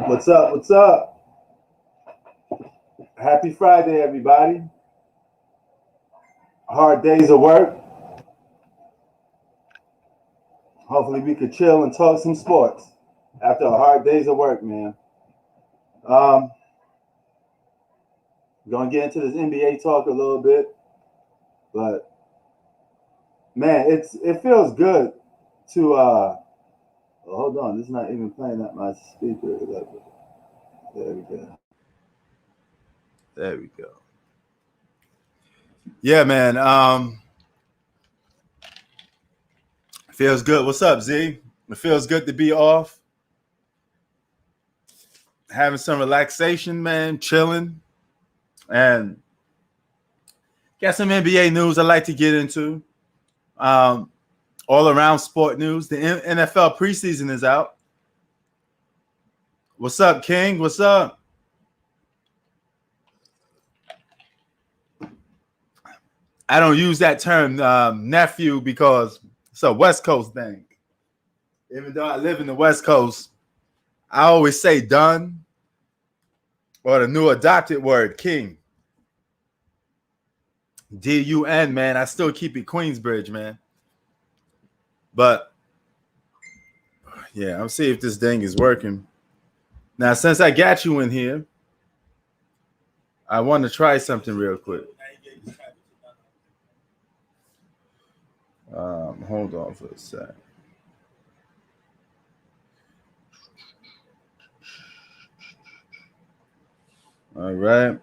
What's up? What's up? Happy Friday, everybody. Hard days of work. Hopefully we could chill and talk some sports after a hard days of work, man. Um, Gonna get into this NBA talk a little bit, but man, it feels good to hold on, this is not even playing at my speaker. There we go. There we go. Yeah, man. Feels good. What's up, Z? It feels good to be off. Having some relaxation, man, chilling. And got some NBA news I'd like to get into. All around sport news. The NFL preseason is out. What's up, King? What's up? I don't use that term nephew because it's a West Coast thing. Even though I live in the West Coast, I always say done or the new adopted word, king. D-U-N, man. I still keep it Queensbridge, man. But, yeah, I'll see if this thing is working. Now, since I got you in here, I want to try something real quick. Hold on for a sec. All right.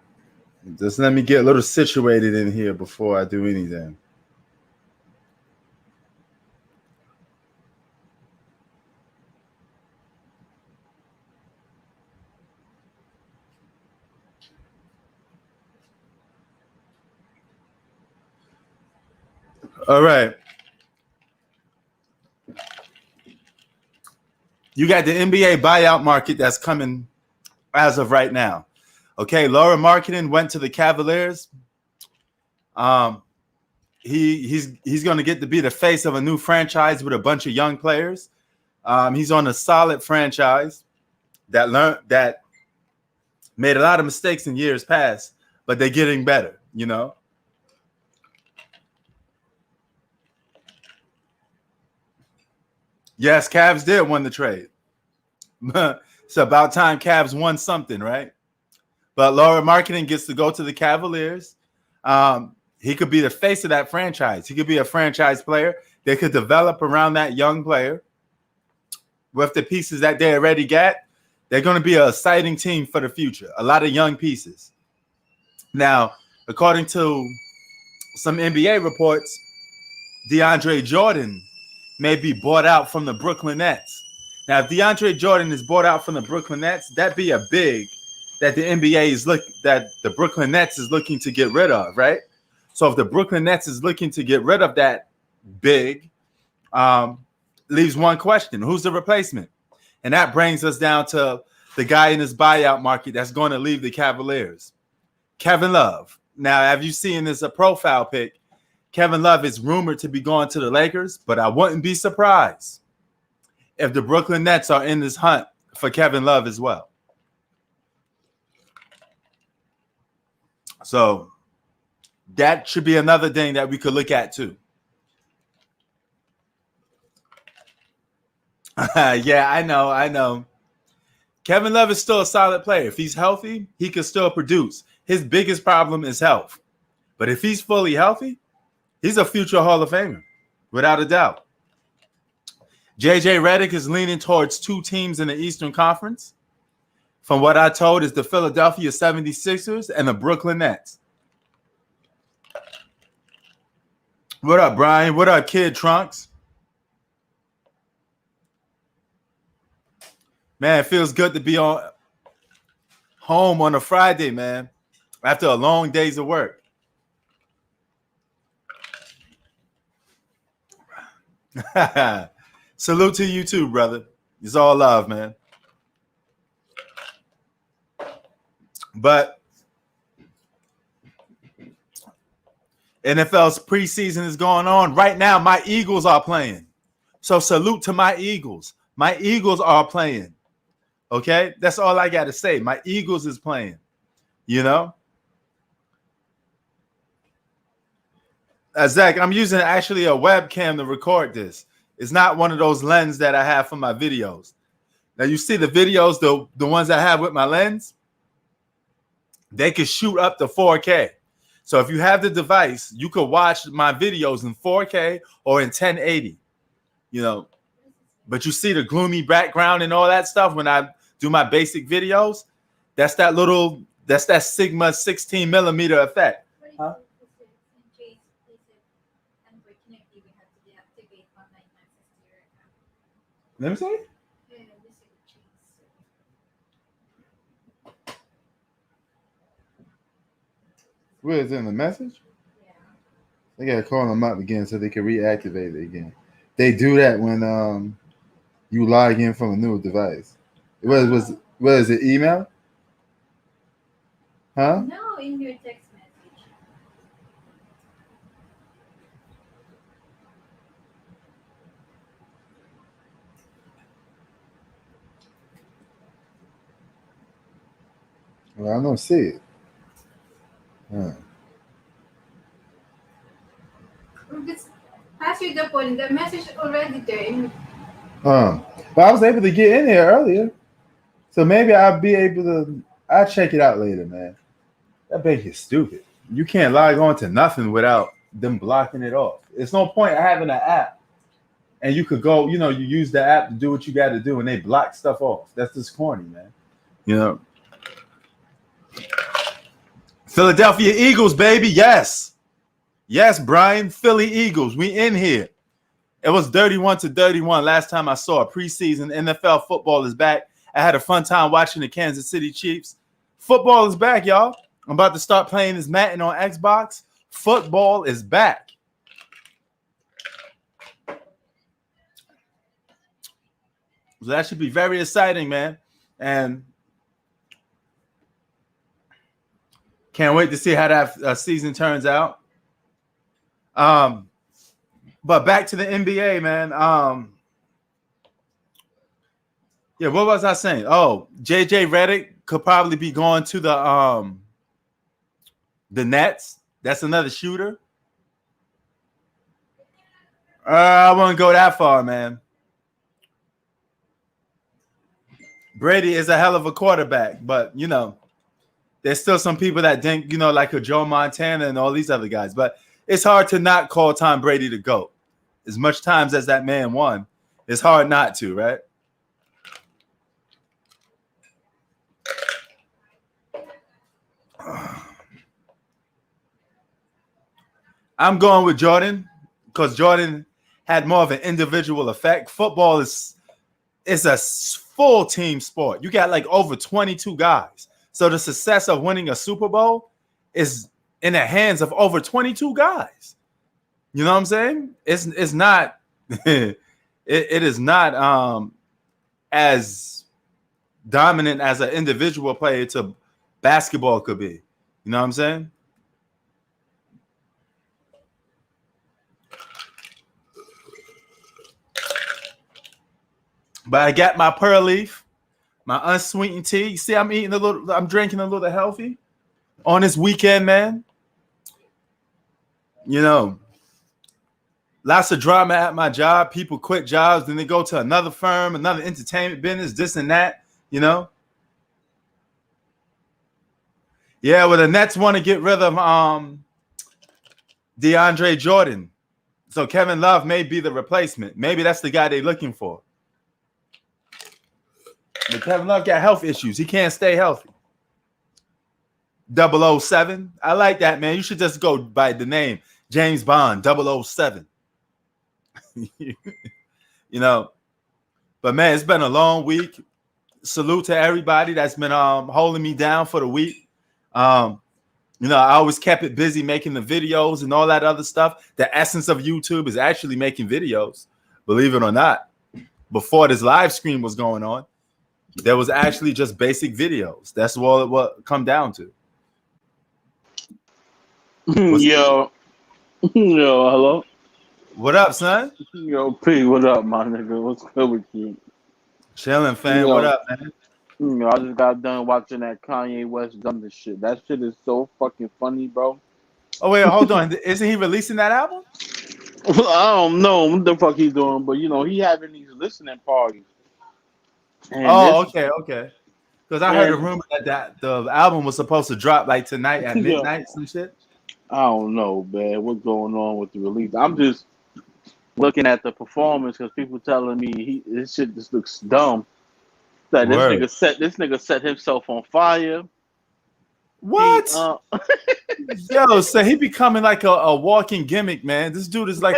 Just let me get a little situated in here before I do anything. All right. You got the NBA buyout market that's coming as of right now. Okay, Laura Marketing went to the Cavaliers. He's going to get to be the face of a new franchise with a bunch of young players. He's on a solid franchise that made a lot of mistakes in years past, but they're getting better, you know. Yes, Cavs did win the trade. It's about time Cavs won something, right? But Laura Marketing gets to go to the Cavaliers. He could be the face of that franchise. He could be a franchise player. They could develop around that young player. With the pieces that they already got, they're going to be an exciting team for the future. A lot of young pieces. Now, according to some NBA reports, DeAndre Jordan may be bought out from the Brooklyn Nets. Now, if DeAndre Jordan is bought out from the Brooklyn Nets, that'd be a big that the NBA is that the Brooklyn Nets is looking to get rid of, right? So if the Brooklyn Nets is looking to get rid of that big, leaves one question: who's the replacement? And that brings us down to the guy in this buyout market that's going to leave the Cavaliers, Kevin Love. Now, have you seen this a profile pic? Kevin Love is rumored to be going to the Lakers, but I wouldn't be surprised if the Brooklyn Nets are in this hunt for Kevin Love as well. So that should be another thing that we could look at too. Yeah, I know. Kevin Love is still a solid player. If he's healthy, he can still produce. His biggest problem is health. But if he's fully healthy, he's a future Hall of Famer, without a doubt. JJ Redick is leaning towards two teams in the Eastern Conference. From what I told, is the Philadelphia 76ers and the Brooklyn Nets. What up, Brian? What up, Kid Trunks? Man, it feels good to be home on a Friday, man, after a long days of work. Salute to you too, brother. It's all love, man. But NFL's preseason is going on. Right now, my Eagles are playing. So salute to my Eagles. My Eagles are playing. Okay, that's all I got to say. My Eagles is playing. You know, Zach, I'm using actually a webcam to record this. It's not one of those lenses that I have for my videos. Now you see the videos, the ones I have with my lens, they can shoot up to 4K. So if you have the device, you could watch my videos in 4K or in 1080. You know, but you see the gloomy background and all that stuff when I do my basic videos. That's that Sigma 16 millimeter effect. Huh? Let me see. Where is it in the message? Yeah. They gotta call them up again so they can reactivate it again. They do that when you log in from a new device. What is it? Email? Huh? No, in your text message. Well, I don't see it. Huh. Pass you the phone. The message already there. But I was able to get in here earlier, so maybe I'll be able to. I'll check it out later, man. That bank is stupid. You can't log on to nothing without them blocking it off. It's no point having an app, and you could go. You use the app to do what you got to do, and they block stuff off. That's just corny, man. You know. Philadelphia Eagles, baby. Yes, Brian. Philly Eagles. We in here. It was 31-31 last time I saw a preseason. NFL football is back. I had a fun time watching the Kansas City Chiefs. Football is back, y'all. I'm about to start playing this Madden on Xbox. Football is back. So that should be very exciting, man. And can't wait to see how that season turns out. But back to the NBA, man. Yeah, what was I saying? Oh, JJ Redick could probably be going to the Nets. That's another shooter. I wouldn't go that far, man. Brady is a hell of a quarterback, but there's still some people that think, like a Joe Montana and all these other guys. But it's hard to not call Tom Brady the GOAT. As much times as that man won, it's hard not to, right? I'm going with Jordan because Jordan had more of an individual effect. Football is a full team sport. You got like over 22 guys. So the success of winning a Super Bowl is in the hands of over 22 guys. You know what I'm saying? It's not it is not as dominant as an individual player to basketball could be. You know what I'm saying? But I got my pearl leaf, my unsweetened tea. You see, I'm drinking a little healthy on this weekend, man. Lots of drama at my job. People quit jobs, then they go to another firm, another entertainment business, this and that, Yeah, well, the Nets want to get rid of DeAndre Jordan. So Kevin Love may be the replacement. Maybe that's the guy they're looking for. But Kevin Love got health issues. He can't stay healthy. 007. I like that, man. You should just go by the name James Bond 007. But man, it's been a long week. Salute to everybody that's been holding me down for the week. I always kept it busy making the videos and all that other stuff. The essence of YouTube is actually making videos, believe it or not. Before this live stream was going on, there was actually just basic videos. That's all it will come down to. Yo, hello. What up, son? Yo, P, what up, my nigga? What's good with you? Chilling, fam. What up, man? I just got done watching that Kanye West Thunder shit. That shit is so fucking funny, bro. Oh wait, hold on. Isn't he releasing that album? I don't know what the fuck he's doing, but he having these listening parties. And Oh, this okay. Because I heard a and rumor that the album was supposed to drop like tonight at yeah, midnight, some shit. I don't know, man, what's going on with the release. I'm just looking at the performance because people telling me this shit just looks dumb. That Word. this nigga set himself on fire. What? He, Yo, so he becoming like a walking gimmick, man. This dude is like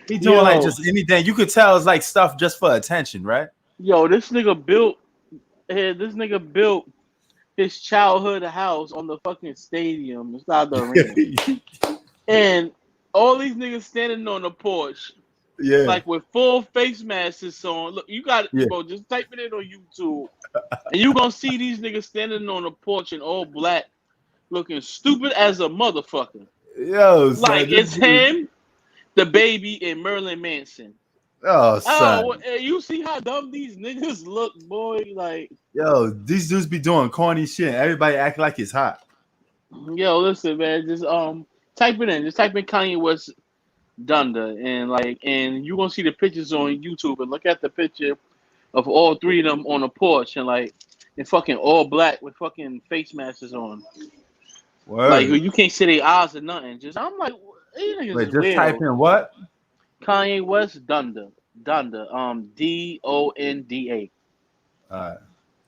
he doing like just anything. You could tell it's like stuff just for attention, right? Yo, this nigga built his childhood house on the fucking stadium inside the arena. And all these niggas standing on the porch, Yeah. like with full face masks on. Look, you got it, bro. Just type it in on YouTube, and you gonna see these niggas standing on the porch in all black, looking stupid as a motherfucker. Yo, like son, it's him, the baby, and Merlin Manson. Oh, son. You see how dumb these niggas look, boy? Like, yo, these dudes be doing corny shit. Everybody act like it's hot. Yo, listen, man. Just type it in. Just type in Kanye West Thunder, and you gonna see the pictures on YouTube. And look at the picture of all three of them on the porch, and in fucking all black with fucking face masks on. Word. Like you can't see their eyes or nothing. I'm like, these niggas wait, is just weird. type in what? Kanye West Thunder, Donda, All right,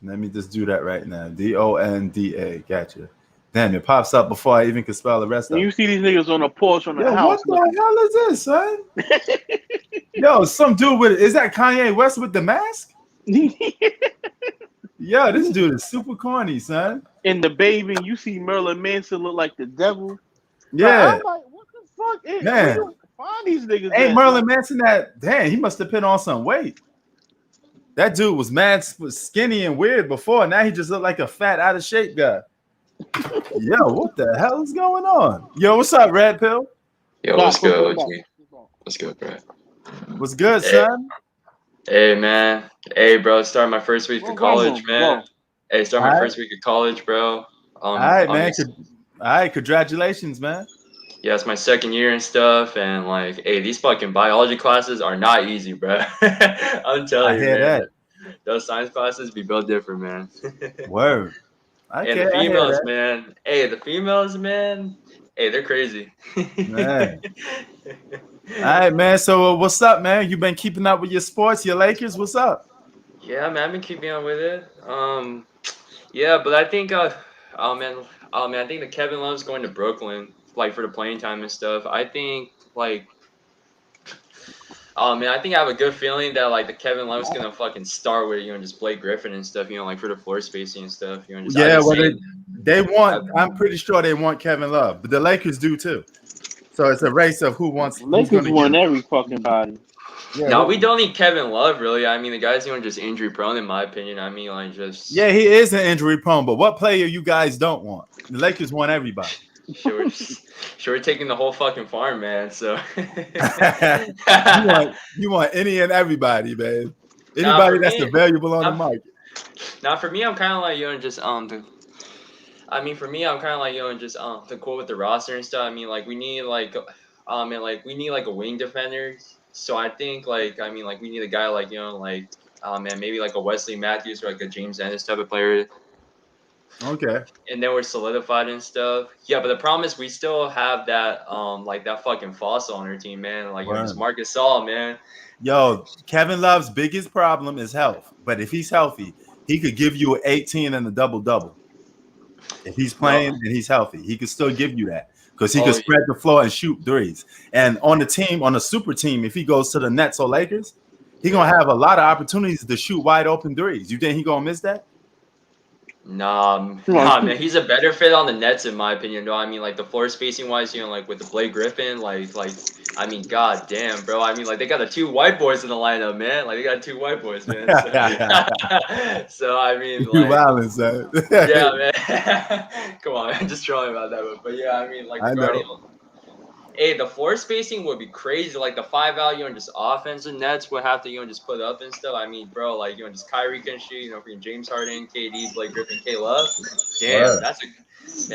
let me just do that right now. Donda, gotcha. Damn, it pops up before I even can spell the rest of it. You see these niggas on the porch on the house. What the hell is this, son? Yo, some dude is that Kanye West with the mask? Yo, this dude is super corny, son. In the baby, you see Merlin Manson look like the devil. Yeah. I'm like, what the fuck? Man. You find these niggas. Ain't Merlin Manson that? Damn, he must have put on some weight. That dude was skinny and weird before. Now he just looked like a fat, out of shape guy. Yo, what the hell is going on? Yo, what's up, Red Pill? Yo, what's good, OG? What's good, bro? What's good, son? Hey, man. Hey, bro. Start my first week of college, man. Bro. Hey, start my first week of college, bro. All right, man. All right, congratulations, man. Yeah, it's my second year and stuff, and hey, these fucking biology classes are not easy, bro. I'm telling you, man. That. Those science classes be built different, man. Word. And the females, man. Hey, the females, man. Hey, they're crazy. Man. All right, man. So what's up, man? You been keeping up with your sports, your Lakers? What's up? Yeah, man. I've been keeping on with it. Yeah, but I think, oh man, I think that Kevin Love's going to Brooklyn, for the playing time and stuff. I think, oh man, I think I have a good feeling that the Kevin Love's gonna fucking start with just Blake Griffin and stuff, for the floor spacing and stuff. Just, yeah, well, they want. I'm pretty sure they want Kevin Love, but the Lakers do too. So it's a race of who wants. Lakers want every fucking body. Yeah, no, we don't need Kevin Love, really. I mean, the guy's just injury prone, in my opinion. I mean, just. Yeah, he is an injury prone, but what player you guys don't want? The Lakers want everybody. Sure, we're taking the whole fucking farm, man. So. you want any and everybody, man. Anybody that's available on the market. Now, for me, I'm kind of just I mean, for me, I'm kind of just to quote with the roster and stuff. I mean, we need we need a wing defender. So I think we need a guy maybe a Wesley Matthews or a James Ennis type of player. Okay. And then we're solidified and stuff. Yeah, but the problem is we still have that that fucking fossil on our team, man. Just Marcus Gasol, man. Yo, Kevin Love's biggest problem is health. But if he's healthy, he could give you an 18 and a double-double. If he's playing and he's healthy, he could still give you that. Because he could spread the floor and shoot threes. And on the team, on a super team, if he goes to the Nets or Lakers, he's going to have a lot of opportunities to shoot wide open threes. You think he's going to miss that? Nah, man. He's a better fit on the Nets, in my opinion. No, I mean, the floor spacing wise, with the Blake Griffin, I mean, god damn, bro. I mean, they got the two white boys in the lineup, man. They got two white boys, man. So I mean, you violent, son. Yeah, man. Come on, I'm just trolling about that, but yeah, I mean, Hey, the floor spacing would be crazy. Like the 5 out, just offensive Nets would have to, just put up and stuff. I mean, bro, like, just Kyrie can shoot, freaking James Harden, KD, Blake Griffin, K Love. Damn, Word.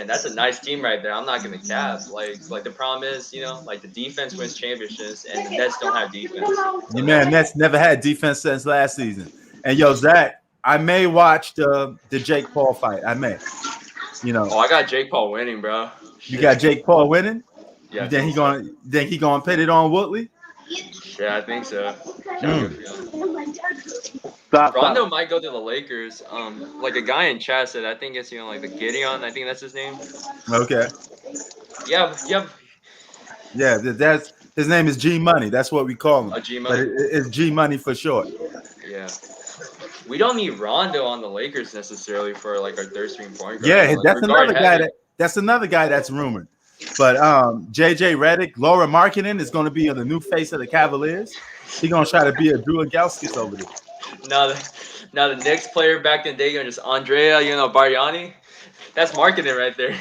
that's a nice team right there. I'm not gonna cap. Like the problem is, like the defense wins championships and the Nets don't have defense. You man, Nets never had defense since last season. And yo, Zach, I may watch the Jake Paul fight. I may. Oh, I got Jake Paul winning, bro. Shit. You got Jake Paul winning? Yeah. You think he gonna put it on Woodley? Yeah, I think so. Rondo might go to the Lakers. Like a guy in chat said, I think it's like the Gideon. I think that's his name. Okay. Yeah. Yeah, that's his name is G Money. That's what we call him. G Money. But it's G Money for short. Yeah. We don't need Rondo on the Lakers necessarily for like our third string point guard. Yeah, like, that's another guy that's another guy that's rumored. But JJ Redick, Laura Markkinen is going to be the new face of the Cavaliers. He's going to try to be a Drew Agauskas over there. Now the next player back in the day, just Andrea, Bargnani. That's marketing right there.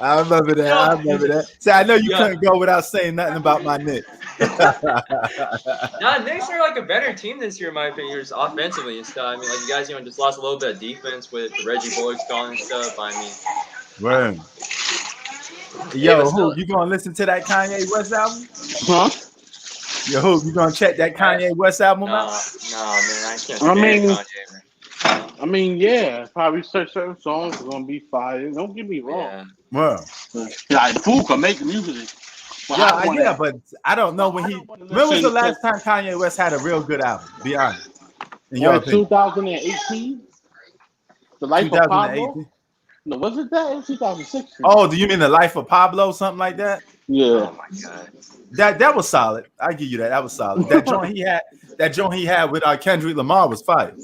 I remember that. See, I know you couldn't go without saying nothing about my Knicks. Nah, Knicks are like a better team this year, in my opinion, just offensively and stuff. I mean, like you guys, just lost a little bit of defense with Reggie Bullock's gone and stuff. I mean, Word. Yo, who you gonna listen to that Kanye West album? Huh? Yo, who you gonna check that Kanye West album out? Nah, man, I can't. Kanye, I mean, yeah, probably certain songs are gonna be fire. Don't get me wrong. Well, like fool can make music. But I don't know when when was the last time Kanye West had a real good album? Be honest. In your opinion. 2018. The Life of Pablo. No, was it that? It was 2016. Oh, do you mean The Life of Pablo, something like that? Yeah. Oh my god. That was solid. I give you that. That was solid. That joint he had with Kendrick Lamar was fire.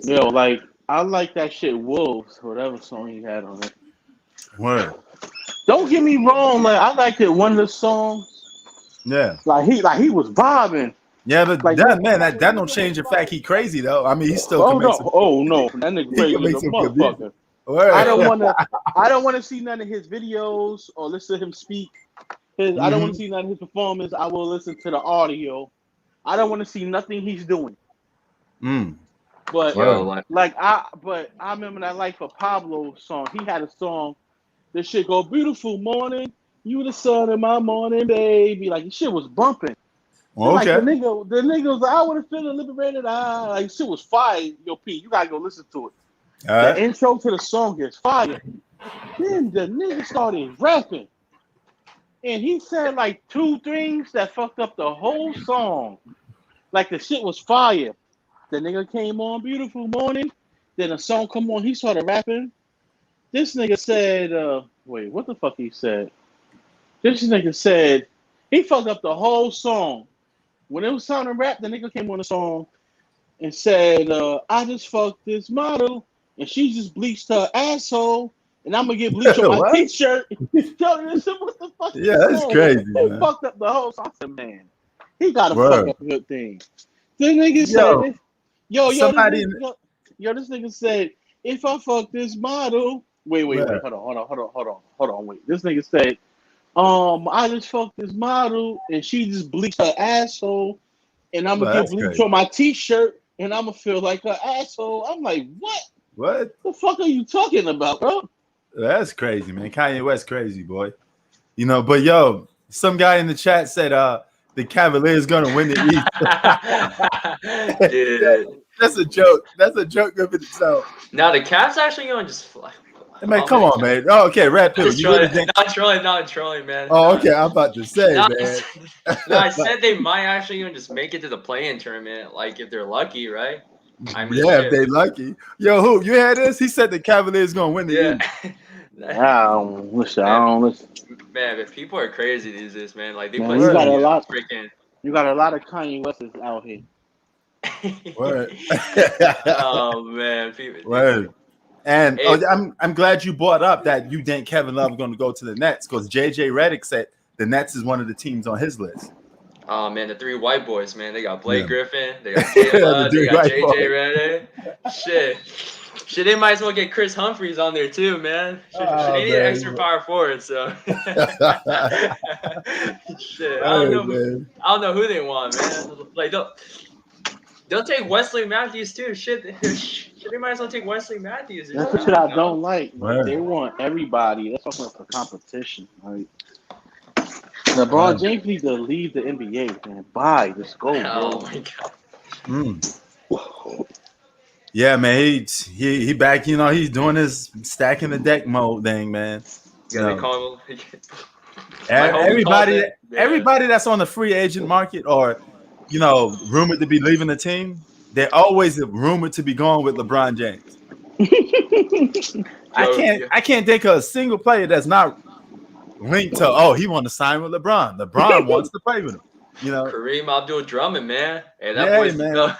Yo, like I like that shit. Wolves, whatever song he had on it. Word. Don't get me wrong. Like I liked it. One of the songs. Yeah. Like he was vibing. Yeah, but like, that don't change the fact he crazy though. I mean, he still. No, that nigga crazy as a motherfucker. I don't want to see none of his videos or listen to him speak. I don't want to see none of his performance. I will listen to the audio. I don't want to see nothing he's doing. But I remember that Life of Pablo song. He had a song. This shit go, beautiful morning. You the sun of my morning, baby. Like, the shit was bumping. Okay. Like, the nigga was like, I want to feel liberated. Like, shit was fire. Yo, P, you gotta go listen to it. The intro to the song is fire. Then the nigga started rapping. And he said like 2 things that fucked up the whole song. Like, the shit was fire. The nigga came on, beautiful morning. Then the song come on, he started rapping. This nigga said, wait, what the fuck he said? This nigga said, he fucked up the whole song. When it was time to rap, the nigga came on the song and said, I just fucked this model and she just bleached her asshole and I'm going to get bleach on my t-shirt. What the fuck? Yeah, that's crazy. He fucked up the whole song. I said, man, he got to fuck up a good thing. The nigga said, this nigga said, if I fuck this model, wait, hold on, wait. This nigga said, I just fucked this model and she just bleached her asshole and I'm gonna get bleach on my t-shirt and I'm gonna feel like an asshole. I'm like, what? What the fuck are you talking about, bro? That's crazy, man. Kanye West crazy, boy. But yo, some guy in the chat said the Cavaliers gonna win the East. Dude. That's a joke. That's a joke of itself. Now the Cavs actually going to just fly. Man, come on, man. Oh, okay, Red Pill. Not trolling, man. Oh, okay. I'm about to say, man. I said they might actually even just make it to the play-in tournament, like if they're lucky, right? I mean, if they're lucky. Yo, who? You had this? He said the Cavaliers gonna win the East. I don't listen. Man, but people are crazy these days, man. Like they play. You got a lot of Kanye Wests out here. What? Oh man, people. Right. And I'm glad you brought up that you think Kevin Love is going to go to the Nets because JJ Redick said the Nets is one of the teams on his list. Oh man, the 3 white boys, man. They got Blake Yeah. Griffin, they got The Kayla, they three got white JJ boys. Redick. Shit, they might as well get Chris Humphries on there too, man. Shit, Oh, they need an extra man. power forward, so. Shit, Word, man. I don't know who they want, man. Like they'll take Wesley Matthews too. Shit, they might as well take Wesley Matthews. That's the shit I know. don't like. Like Word. they want everybody. That's also for competition. Like LeBron James needs to leave the NBA, man. Bye. Let's go, Oh bro. my god. Yeah, man. He back. You know, he's doing his stacking the deck mode thing, man. Yeah, they call him. Everybody that's on the free agent market or rumored to be leaving the team, they're always rumored to be going with LeBron James. I can't think of a single player that's not linked to he want to sign with LeBron. LeBron wants to play with him. Kareem Abdul-Drummond, man. Hey, that yeah, boy's man.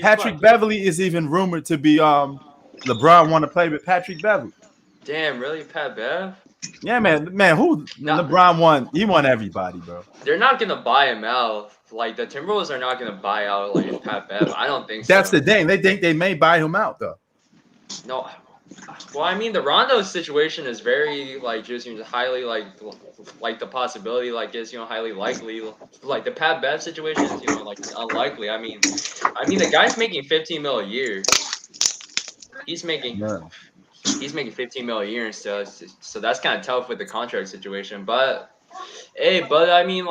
Patrick Beverly is even rumored to be LeBron want to play with Patrick Beverly. Damn, really, Pat Bev? Yeah, man. LeBron won? He won everybody, bro. They're not gonna buy him out. Like the Timberwolves are not gonna buy out like Pat Bev. I don't think so. That's the thing. They think they may buy him out though. No. Well, I mean, the Rondo situation is very just highly like the possibility is highly likely. Like the Pat Bev situation is unlikely. I mean the guy's making $15 million a year. He's making 15 million a year and stuff. So that's kind of tough with the contract situation. But I mean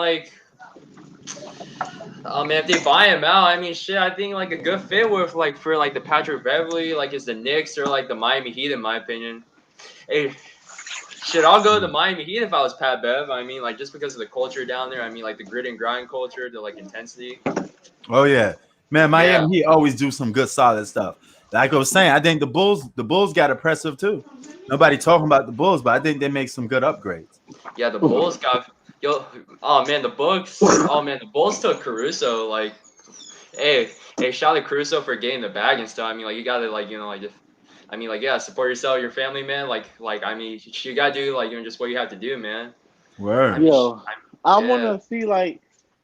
if they buy him out, I mean, shit, I think a good fit with for the Patrick Beverly is the Knicks or the Miami Heat in my opinion. Hey, shit, I'll go to the Miami Heat if I was Pat Bev. I mean, just because of the culture down there. I mean, the grit and grind culture, the intensity. Oh yeah, man, Miami Heat always do some good solid stuff. Like I was saying, I think the Bulls got impressive too. Nobody talking about the Bulls, but I think they make some good upgrades. Yeah, the Bulls got the Bulls took Caruso. Hey, shout out to Caruso for getting the bag and stuff. I mean, you gotta support yourself, your family, man. I mean, you gotta do just what you have to do, man. Word. I want to see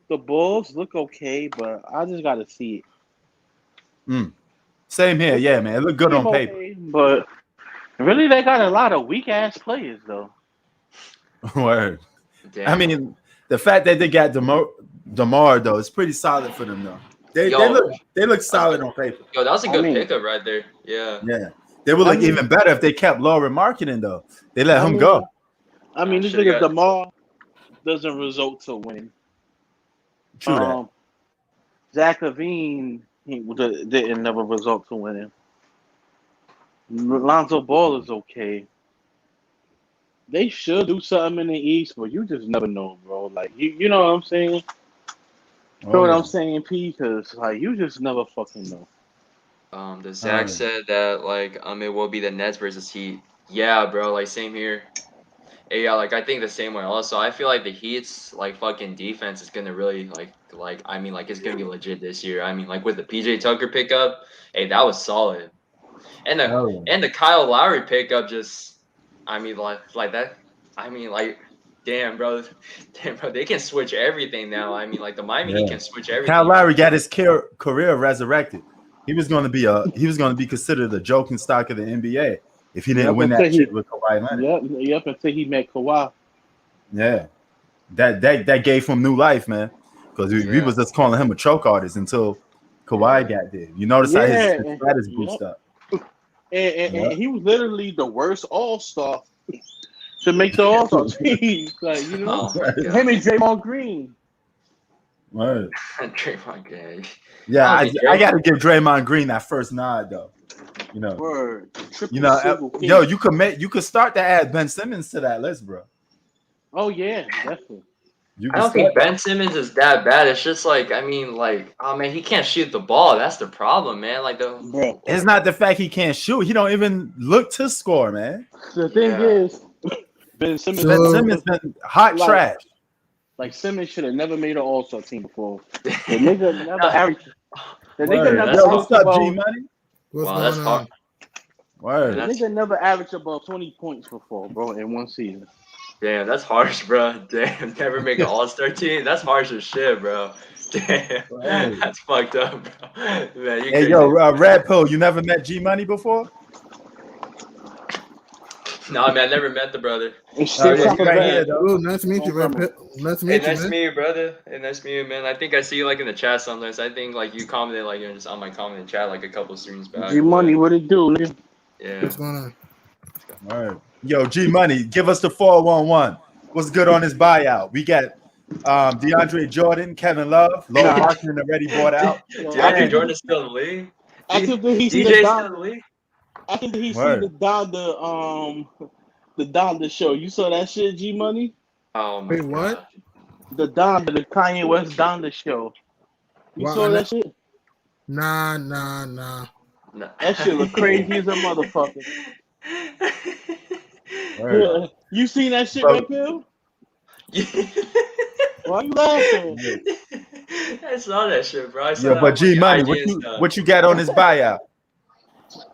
the Bulls look okay, but I just gotta see it. Same here, yeah, man. It look good on paper, but really, they got a lot of weak ass players though. Word. Damn. I mean, the fact that they got DeMar though is pretty solid for them though. They look solid on paper. Yo, that was a good pickup right there. Yeah. Yeah. They would look even better if they kept Laura marketing though. They let him go. I mean, this nigga DeMar doesn't result to winning. True that. Zach LaVine didn't never result to winning. Lonzo Ball is okay. They should do something in the East, but you just never know, bro. You know what I'm saying? You know what I'm saying, P? Because you just never fucking know. The Zach said that it will be the Nets versus Heat. Yeah, bro. Same here. Yeah, I think the same way. Also, I feel the Heat's fucking defense is gonna really it's gonna be legit this year. I mean, with the PJ Tucker pickup, hey, that was solid. And the Kyle Lowry pickup just, I mean, that. I mean, damn, bro, they can switch everything now. I mean, the Miami Heat can switch everything. Kyle Lowry got his career resurrected. He was going to be considered a joking stock of the NBA if he didn't win that shit with Kawhi Leonard. Yep, until he met Kawhi. Yeah, that gave him new life, man. Because we was just calling him a choke artist until Kawhi got there. You notice how his status boosted up. And he was literally the worst All-Star to make the All-Star team. Him and Draymond Green. Right. Draymond Green. Yeah, I got to give Draymond Green that first nod though. Word. You could start to add Ben Simmons to that list, bro. Oh yeah, definitely. I don't think Ben Simmons is that bad. It's just oh man, he can't shoot the ball. That's the problem, man. Bro, it's not the fact he can't shoot. He don't even look to score, man. The thing is, Ben Simmons been hot trash. Simmons should have never made an All-Star team before. The nigga never averaged. The nigga never. Yo, what's up, G Money? Wow, that's hard. Word. The nigga never averaged above 20 points before, bro, in one season. Damn, that's harsh, bro. Damn, never make an All-Star team. That's harsh as shit, bro. Damn, Right. that's fucked up, bro. Man, you Hey, crazy. yo, Red Pill, you never met G Money before? No, man, I never met the brother. It's Oh, shit yeah, from he the right here, back. though. Oh, nice to meet you, Red Pill. Nice to Hey, meet you, nice to man. meet you, brother. Hey, nice to meet you, man. I think I see you like in the chat sometimes. I think like you commented like just on my comment in chat like a couple streams back. G Money, but, what it do, nigga? yeah. What's going on? All right. Yo, G Money, give us the 411. What's good on his buyout? We got DeAndre Jordan, Kevin Love, Low Nah. Marketing already bought out. DeAndre Jordan's still in the league. After he see DJ's the still in the league. after he see Word. the Donda show, you saw that shit, G Money? Oh my Wait, what? God. The Kanye West Donda show. You Well, saw that shit? Nah. No. That shit look crazy as a motherfucker. Word. You seen that shit, Bro. Red Pill? Why you laughing? I saw that shit, bro. I saw Yo, that but on G Money, IG and stuff. what you got on his buyout?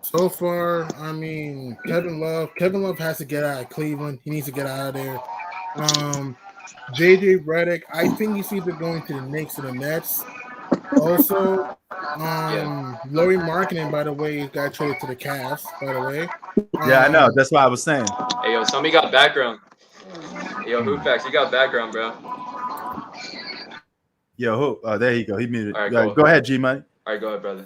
So far, I mean, Kevin Love has to get out of Cleveland. He needs to get out of there. JJ Redick, I think he's either going to the Knicks or the Nets. Also, Laurie Marketing, by the way, got traded to the Cavs, by the way. Yeah, I know. That's what I was saying. Hey, yo, somebody got background. Yo, Hoofax, you got background, bro. Yo, who? Oh, there you go. He muted. All right, Go cool. ahead, G Money. All right, go ahead, brother.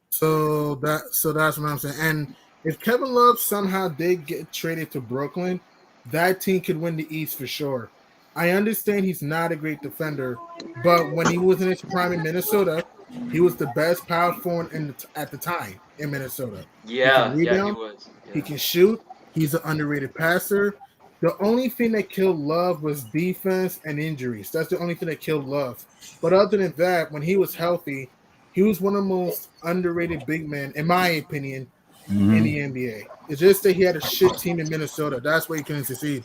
So that's what I'm saying. And if Kevin Love somehow did get traded to Brooklyn, that team could win the East for sure. I understand he's not a great defender, but when he was in his prime in Minnesota, he was the best power forward at the time in Minnesota. Yeah, he he was. Yeah. He can shoot. He's an underrated passer. The only thing that killed Love was defense and injuries. That's the only thing that killed Love. But other than that, when he was healthy, he was one of the most underrated big men, in my opinion, in the NBA. It's just that he had a shit team in Minnesota. That's why he couldn't succeed.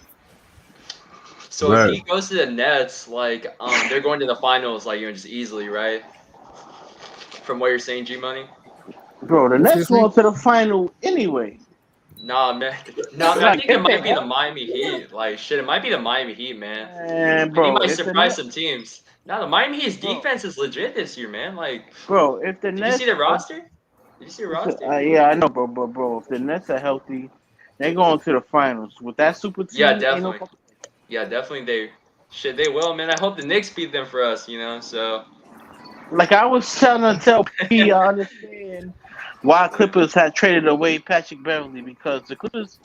So if he goes to the Nets, like they're going to the finals, like just easily, right? From what you're saying, G Money. Bro, the Nets going to the final anyway. Nah, man. No, man, I think it might be the Miami Heat. Like, shit, it might be the Miami Heat, man. And bro, he might surprise some teams. Now, the Miami Heat's defense is legit this year, man. Like, bro, if the did Nets, you see the roster? Did you see the roster? Yeah, I know, bro, if the Nets are healthy, they're going to the finals with that super team. Yeah, definitely. They will, man. I hope the Knicks beat them for us, so. Like I was trying to tell P, I understand why Clippers had traded away Patrick Beverly because the Clippers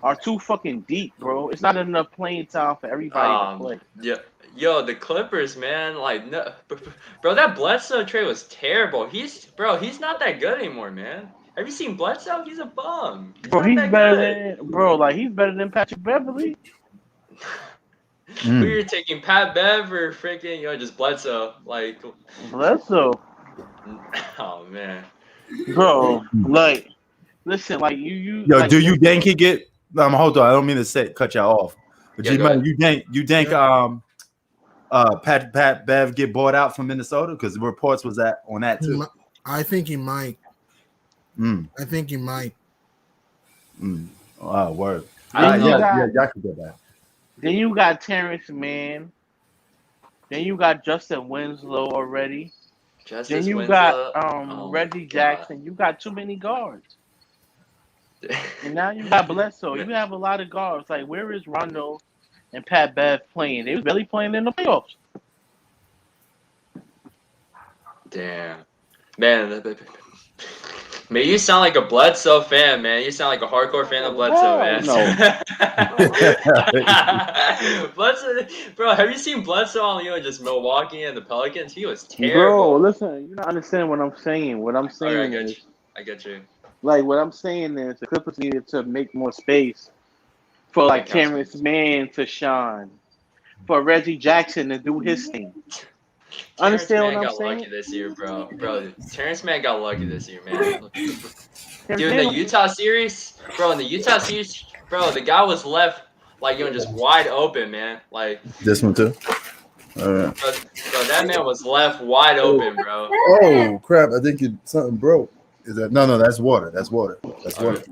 are too fucking deep, bro. It's not enough playing time for everybody to play. Yeah. Yo, the Clippers, man, like, no, bro, that Bledsoe trade was terrible. He's not that good anymore, man. Have you seen Bledsoe? He's a bum. He's better than Patrick Beverly. Who you're taking, Pat Bev or freaking just Bledsoe? Like Bledsoe. Oh man, bro. Like, listen, like you. Yo, like, do you think he get? Hold on. I don't mean to cut y'all off. But Yeah, G Money, you think Pat Bev get bought out from Minnesota? Because the reports was on that too. I think he might. I think he might. Oh, word. Y'all can get that. Then you got Terrence Mann. Then you got Justin Winslow already. Then you got Reggie Jackson. You got too many guards. And now you got Bledsoe. You have a lot of guards. Like, where is Rondo and Pat Bev playing? They was barely playing in the playoffs. Damn. Man, you sound like a Bledsoe fan, man. You sound like a hardcore fan of Bledsoe, man. Bledsoe, bro, have you seen Bledsoe on just Milwaukee and the Pelicans? He was terrible. Bro, listen, you don't understand what I'm saying. What I'm saying is, I get you. Like, what I'm saying is the Clippers needed to make more space for, like, Terrence Mann to shine, for Reggie Jackson to do his thing. Understand what I'm saying? Terrence Mann got lucky this year, bro. Terrence Mann got lucky this year, man. Dude, in the Utah series, bro, the guy was left, just wide open, man. Like, this one too? All right. Bro, that man was left wide open, bro. Oh, crap. I think something broke. Is that no? That's water. That's water. That's water.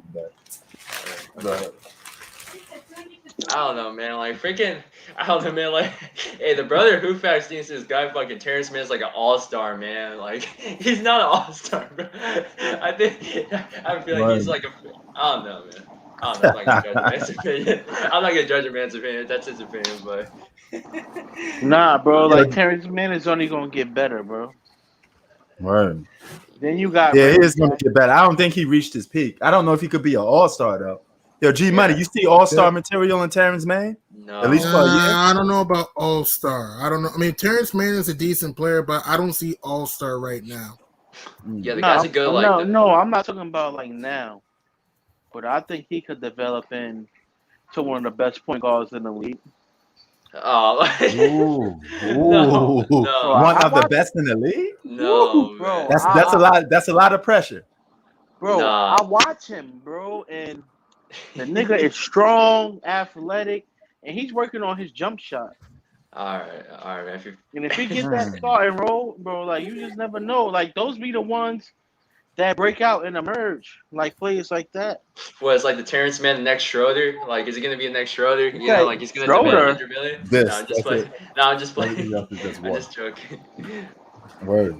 I don't know, man. Like freaking, I don't know, man. Like, hey, the brother who facts thinks this guy fucking Terrence Mann is like an all-star, man. Like, he's not an all-star, bro. I feel like he's like a. I don't know, man. I don't know. I'm not gonna judge a man's opinion. I'm not gonna judge a man's opinion. That's his opinion, but. Nah, bro. Like Terrence Mann is only gonna get better, bro. Word. Then you got he is going to get better. I don't think he reached his peak. I don't know if he could be an all-star though. Yo, G Money, you see all-star material in Terrence Mann? No. At least for a year. I don't know about all-star. I don't know. I mean, Terrence Mann is a decent player, but I don't see all-star right now. Yeah, the guy's a good like. No, I'm not talking about like now, but I think he could develop into one of the best point guards in the league. Oh, Ooh. No. One of the best in the league? No, bro. That's a lot. That's a lot of pressure. Bro, I watch him, bro, and the nigga is strong, athletic, and he's working on his jump shot. All right, man. And if he gets that starting role, bro, like you just never know. Like those be the ones that break out and emerge, like players like that. What is like the Terrence Mann, the next Schroeder? Like, is he gonna be the next Schroeder? You know, like he's gonna Schroeder? demand 100 million. No, I'm just playing. I'm just joking. Word.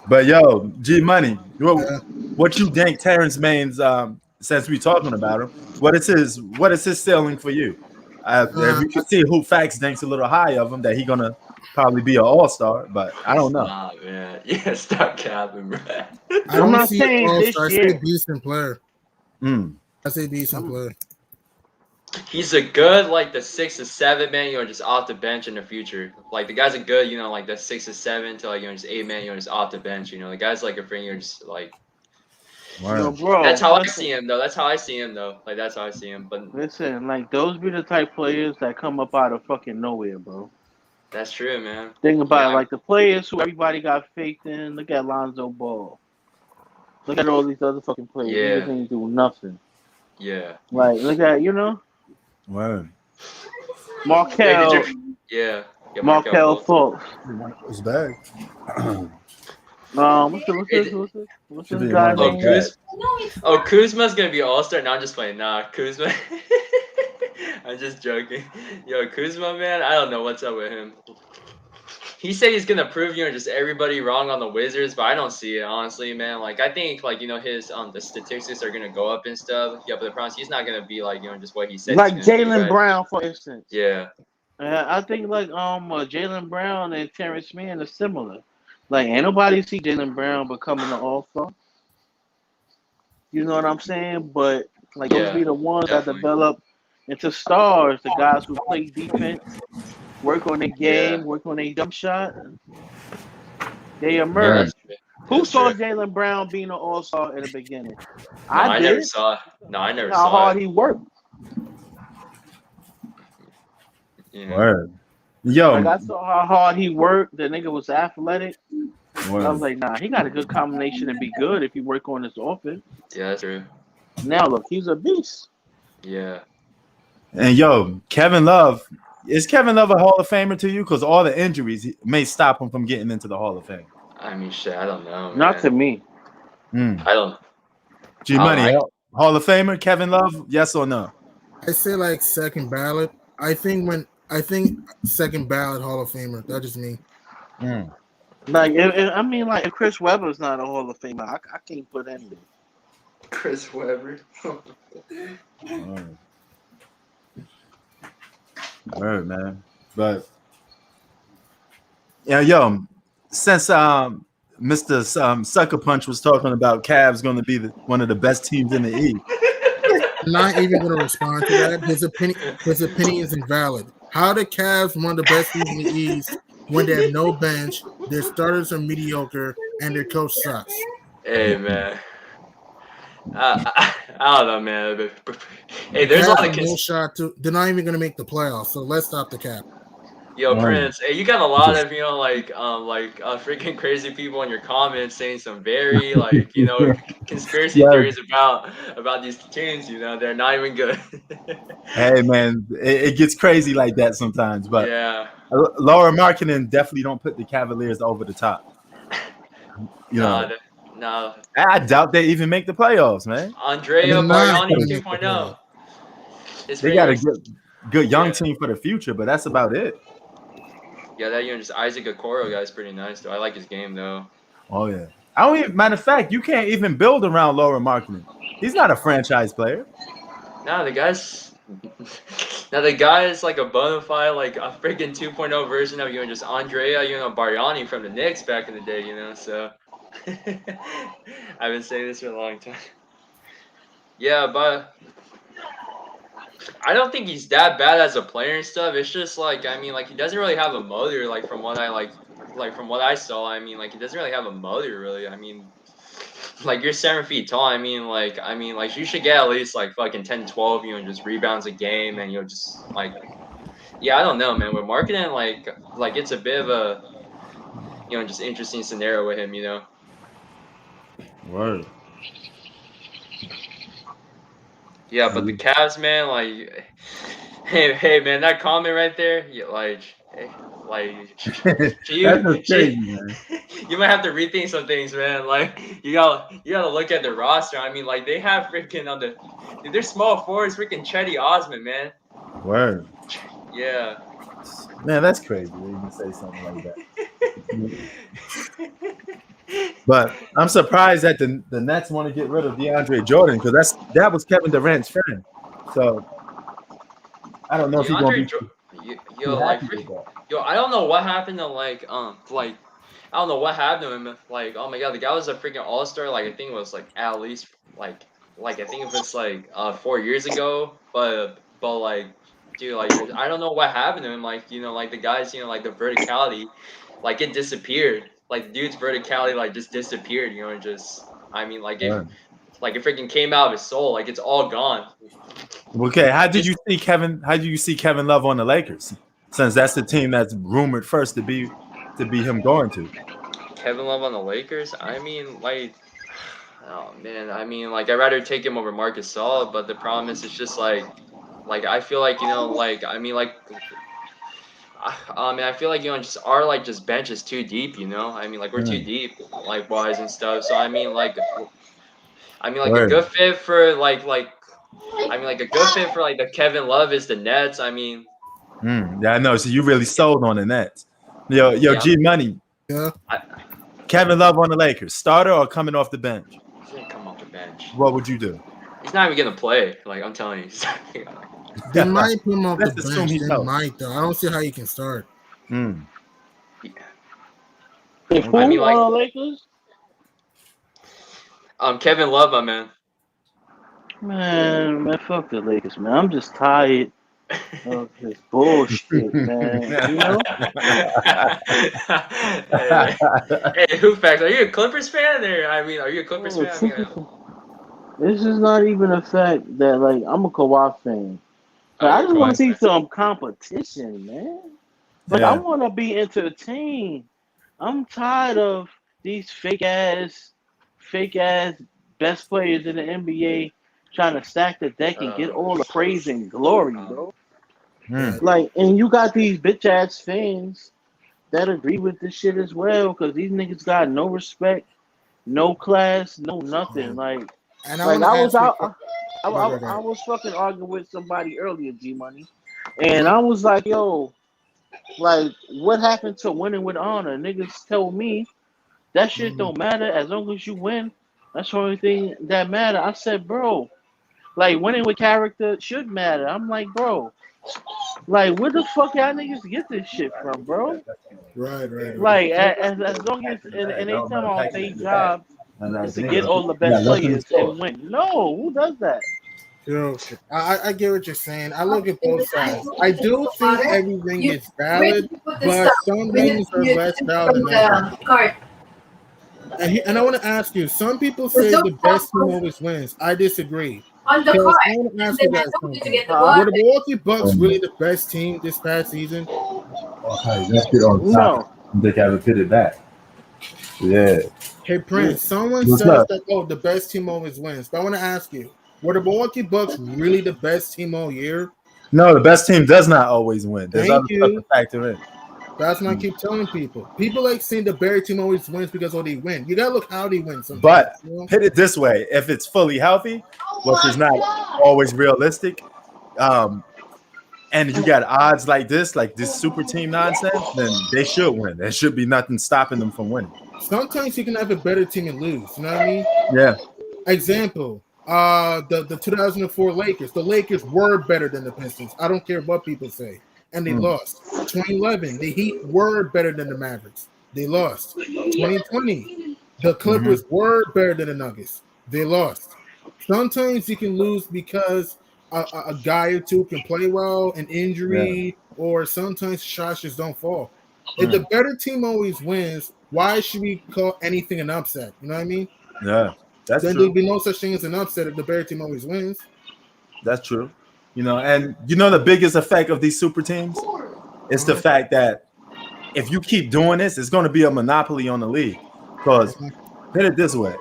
But yo, G Money, what you think Terrence Mann's? Since we talking about him, what is his ceiling for you? We can see who Facts thinks a little high of him that he gonna probably be an all-star, but I don't know. Nah, man. Yeah, stop capping, bro. I'm not saying all-star. I say a decent player. I say decent player. He's a good like the 6 or 7 man, just off the bench in the future. Like the guy's a good, like the 6 or 7 to like just 8 man, just off the bench. The guy's like a friend, just like. Yo, bro, that's how I see him, though. Like that's how I see him. But listen, like those be the type players that come up out of fucking nowhere, bro. That's true, man. Think about it, like the players who everybody got faith in. Look at Lonzo Ball. Look at all these other fucking players. Yeah. They ain't do nothing. Yeah. Like look at Word. Markel. Yeah. Markel Fultz. It's bad. What's this guy name? Kuzma's gonna be all-star. No, I'm just playing. Nah, Kuzma. I'm just joking. Yo, Kuzma, man, I don't know what's up with him. He said he's gonna prove just everybody wrong on the Wizards, but I don't see it honestly, man. Like I think his the statistics are gonna go up and stuff. Yeah, but the problem is he's not gonna be like just what he said. Like Jaylen Brown, for instance. Yeah. I think like Jaylen Brown and Terrence Mann are similar. Like ain't nobody see Jaylen Brown becoming an all-star. You know what I'm saying? But like those be the ones that develop into stars, the guys who play defense, work on their game, work on their jump shot. They emerge. Who saw Jaylen Brown being an all-star in the beginning? I never saw it. No, I never saw how hard he worked. Yeah. Word. Yo, like I saw how hard he worked. The nigga was athletic. Word. I was like, nah, he got a good combination and be good if he work on his offense. Yeah, that's true. Now look, he's a beast. Yeah. And yo, Kevin Love. Is Kevin Love a Hall of Famer to you? Because all the injuries may stop him from getting into the Hall of Fame. I mean, shit, I don't know. Not to me. I don't. G Money, Hall of Famer, Kevin Love, yes or no? I say like second ballot. I think second ballot Hall of Famer. That's just me. Like, if Chris Webber's not a Hall of Famer, I can't put him in. Chris Webber. Word, man. But yo, since Mr. Sucker Punch was talking about Cavs going to be one of the best teams in the East. I'm not even going to respond to that. His opinion is invalid. How the Cavs one of the best teams in the East when they have no bench, their starters are mediocre, and their coach sucks? Hey, man. I don't know, man. Hey, there's a lot of no shot to. They're not even going to make the playoffs. So let's stop the cap. Yo, Prince, hey, you got a lot of freaking crazy people in your comments saying some very conspiracy theories about these teams. They're not even good. Hey, man, it gets crazy like that sometimes. But yeah, Laura Markkinen definitely don't put the Cavaliers over the top. No. I doubt they even make the playoffs, man. Andrea Bargnani 2.0. They got to get. good young team for the future, but that's about it. Yeah, that just Isaac Okoro guy's pretty nice though. I like his game though. Oh yeah. I don't even, matter of fact, you can't even build around Laura Markkinen. He's not a franchise player. Nah, the guy's like a bona fide, like a freaking 2.0 version of just Andrea, Bargnani from the Knicks back in the day, So I've been saying this for a long time. Yeah, but I don't think he's that bad as a player and stuff. It's just like he doesn't really have a motor. Like from what I saw, he doesn't really have a motor really. Like you're 7 feet tall. You should get at least like fucking 10, 12, just rebounds a game, and just like, yeah, I don't know, man. With marketing, like it's a bit of a, just interesting scenario with him, Word. Yeah, but the Cavs, man, like, hey, man, that comment right there, you might have to rethink some things, man. Like, you gotta look at the roster. They have freaking they're small forwards, freaking Chetty Osman, man. Word. Yeah. Man, that's crazy. You can say something like that. But I'm surprised that the Nets want to get rid of DeAndre Jordan because that was Kevin Durant's friend. So I don't know if he's gonna be. I don't know what happened to I don't know what happened to him. Like, oh my god, the guy was a freaking all-star. Like, I think it was like at least I think it was like 4 years ago. But like, dude, like I don't know what happened to him. Like, the guys, like the verticality, like it disappeared. Like the dude's verticality, like just disappeared. And just it freaking came out of his soul. Like it's all gone. Okay, how did you see Kevin Love on the Lakers? Since that's the team that's rumored first to be him going to. Kevin Love on the Lakers? oh man, I'd rather take him over Marcus Gasol, but the problem is it's just like I feel like I feel like just our just bench is too deep, we're too deep wise and stuff. So a good fit for a good fit for the Kevin Love is the Nets. Yeah, I know. So you really sold on the Nets. Yo, yeah. G Money. Yeah. Kevin Love on the Lakers, starter or coming off the bench? He's gonna come off the bench. What would you do? He's not even gonna play. Like I'm telling you. They might put him off the bench. They knows. might though. I don't see how you can start. If who on the Lakers? Kevin Love, my man. Man, fuck the Lakers, man. I'm just tired of this bullshit, man. Hey, who facts? Are you a Clippers fan? Are you a Clippers fan? This is not even a fact that I'm a Kawhi fan. I just want to see some competition, man. I want to be entertained. I'm tired of these fake ass best players in the NBA trying to stack the deck and get all the praise and glory, bro. And you got these bitch ass fans that agree with this shit as well, because these niggas got no respect, no class, no nothing. I was fucking arguing with somebody earlier, G Money, and I was like, yo, what happened to winning with honor? Niggas told me that shit don't matter as long as you win. That's the only thing that matter. I said, bro, winning with character should matter. I'm like, bro, where the fuck y'all niggas get this shit from, bro? Right. As long as and anytime on their job is to get all the best players and win. No, who does that? Yo, I get what you're saying. I look at both sides. I do think every ring is valid, but some rings are less valid than others. And I want to ask you, some people say the best team always wins. I disagree. On the card. I want to ask you guys something. Were the Milwaukee Bucks really the best team this past season? Okay, let's get on top. They haven't put it back. Yeah. Hey, Prince, someone says that, the best team always wins. But I want to ask you, were the Milwaukee Bucks really the best team all year? No, the best team does not always win. There's other stuff to factor in. That's what I keep telling people. People saying the Barry team always wins because they win. You gotta look how they win sometimes. But put it this way: if it's fully healthy, which is not always realistic, and you got odds like this super team nonsense, then they should win. There should be nothing stopping them from winning. Sometimes you can have a better team and lose. You know what I mean? Yeah. Example, the 2004 Lakers. The Lakers were better than the Pistons. I don't care what people say. And they lost. 2011, the Heat were better than the Mavericks. They lost. 2020, the Clippers were better than the Nuggets. They lost. Sometimes you can lose because a guy or two can play well, an injury, or sometimes shots just don't fall. If the better team always wins, why should we call anything an upset? You know what I mean? Yeah, that's Then true. there'd be no such thing as an upset if the better team always wins. That's true. And the biggest effect of these super teams is the fact that if you keep doing this, it's going to be a monopoly on the league. Because put it this way,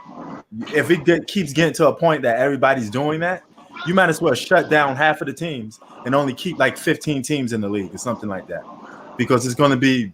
if it keeps getting to a point that everybody's doing that, you might as well shut down half of the teams and only keep like 15 teams in the league or something like that. Because it's going to be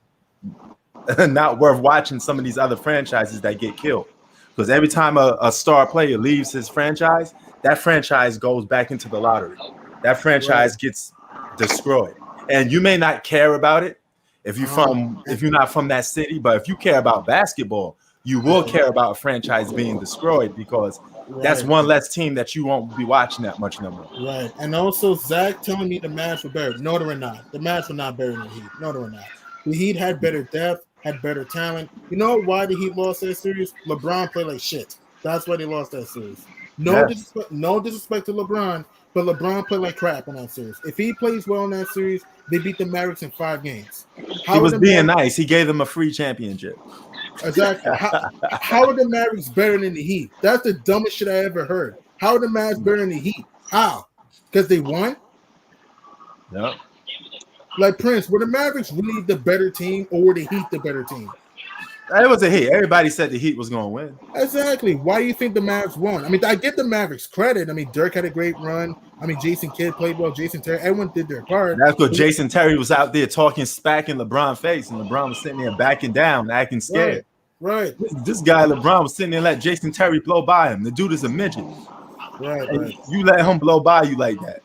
not worth watching some of these other franchises that get killed. Because every time a star player leaves his franchise, that franchise goes back into the lottery. That franchise gets destroyed. And you may not care about it if you're not from that city, but if you care about basketball, you will care about a franchise being destroyed because that's one less team that you won't be watching that much no more. Right. And also, Zach telling me the Mavs were better. No, they were not. The Mavs were not better than the Heat. No, they were not. The Heat had better depth, had better talent. You know why the Heat lost that series? LeBron played like shit. That's why they lost that series. No disrespect to LeBron, but LeBron played like crap in that series. If he plays well in that series, they beat the Mavericks in 5 games. He was being nice. He gave them a free championship. Exactly. How are the Mavericks better than the Heat? That's the dumbest shit I ever heard. How are the Mavs better than the Heat? How? Because they won? Yep. Like Prince, were the Mavericks really the better team or were the Heat the better team? It was a Heat. Everybody said the Heat was going to win. Exactly. Why do you think the Mavs won? I mean, I give the Mavericks credit. I mean, Dirk had a great run. I mean, Jason Kidd played well. Jason Terry, everyone did their part. That's what Jason Terry was out there talking smack in LeBron's face, and LeBron was sitting there backing down, acting scared. Right. This guy, LeBron, was sitting there and let Jason Terry blow by him. The dude is a midget. Right. You let him blow by you like that.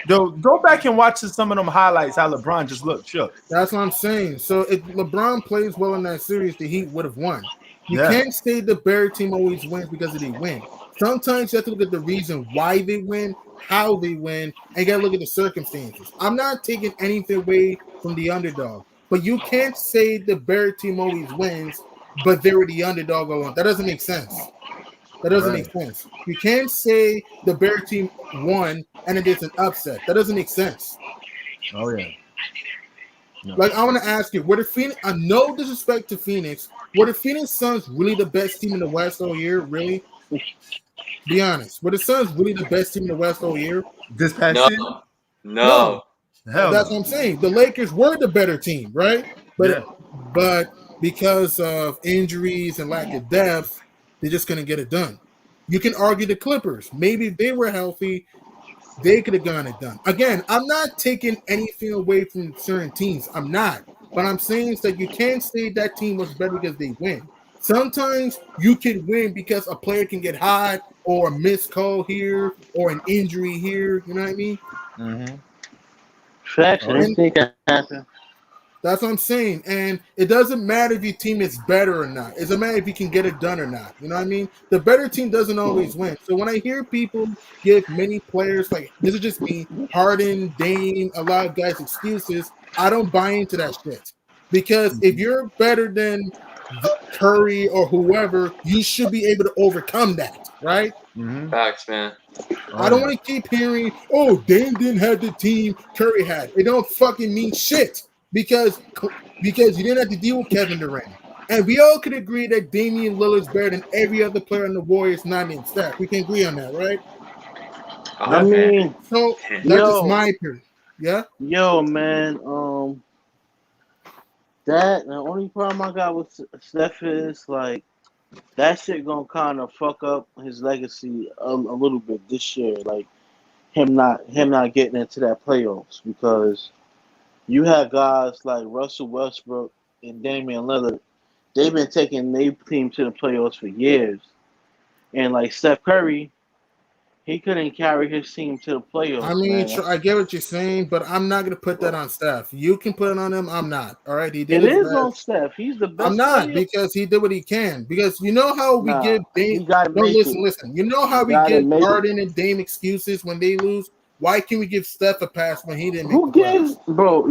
Go back and watch some of them highlights, how LeBron just looked shook. That's what I'm saying. So if LeBron plays well in that series, the Heat would have won. You can't say the better team always wins because they win. Sometimes you have to look at the reason why they win, how they win, and you got to look at the circumstances. I'm not taking anything away from the underdog, but you can't say the better team always wins, but they were the underdog alone. That doesn't make sense. That doesn't make sense. You can't say the better team won and it is an upset. That doesn't make sense. Oh, yeah. No. Like, I want to ask you, were the Phoenix, no disrespect to Phoenix, were the Phoenix Suns really the best team in the West all year? Really? Be honest. Were the Suns really the best team in the West all year? This past season? No. That's what I'm saying. The Lakers were the better team, right? But because of injuries and lack of depth, they're just going to get it done. You can argue the Clippers. Maybe if they were healthy, they could have gotten it done. Again, I'm not taking anything away from certain teams. I'm not. But I'm saying is that you can't say that team was better because they win. Sometimes you can win because a player can get hot or a missed call here or an injury here. You know what I mean? Mm-hmm. Facts. I didn't think that happened. That's what I'm saying. And it doesn't matter if your team is better or not. It doesn't matter if you can get it done or not. You know what I mean? The better team doesn't always win. So when I hear people give many players, like, this is just me, Harden, Dame, a lot of guys excuses, I don't buy into that shit. Because if you're better than Curry or whoever, you should be able to overcome that, right? Mm-hmm. Facts, man. I don't want to keep hearing, oh, Dame didn't have the team Curry had. It don't fucking mean shit. Because you didn't have to deal with Kevin Durant. And we all could agree that Damian Lillard's better than every other player in the Warriors, not named Steph. We can agree on that, right? I mean, so that's just my opinion. Yeah? Yo, man, the only problem I got with Steph is, like, that shit gonna kind of fuck up his legacy a little bit this year. Like, him not getting into that playoffs, because you have guys like Russell Westbrook and Damian Lillard. They've been taking their team to the playoffs for years. And like Steph Curry, he couldn't carry his team to the playoffs. I mean, man. I get what you're saying, but I'm not gonna put that on Steph. You can put it on him. I'm not. All right, he did It his is best. on Steph. He's the best I'm not player. because he did what he can. Because you know how we Nah, give he Dame. gotta No, make listen. it. You know how You we gotta give make it. Harden and Dame excuses when they lose. Why can't we give Steph a pass when he didn't make Who the playoffs? gives, bro?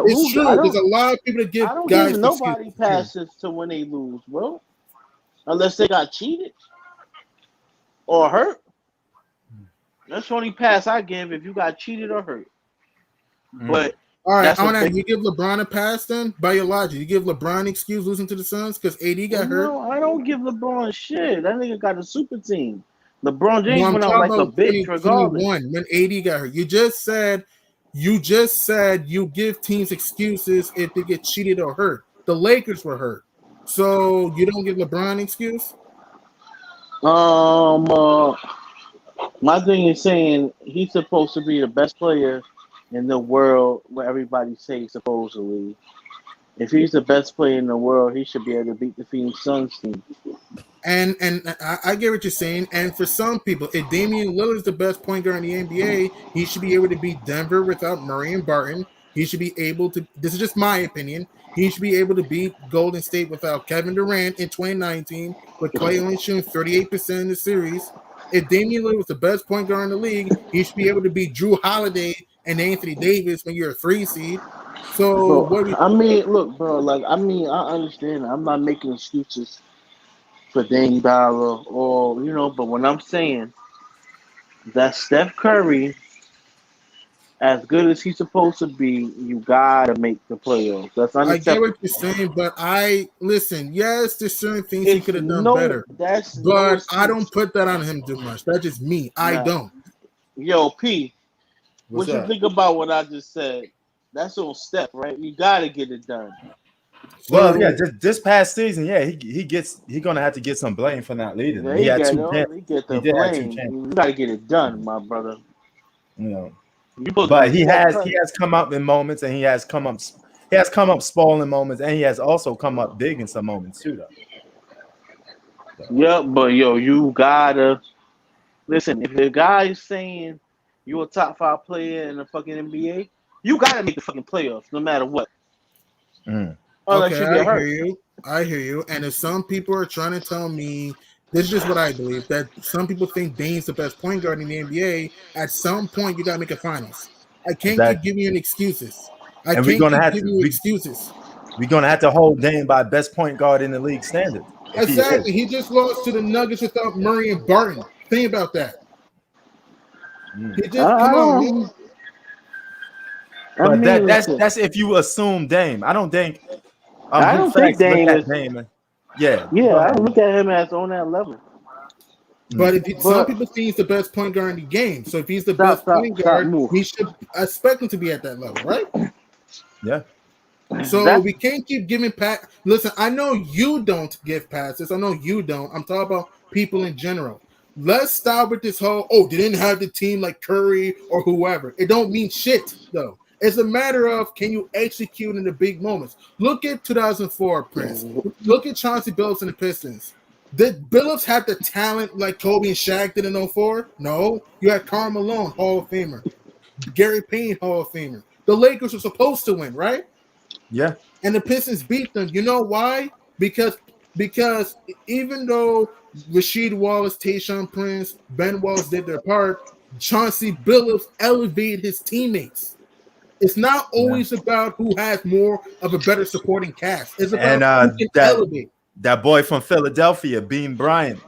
It's true. I There's don't. a lot of people that give I don't guys give nobody excuses. It's true. passes to when they lose, bro. Unless they got cheated or hurt. That's the only pass I give if you got cheated or hurt. But All right, that's I a want to. big. You give LeBron a pass then? By your logic, you give LeBron an excuse losing to the Suns because AD got hurt. No, I don't give LeBron shit. That nigga got a super team. LeBron No, James I'm went out talking like a about bitch regardless. 2021 when AD got hurt. You just said you give teams excuses if they get cheated or hurt. The Lakers were hurt, so you don't give LeBron an excuse. My thing is saying he's supposed to be the best player in the world, where everybody says supposedly. If he's the best player in the world, he should be able to beat the Phoenix Suns team. And I get what you're saying. And for some people, if Damian Lillard is the best point guard in the NBA, he should be able to beat Denver without Murray and Barton. He should be able to. This is just my opinion. He should be able to beat Golden State without Kevin Durant in 2019, with Clay only shooting 38% in the series. If Damian Lillard was the best point guard in the league, he should be able to beat Drew Holiday and Anthony Davis when you're a 3 seed. So Bro, what? I mean, look, bro. Like, I mean, I understand. I'm not making excuses for Dame Dollar or but when I'm saying that Steph Curry, as good as he's supposed to be, you gotta make the playoffs. That's I get what unacceptable. you're saying, but I listen. Yes, there's certain things he could have done better, That's no but I excuse. don't put that on him too much. That's just me. I Nah. don't. Yo, P, What's what you up? think about what I just said? That's on Steph, right? You gotta get it done. Well, So, yeah, this past season, yeah, he gonna have to get some blame for not leading. There He you had go. two Though. champs. They get the He did have two blame. champs. You gotta get it done, my brother. You know, You supposed to but be he Steph has Curry. come up in moments, and he has come up spoiling moments, and he has also come up big in some moments too, though. Yeah, but yo, you gotta listen. If the guy is saying you're a top 5 player in the fucking NBA, you gotta make the fucking playoffs, no matter what. Mm. Unless okay, you I get hear hurt. you. I hear you. And if some people are trying to tell me, this is just what I believe, that some people think Dame's the best point guard in the NBA. At some point, you gotta make a finals. I can't keep Exactly. giving you excuses. I And we're can't gonna keep have giving to you excuses. we're gonna have to hold Dame by best point guard in the league standard. If he Exactly. is. He just lost to the Nuggets without Murray and Barton. Think about that. Mm. He just come on, man. But listen, that's if you assume Dame. I don't think I Hoop don't think Facts look Dame at is. Dame. Yeah, Yeah, go I ahead. don't look at him as on that level. But some But people think he's the best point guard in the game. So if he's the stop, best point guard, move. we should expect him to be at that level, right? Yeah. So That's we can't keep giving Listen, I know you don't give passes. I know you don't. I'm talking about people in general. Let's stop with this whole, they didn't have the team like Curry or whoever. It don't mean shit, though. It's a matter of, can you execute in the big moments? Look at 2004, Prince. Look at Chauncey Billups and the Pistons. Did Billups have the talent like Kobe and Shaq did in 04? No. You had Karl Malone, Hall of Famer. Gary Payne, Hall of Famer. The Lakers were supposed to win, right? Yeah. And the Pistons beat them. You know why? Because even though Rasheed Wallace, Tayshaun Prince, Ben Wallace did their part, Chauncey Billups elevated his teammates. It's not always about who has more of a better supporting cast. It's about who can elevate. That boy from Philadelphia, Bean Bryant,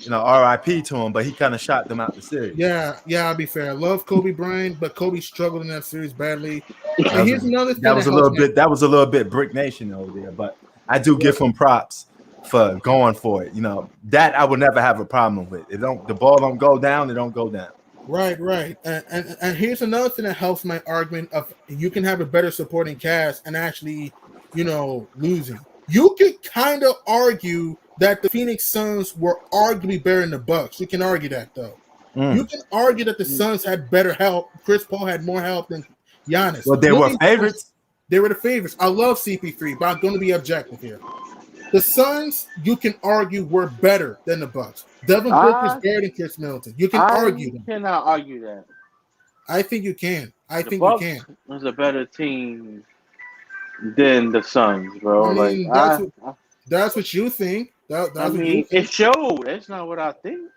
RIP to him, but he kind of shot them out the series. Yeah, I'll be fair. I love Kobe Bryant, but Kobe struggled in that series badly. And here's another thing that was a little bit Brick Nation over there, but I do give him props for going for it. That I would never have a problem with. The ball don't go down, it don't go down. Right. And here's another thing that helps my argument of you can have a better supporting cast and actually, losing. You could kind of argue that the Phoenix Suns were arguably better than the Bucks. You can argue that, though. You can argue that the Suns had better help. Chris Paul had more help than Giannis. Well, they were favorites. They were the favorites. I love CP3, but I'm going to be objective here. The Suns, you can argue, were better than the Bucks. Devin Booker's better than Chris Middleton. You can argue that. Cannot argue that. I think you can. I The think Bucks you can. was a better team than the Suns, bro. I mean, that's what you think. That's what you think. It showed. That's not what I think.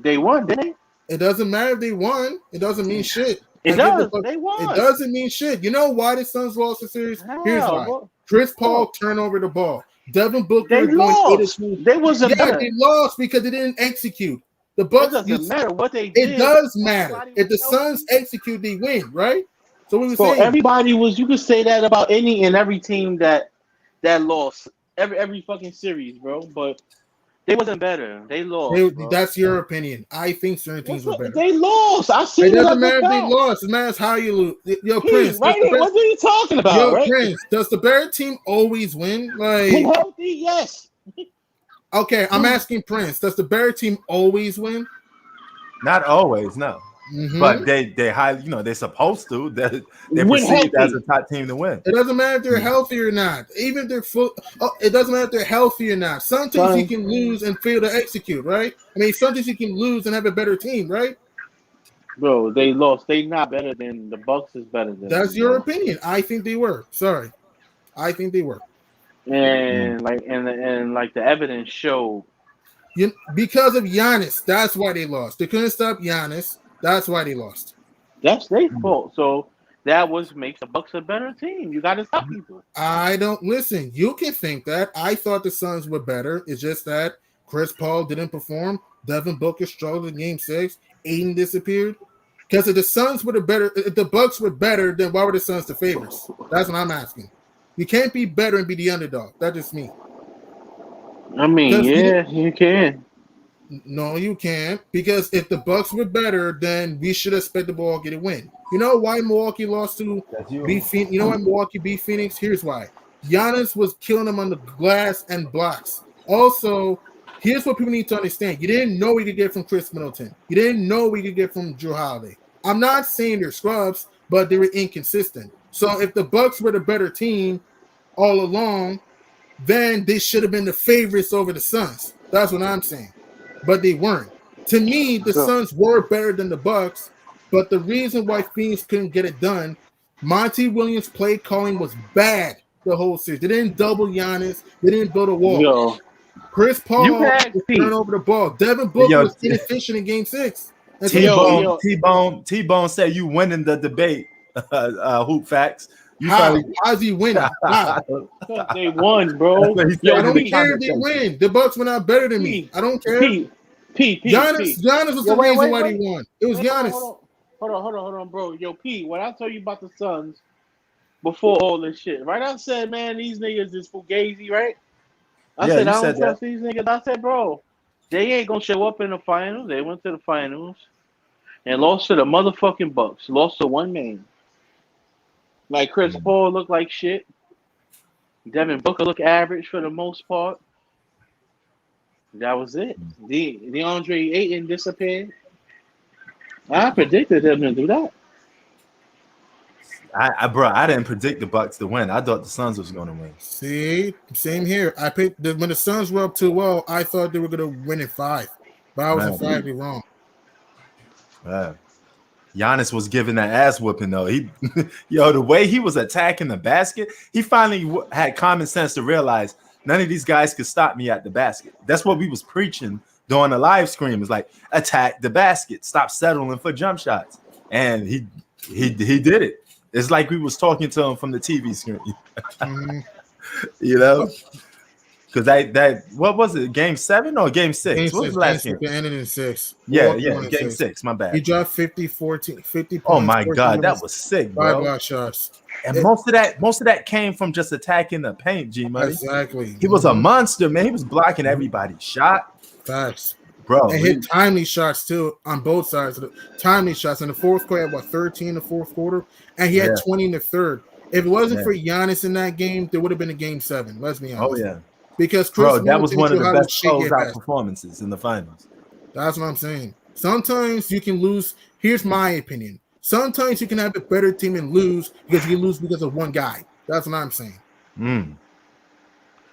They won, didn't they? It doesn't matter if they won. It doesn't mean shit. It does. They won. It doesn't mean shit. You know why the Suns lost the series? Here's why. Chris Paul turned over the ball. Devin Booker. They lost. They wasn't better. They lost because they didn't execute. The Bucks. It doesn't matter what they did. It does matter. If the Suns execute, they win, right? So what we saying? Everybody was. You could say that about any and every team that lost every fucking series, bro. But they wasn't better. They lost. That's your opinion. I think certain teams were better. They lost. I see. It doesn't matter if they lost. It matters how you lose. Yo, Prince. Right? What are you talking about? Yo, right? Prince. Does the better team always win? Like healthy, yes. Okay, I'm asking Prince. Does the better team always win? Not always, no. Mm-hmm. But they highly, they're supposed to. They're perceived as a top team to win. It doesn't matter if they're healthy or not. Even if they're full. It doesn't matter if they're healthy or not. Sometimes you can lose and fail to execute, right? I mean, sometimes you can lose and have a better team, right? Bro, they lost. They not better than the Bucks. Is better than. That's your opinion. I think they were. Sorry, I think they were. And the evidence showed. Because of Giannis, that's why they lost. They couldn't stop Giannis. That's why they lost. That's their fault. So that makes the Bucks a better team. You got to stop people. I don't listen. You can think that. I thought the Suns were better. It's just that Chris Paul didn't perform. Devin Booker struggled in Game 6. Aiden disappeared. Because if the Bucks were better, then why were the Suns the favorites? That's what I'm asking. You can't be better and be the underdog. That's just me. I mean, you can. No, you can't. Because if the Bucks were better, then we should expect the Milwaukee to win. You know why Milwaukee lost to beat Phoenix? You know why Milwaukee beat Phoenix? Here's why. Giannis was killing them on the glass and blocks. Also, here's what people need to understand. You didn't know what you could get from Chris Middleton. You didn't know what you could get from Drew Holiday. I'm not saying they're scrubs, but they were inconsistent. So if the Bucks were the better team all along, then they should have been the favorites over the Suns. That's what I'm saying. But they weren't. To me, the Suns were better than the Bucks, but the reason why Phoenix couldn't get it done, Monty Williams' play calling was bad the whole series. They didn't double Giannis. They didn't build a wall. Yo, Chris Paul turned over the ball. Devin Booker was inefficient in Game 6. T-Bone said you winning the debate. Hoop facts. How's he winning? They won, bro. I don't care if they win. The Bucks were not better than me. I don't care. Giannis was the reason why they won. It was Giannis. Hold on, bro. Yo, P, what I told you about the Suns before all this shit, right? I said, man, these niggas is fugazi, right? I said, I don't trust these niggas. I said, bro, they ain't gonna show up in the finals. They went to the finals and lost to the motherfucking Bucks. Lost to one man. Like Chris Paul looked like shit. Devin Booker looked average for the most part. That was it. DeAndre Ayton disappeared. I predicted them to do that. I didn't predict the Bucks to win. I thought the Suns was going to win. See, same here. I picked when the Suns were up 2-0. I thought they were going to win in 5, but I was emphatically wrong. Giannis was giving that ass whooping though. The way he was attacking the basket, he finally had common sense to realize none of these guys could stop me at the basket. That's what we was preaching during the live stream. It's like attack the basket, stop settling for jump shots, and he did it. It's like we was talking to him from the TV screen, Because that what was it? Game 7 or Game 6? What was the last game? It ended in 6. Yeah, Game 6. My bad. He dropped 50 points. Oh my God, that was sick, bro. 5 block shots. And most of that came from just attacking the paint, G-Money. Exactly. He was a monster, man. He was blocking everybody's shot. Facts. Bro. And hit timely shots too on both sides of the timely shots. In the fourth quarter, 13 in the fourth quarter, and he had 20 in the third. If it wasn't for Giannis in that game, there would have been a Game 7. Let's be honest. Oh yeah. Because that was one of the best closeout performances in the finals. That's what I'm saying. Sometimes you can lose. Here's my opinion. Sometimes you can have a better team and lose because you lose because of one guy. That's what I'm saying.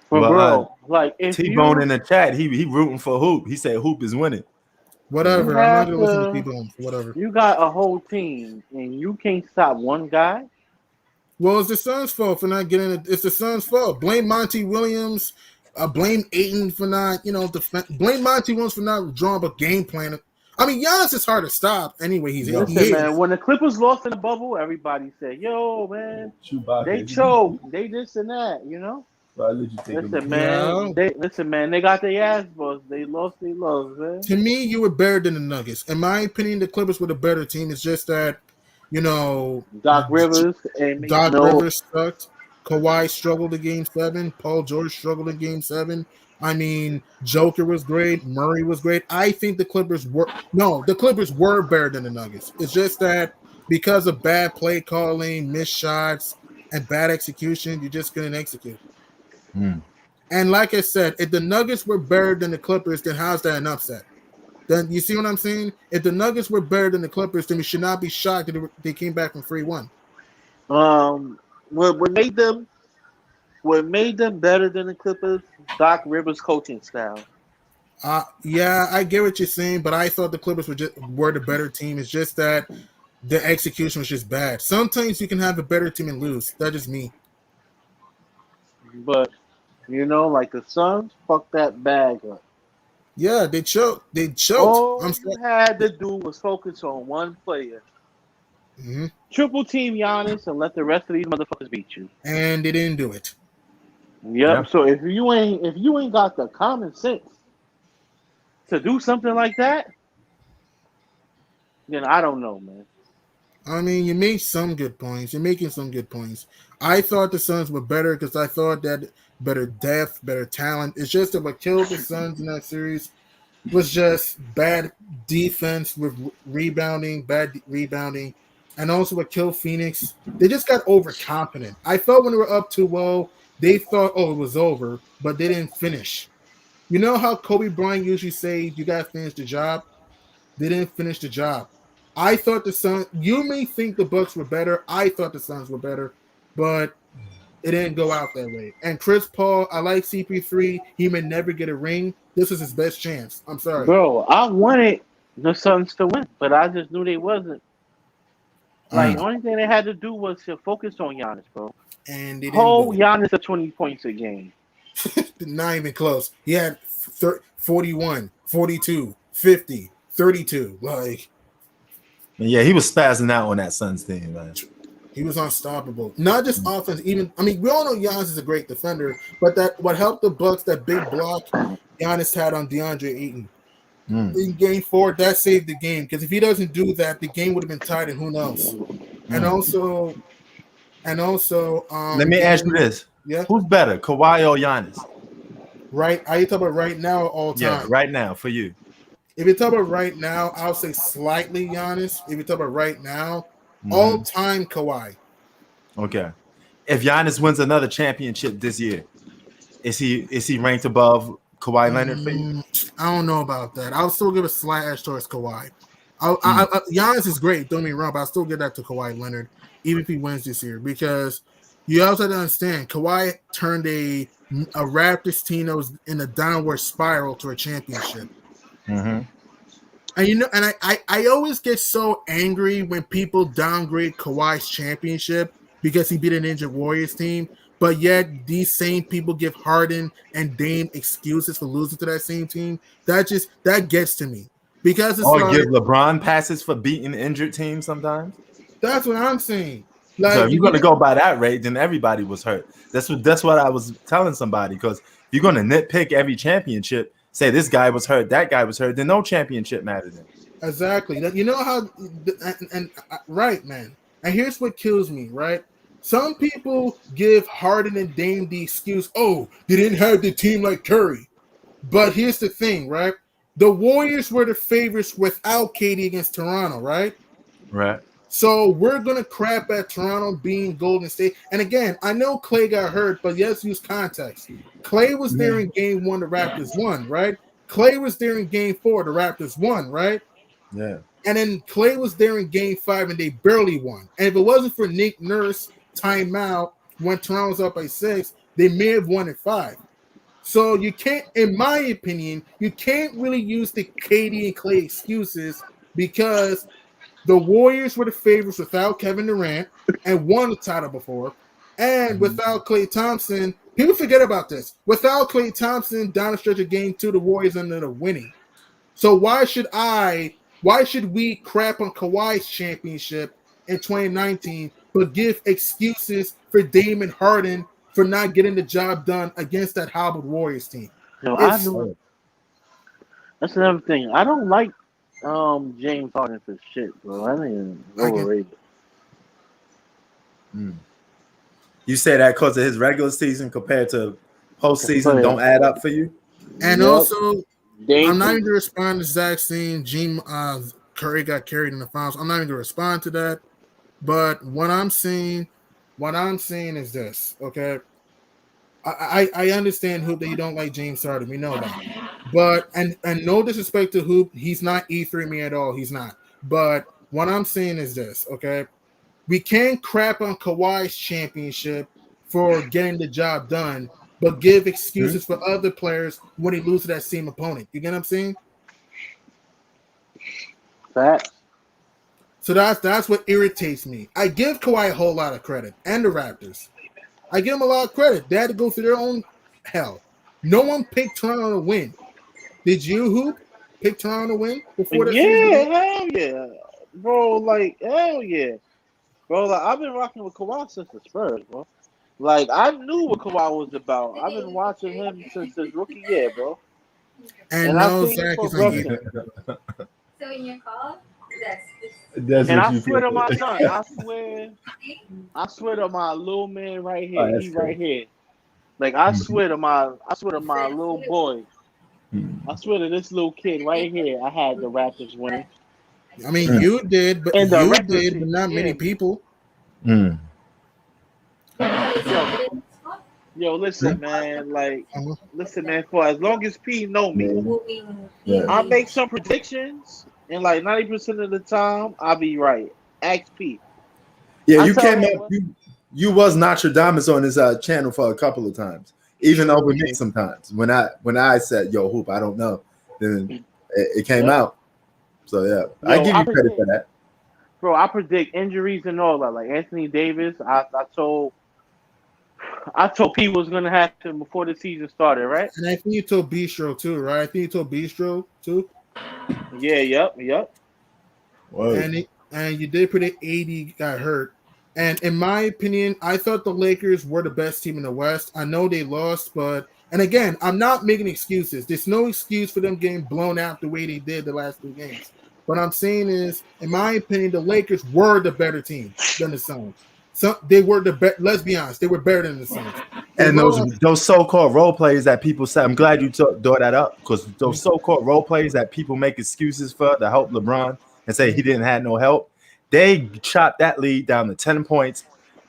Well, bro, Like if T-Bone you in the chat, he rooting for Hoop. He said Hoop is winning. Whatever. You I'm not have gonna listen to to- people. Whatever. you got a whole team and you can't stop one guy. Well, it's the Suns' fault for not getting it. It's the Suns' fault. Blame Monty Williams. Blame Ayton for not, blame Monty Williams for not drawing up a game plan. I mean, Giannis is hard to stop. Anyway, he Listen, is. man, when the Clippers lost in the bubble, everybody said, "Yo, man, they choked, they this and that," you know. Listen, man, they got their ass bust. They lost, man. To me, you were better than the Nuggets. In my opinion, the Clippers were the better team. It's just that, Doc Rivers and Rivers sucked. Kawhi struggled in Game 7. Paul George struggled in Game 7. I mean, Joker was great. Murray was great. I think the Clippers were better than the Nuggets. It's just that because of bad play calling, missed shots, and bad execution, you just couldn't execute. And like I said, if the Nuggets were better than the Clippers, then how's that an upset? Then you see what I'm saying? If the Nuggets were better than the Clippers, then we should not be shocked that they came back from 3-1. What made them better than the Clippers? Doc Rivers' coaching style. Yeah, I get what you're saying, but I thought the Clippers were the better team. It's just that the execution was just bad. Sometimes you can have a better team and lose. That's just me. But like the Suns, fucked that bag up. Yeah, they choked. All you had to do was focus on one player. Mm-hmm. Triple team Giannis and let the rest of these motherfuckers beat you. And they didn't do it. Yep. Yeah. So if you ain't got the common sense to do something like that, then I don't know, man. I mean, you made some good points. You're making some good points. I thought the Suns were better because I thought that better depth, better talent. It's just that what killed the Suns in that series was just bad defense with bad rebounding, and also what killed Phoenix. They just got overconfident. I felt when they were up 2-0, they thought, it was over, but they didn't finish. You know how Kobe Bryant usually says, you got to finish the job? They didn't finish the job. I thought the Suns, you may think the Bucks were better. I thought the Suns were better, but it didn't go out that way. And Chris Paul, I like CP3. He may never get a ring. This is his best chance. I'm sorry. Bro, I wanted the Suns to win, but I just knew they wasn't. Like, the only thing they had to do was to focus on Giannis, bro. And they didn't hold Giannis to 20 points a game. Not even close. He had 41, 42, 50, 32. Like, yeah, he was spazzing out on that Suns team, man. He was unstoppable. Not just offense, we all know Giannis is a great defender, but what helped the Bucks, that big block Giannis had on DeAndre Ayton. In Game 4, that saved the game. Because if he doesn't do that, the game would have been tied, and who knows? And also, let me ask you this: who's better, Kawhi or Giannis? Right? Are you talking about right now or all time? Yeah, right now for you. If you're talking about right now, I'll say slightly Giannis. If you're talking about right now, all time Kawhi. Okay. If Giannis wins another championship this year, is he ranked above Kawhi Leonard for you? I don't know about that. I'll still give a slight edge towards Kawhi. Giannis is great, don't get me wrong, but I'll still give that to Kawhi Leonard, even if he wins this year, because you also have to understand Kawhi turned a Raptors team that was in a downward spiral to a championship. And I always get so angry when people downgrade Kawhi's championship because he beat an injured Warriors team, but yet these same people give Harden and Dame excuses for losing to that same team. That gets to me because it's give LeBron passes for beating injured teams sometimes. That's what I'm saying. Like, so if you're gonna go by that rate, then everybody was hurt. That's what I was telling somebody, because if you're gonna nitpick every championship, say this guy was hurt, that guy was hurt, then no championship mattered then. Exactly. You know how, right, man. And here's what kills me, right? Some people give Harden and Dame the excuse, they didn't have the team like Curry. But here's the thing, right? The Warriors were the favorites without KD against Toronto, right? Right. So we're going to crap at Toronto being Golden State. And again, I know Clay got hurt, but let's use context. Clay was there in Game 1, the Raptors won, right? Clay was there in Game 4, the Raptors won, right? Yeah. And then Clay was there in Game 5, and they barely won. And if it wasn't for Nick Nurse timeout when Toronto was up by 6, they may have won at 5. So you can't, in my opinion, you can't really use the KD and Clay excuses because the Warriors were the favorites without Kevin Durant and won the title before. And without Klay Thompson, people forget about this. Without Klay Thompson, down the stretch of game 2, the Warriors ended up winning. So why should we crap on Kawhi's championship in 2019, but give excuses for Damon Harden for not getting the job done against that hobbled Warriors team? Yo, It's- that's another thing. I don't like James Harden for shit, bro. I think he's overrated. You say that because of his regular season compared to postseason don't add up for you? And Yep. also, Dame- I'm not even going to respond to Zach saying Curry got carried in the finals. I'm not even going to respond to that. But what I'm saying is this, okay? I understand, Hoop, that you don't like James Harden. We know that. But and no disrespect to Hoop, he's not E3 me at all. He's not. But what I'm saying is this, okay? We can't crap on Kawhi's championship for getting the job done, but give excuses for other players when he loses to that same opponent. You get what I'm saying? Facts. So that's what irritates me. I give Kawhi a whole lot of credit, and the Raptors. I give them a lot of credit. They had to go through their own hell. No one picked Toronto to win. Did you, Hoop, pick Toronto to win before the season? Yeah, hell yeah. Bro, like, hell yeah. Bro, like, I've been rocking with Kawhi since the Spurs, bro. Like, I knew what Kawhi was about. I've been watching him since his rookie year, bro. And I now think Zach for is on Brooklyn. you. So in your call, That's And what I you swear to feel. my son, I swear to my little man right here, Oh, that's he cool. right here. Like I swear to my little boy. I swear to this little kid right here, I had the Raptors winning. I mean, you did, but And the you regular did, but season, not many yeah. people. Yo, listen, man. Like, Uh-huh. listen, man. For as long as P know me, Yeah. I make some predictions, and like 90% of the time, I'll be right. Ask P. Yeah, I you tell came him, up. You was Nostradamus on his channel for a couple of times, even over me sometimes. When I said, "Yo, Hoop, I don't know," then it came out. So yeah, I Yo, give you credit for that. Bro, I predict injuries and all that. Like Anthony Davis, I told P was gonna happen before the season started, right? And I think you told Bistro too, right? I think you told Bistro too. Yeah, yep. Whoa. And you did predict AD got hurt. And in my opinion, I thought the Lakers were the best team in the West. I know they lost, but and again, I'm not making excuses. There's no excuse for them getting blown out the way they did the last 2 games. What I'm saying is, in my opinion, the Lakers were the better team than the Suns. So they were the best. Let's be honest, they were better than the Suns. And those so-called role plays that people say, I'm glad you brought that up, because those so-called role plays that people make excuses for to help LeBron and say he didn't have no help, they chopped that lead down to 10 points.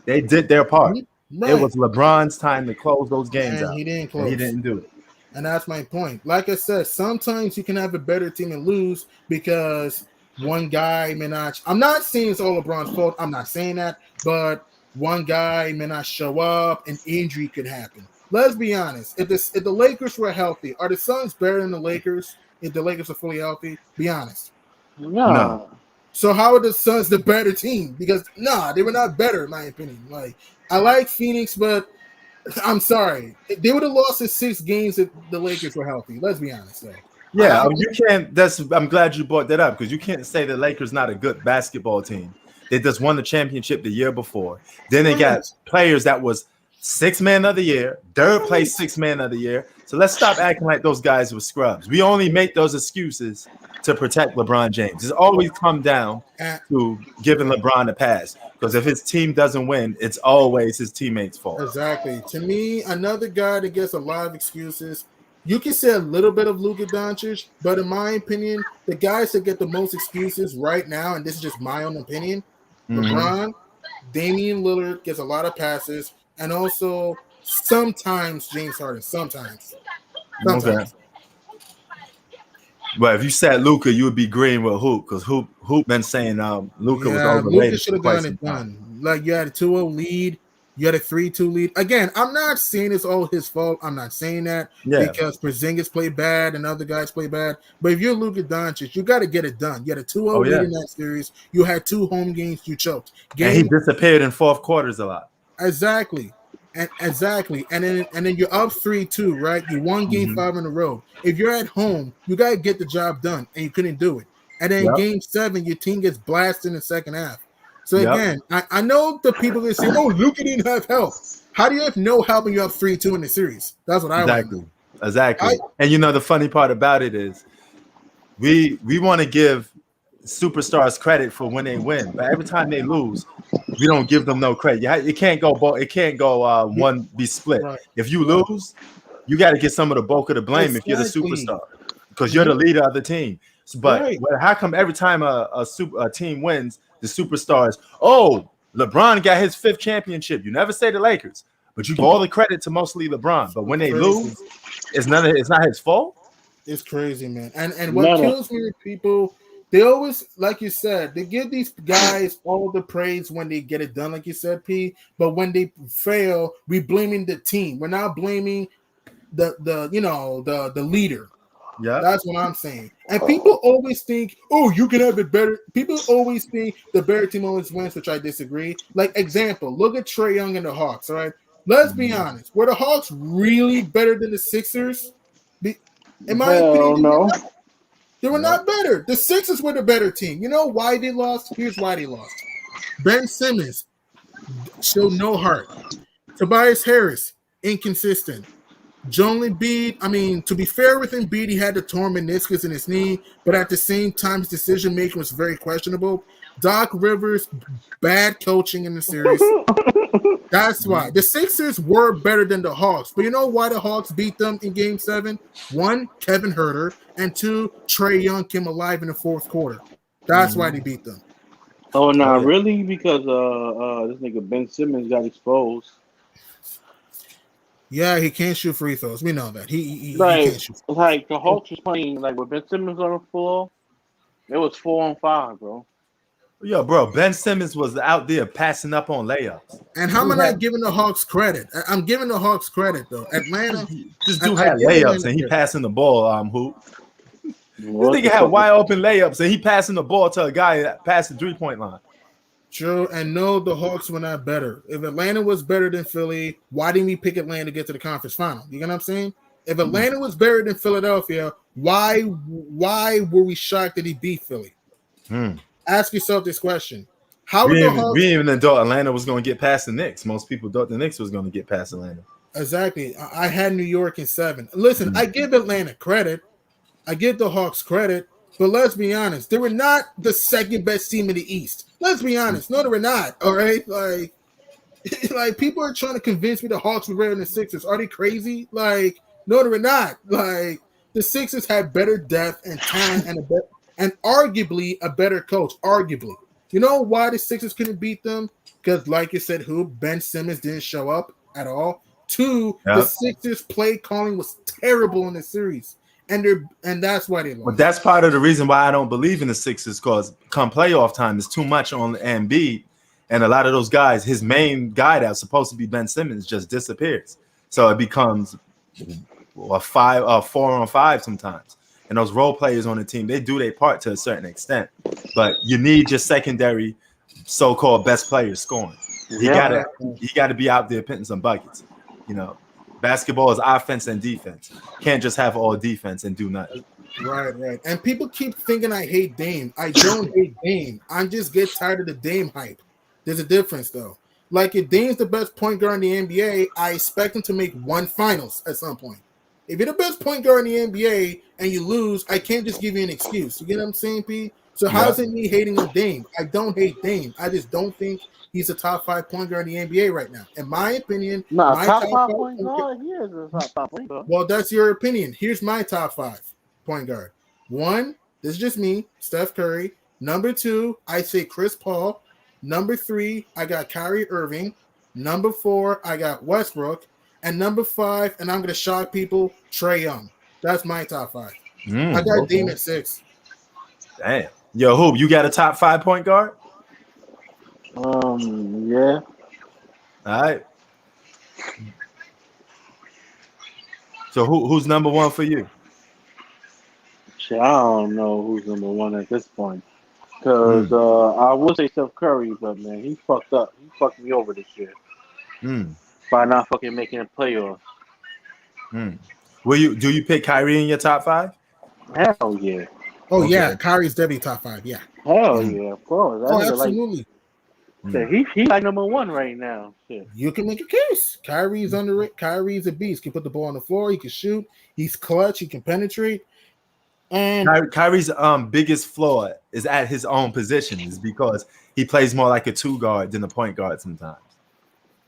They did their part. Right. It was LeBron's time to close those games out. He didn't close. And he didn't do it. And that's my point. Like I said, sometimes you can have a better team and lose because one guy may not. I'm not saying it's all LeBron's fault. I'm not saying that, but one guy may not show up, and injury could happen. Let's be honest. If the Lakers were healthy, are the Suns better than the Lakers? If the Lakers are fully healthy, be honest. No. So how are the Suns the better team? Because they were not better, in my opinion. Like I like Phoenix, but I'm sorry. They would have lost in 6 games if the Lakers were healthy. Let's be honest, though. Yeah, you can't. I'm glad you brought that up, because you can't say the Lakers not a good basketball team. They just won the championship the year before. Then they got players that was 6th man of the year, 3rd place 6th man of the year. So let's stop acting like those guys were scrubs. We only make those excuses to protect LeBron James. It's always come down to giving LeBron a pass, because if his team doesn't win, it's always his teammates' fault. Exactly. To me, another guy that gets a lot of excuses. You can say a little bit of Luka Doncic, but in my opinion, the guys that get the most excuses right now, and this is just my own opinion, LeBron, Damian Lillard gets a lot of passes, and also sometimes James Harden. Sometimes. Okay. But if you said Luka, you would be agreeing with Hoop, because Hoop been saying Luka was overrated. Luka should have gotten it done. Like you had a 2-0 lead, You had a 3-2 lead. Again, I'm not saying it's all his fault. I'm not saying that because Porzingis played bad and other guys play bad. But if you're Luka Doncic, you got to get it done. You had a 2-0 lead in that series. You had 2 home games. You choked. And he disappeared in fourth quarters a lot. Exactly. And then you're up 3-2, right? You won game 5 in a row. If you're at home, you got to get the job done, and you couldn't do it. And then game 7, your team gets blasted in the second half. So again, I know the people that say, "Oh, Luka didn't have help." How do you have no help when you're up 3-2 in the series? That's what I want. Exactly. And you know the funny part about it is, we want to give superstars credit for when they win, but every time they lose, we don't give them no credit. It can't go one be split. Right. If you lose, you got to get some of the bulk of the blame if you're the superstar, because you're the leader of the team. But how come every time a team wins, the superstars, LeBron got his 5th championship? You never say the Lakers, but you give all the credit to mostly LeBron. But when they lose, it's not his fault. It's crazy, man. And what kills me with people, they always, like you said, they give these guys all the praise when they get it done, like you said, P. But when they fail, we blaming the team. We're not blaming the leader. Yeah, that's what I'm saying. And people always think, you can have it better. People always think the better team always wins, which I disagree. Like, example, look at Trae Young and the Hawks, all right? Let's be honest. Were the Hawks really better than the Sixers? In my opinion, no. They were not better. The Sixers were the better team. You know why they lost? Here's why they lost. Ben Simmons showed no heart. Tobias Harris, inconsistent. Joel Embiid, to be fair with Embiid, he had the torn meniscus in his knee, but at the same time, his decision-making was very questionable. Doc Rivers, bad coaching in the series. That's why. The Sixers were better than the Hawks, but you know why the Hawks beat them in Game 7? 1, Kevin Huerter, and 2, Trae Young came alive in the fourth quarter. That's why they beat them. Oh, no, really? Because this nigga Ben Simmons got exposed. Yeah, he can't shoot free throws. We know that. He can't shoot. Like the Hawks was playing with Ben Simmons on the floor. It was 4-on-5, bro. Yo, bro, Ben Simmons was out there passing up on layups. And how am I not giving the Hawks credit? I'm giving the Hawks credit though. Atlanta, this dude had layups and he passing the ball. This nigga had wide open layups and he passing the ball to a guy that passed the 3-point line. True, and no, the Hawks were not better. If Atlanta was better than Philly, why didn't we pick Atlanta to get to the conference final? You know what I'm saying? If Atlanta was better than Philadelphia, why were we shocked that he beat Philly? Ask yourself this question. We even thought Atlanta was going to get past the Knicks. Most people thought the Knicks was going to get past Atlanta. Exactly. I had New York in 7. Listen, I give Atlanta credit. I give the Hawks credit. But let's be honest, they were not the second best team in the East. Let's be honest. No, they were not. All right. Like people are trying to convince me the Hawks were better than the Sixers. Are they crazy? Like, no, they were not. Like, the Sixers had better depth and talent and arguably a better coach. Arguably. You know why the Sixers couldn't beat them? Because, like you said, Ben Simmons didn't show up at all. 2, the Sixers play calling was terrible in the series. And that's why they lost. But that's part of the reason why I don't believe in the Sixers, because come playoff time, it's too much on Embiid, and a lot of those guys, his main guy that's supposed to be Ben Simmons just disappears. So it becomes a 4-on-5 sometimes. And those role players on the team, they do their part to a certain extent, but you need your secondary, so-called best players scoring. You gotta be out there pitting some buckets, you know. Basketball is offense and defense. Can't just have all defense and do nothing. Right. And people keep thinking I hate Dame. I don't hate Dame. I just get tired of the Dame hype. There's a difference, though. Like, if Dame's the best point guard in the NBA, I expect him to make one finals at some point. If you're the best point guard in the NBA and you lose, I can't just give you an excuse. You get what I'm saying, P? So how's it me hating on Dame? I don't hate Dame. I just don't think he's a top 5 point guard in the NBA right now. In my opinion, my top 5 point guard. He is a top 5 point guard. Well, that's your opinion. Here's my top 5 point guard. 1, this is just me, Steph Curry. Number 2, I say Chris Paul. Number 3, I got Kyrie Irving. Number 4, I got Westbrook. And number 5, and I'm going to shock people, Trae Young. That's my top 5. I got Dame at 6. Damn. Yo, who? You got a top 5 point guard? Yeah. All right. So who's number one for you? Shit, I don't know who's number one at this point. Because I will say Steph Curry, but man, he fucked up. He fucked me over this year by not fucking making a playoff. Do you pick Kyrie in your top 5? Hell yeah. Oh Okay. yeah, Kyrie's definitely top 5. Yeah. Hell yeah, of course. That Oh, nigga absolutely. He like number one right now. Shit. You can make a case. Kyrie's underrated. Kyrie's a beast. He can put the ball on the floor. He can shoot. He's clutch. He can penetrate. And Kyrie's biggest flaw is at his own position, is because he plays more like a 2 guard than a point guard sometimes.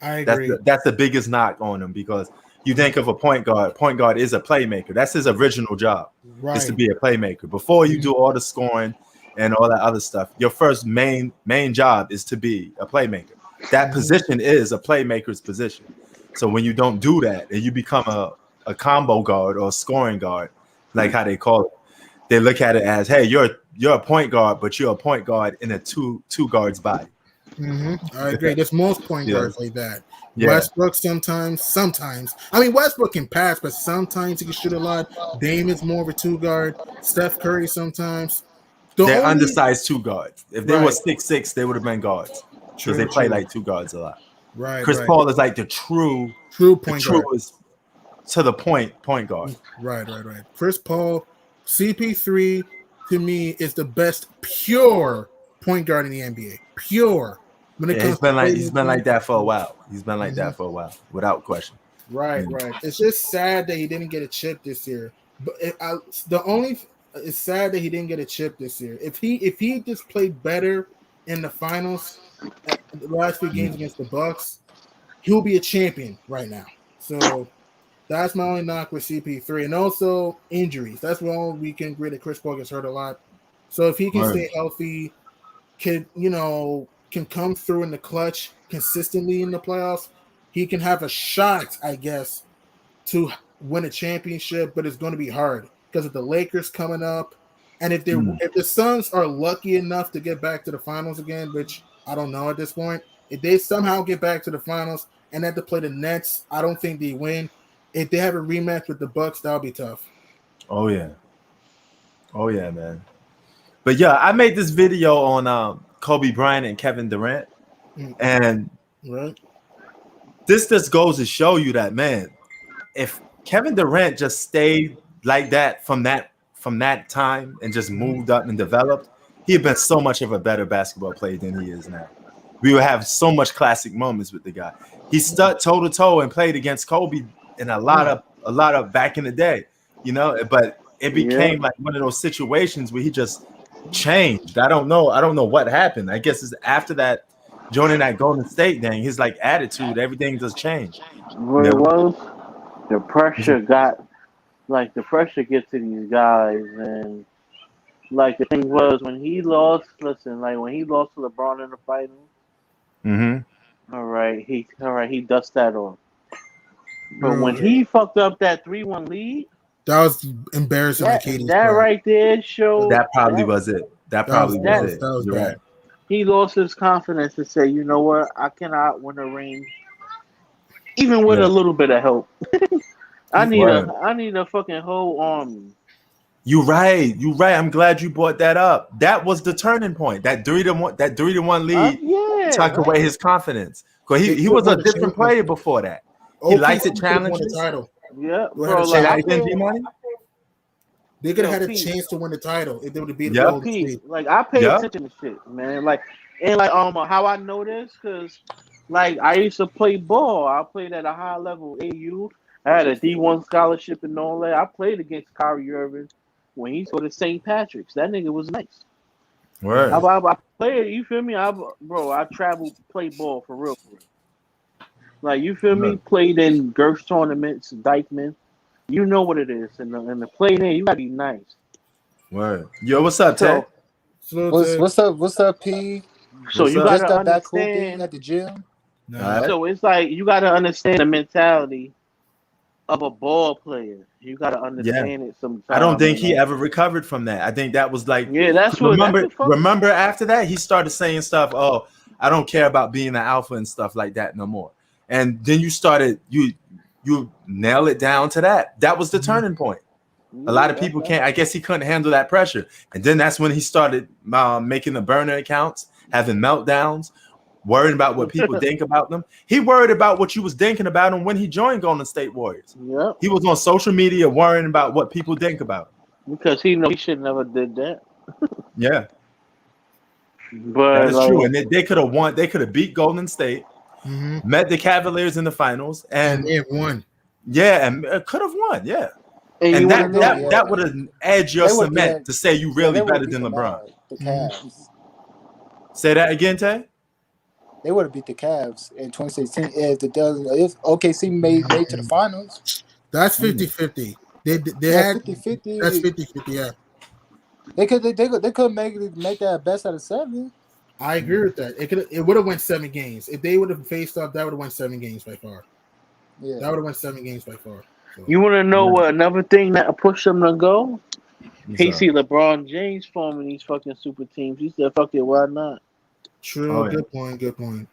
I agree. That's the biggest knock on him, because you think of a point guard. Point guard is a playmaker. That's his original job, is to be a playmaker. Before you do all the scoring and all that other stuff, your first main job is to be a playmaker. That position is a playmaker's position. So when you don't do that and you become a combo guard or a scoring guard, like how they call it, they look at it as, hey, you're a point guard, but you're a point guard in a two guards body. I agree. There's most point guards like that. Yeah. Westbrook sometimes. I mean, Westbrook can pass, but sometimes he can shoot a lot. Dame is more of a 2 guard. Steph Curry sometimes. They're undersized 2 guards. If they were 6'6", they would have been guards, because they play like 2 guards a lot. Right. Chris Paul is like the true point guard. Is to the point guard. Right. Chris Paul, CP3 to me is the best pure point guard in the NBA. Pure. When it comes he's been like that for a while. Without question. Right. It's just sad that he didn't get a chip this year. But it's sad that he didn't get a chip this year. If he just played better in the finals, the last 3 games against the Bucks, he'll be a champion right now. So that's my only knock with CP3, and also injuries. That's why we can agree that Chris Paul gets hurt a lot. So if he can stay healthy, can come through in the clutch consistently in the playoffs, he can have a shot, I guess, to win a championship. But it's going to be hard because of the Lakers coming up, and if the Suns are lucky enough to get back to the finals again, which I don't know at this point, if they somehow get back to the finals and have to play the Nets, I don't think they win. If they have a rematch with the Bucks, that'll be tough. Oh yeah, man. But yeah, I made this video on Kobe Bryant and Kevin Durant, and this just goes to show you that, man, if Kevin Durant just stayed like that from that time and just moved up and developed, he'd been so much of a better basketball player than he is now. We would have so much classic moments with the guy. He stood toe to toe and played against Kobe in a lot of back in the day, but it became like one of those situations where he just changed. I don't know what happened. I guess it's after that, joining that Golden State thing, his like attitude, everything just changed. What it was, the pressure gets to these guys, and like the thing was when he lost to LeBron in the finals. All right, he dusted that off. But when he fucked up that 3-1 lead, that was embarrassing. That right there showed. That probably was it. That was You're right. He lost his confidence to say, you know what, I cannot win a ring, even with a little bit of help. I need a fucking whole army. You're right. I'm glad you brought that up. That was the turning point. That 3-1 lead took away his confidence. Because he was a different player before that. He liked the challenges. Yeah, bro. They could have had a Pete. chance to win the title if they would have beat the Golden State. Like I pay attention to shit, man. How I know this, because like I used to play ball. I played at a high level AU. I had a D1 scholarship and all that. I played against Kyrie Irving when he scored at St. Patrick's. That nigga was nice. Right. I played. You feel me? I traveled, played ball for real. Like, you feel me? Played in Gerst tournaments, Dykeman. You know what it is. And the play there, you gotta be nice. Word. Yo, what's up, Ted? What's up, P? So you just gotta got that cool understand. thing at the gym. So it's like you gotta understand the mentality of a ball player. You gotta understand it sometimes. I don't think he ever recovered from that. I think that was like, remember after that he started saying stuff. Oh, I don't care about being an alpha and stuff like that no more. and then you started you nail it down to that. That was the turning point. A lot of people can't. I guess he couldn't handle that pressure, and then that's when he started making the burner accounts, having meltdowns, worrying about what people think about them. He worried about what you was thinking about him when he joined Golden State Warriors. Yep. He was on social media worrying about what people think about him. Because he should never did that. Yeah, but that is true. And they could have won. They could have beat Golden State, met the Cavaliers in the finals, and they won. Yeah, and could have won. Yeah. And that would have edged your cement to say you really better than LeBron. The Cavs. Say that again, Tay? They would have beat the Cavs in 2016 if OKC made to the finals. That's 50-50. They had 50-50. That's 50-50, yeah. They could make that best out of 7. I agree with that. It would have went 7 games. If they would have faced off, that would have won 7 games by far. Yeah. That would have won 7 games by far. So. You want to know what another thing that pushed them to go? He see LeBron James forming these fucking super teams. He said, "Fuck it, why not?" True. Oh, yeah. Good point.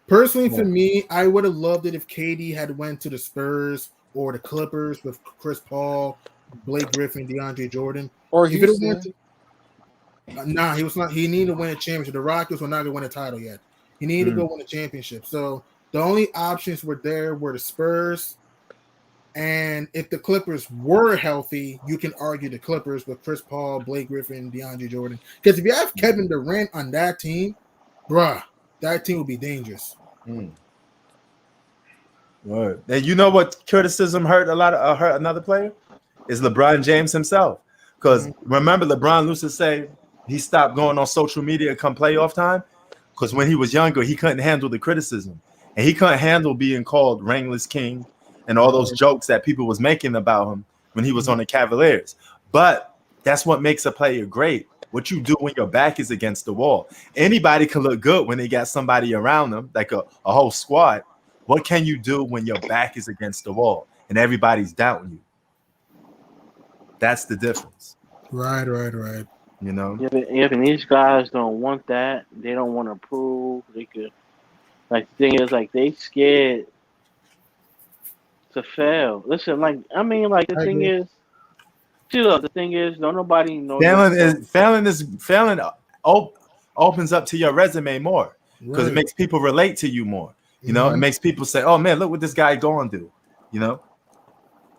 Personally, for me, I would have loved it if KD had went to the Spurs or the Clippers with Chris Paul, Blake Griffin, DeAndre Jordan. Or he Nah, he was not. He needed to win a championship. The Rockets were not going to win a title yet. He needed to go win a championship. So the only options were the Spurs. And if the Clippers were healthy, you can argue the Clippers with Chris Paul, Blake Griffin, DeAndre Jordan. Because if you have Kevin Durant on that team, that team would be dangerous. Right. And you know what criticism hurt another player? Is LeBron James himself. Because remember, LeBron used to say he stopped going on social media come playoff time because when he was younger, he couldn't handle the criticism. And he couldn't handle being called Ringless King and all those jokes that people was making about him when he was on the Cavaliers. But that's what makes a player great. What you do when your back is against the wall. Anybody can look good when they got somebody around them, like a whole squad. What can you do when your back is against the wall and everybody's doubting you? That's the difference. Right. You know? If these guys don't want that, they don't want to prove they could. Like, the thing is, like, they scared to fail. Listen, the thing is, don't nobody know. Failing opens up to your resume more because it makes people relate to you more. You know, it makes people say, "Oh man, look what this guy going to do." You know,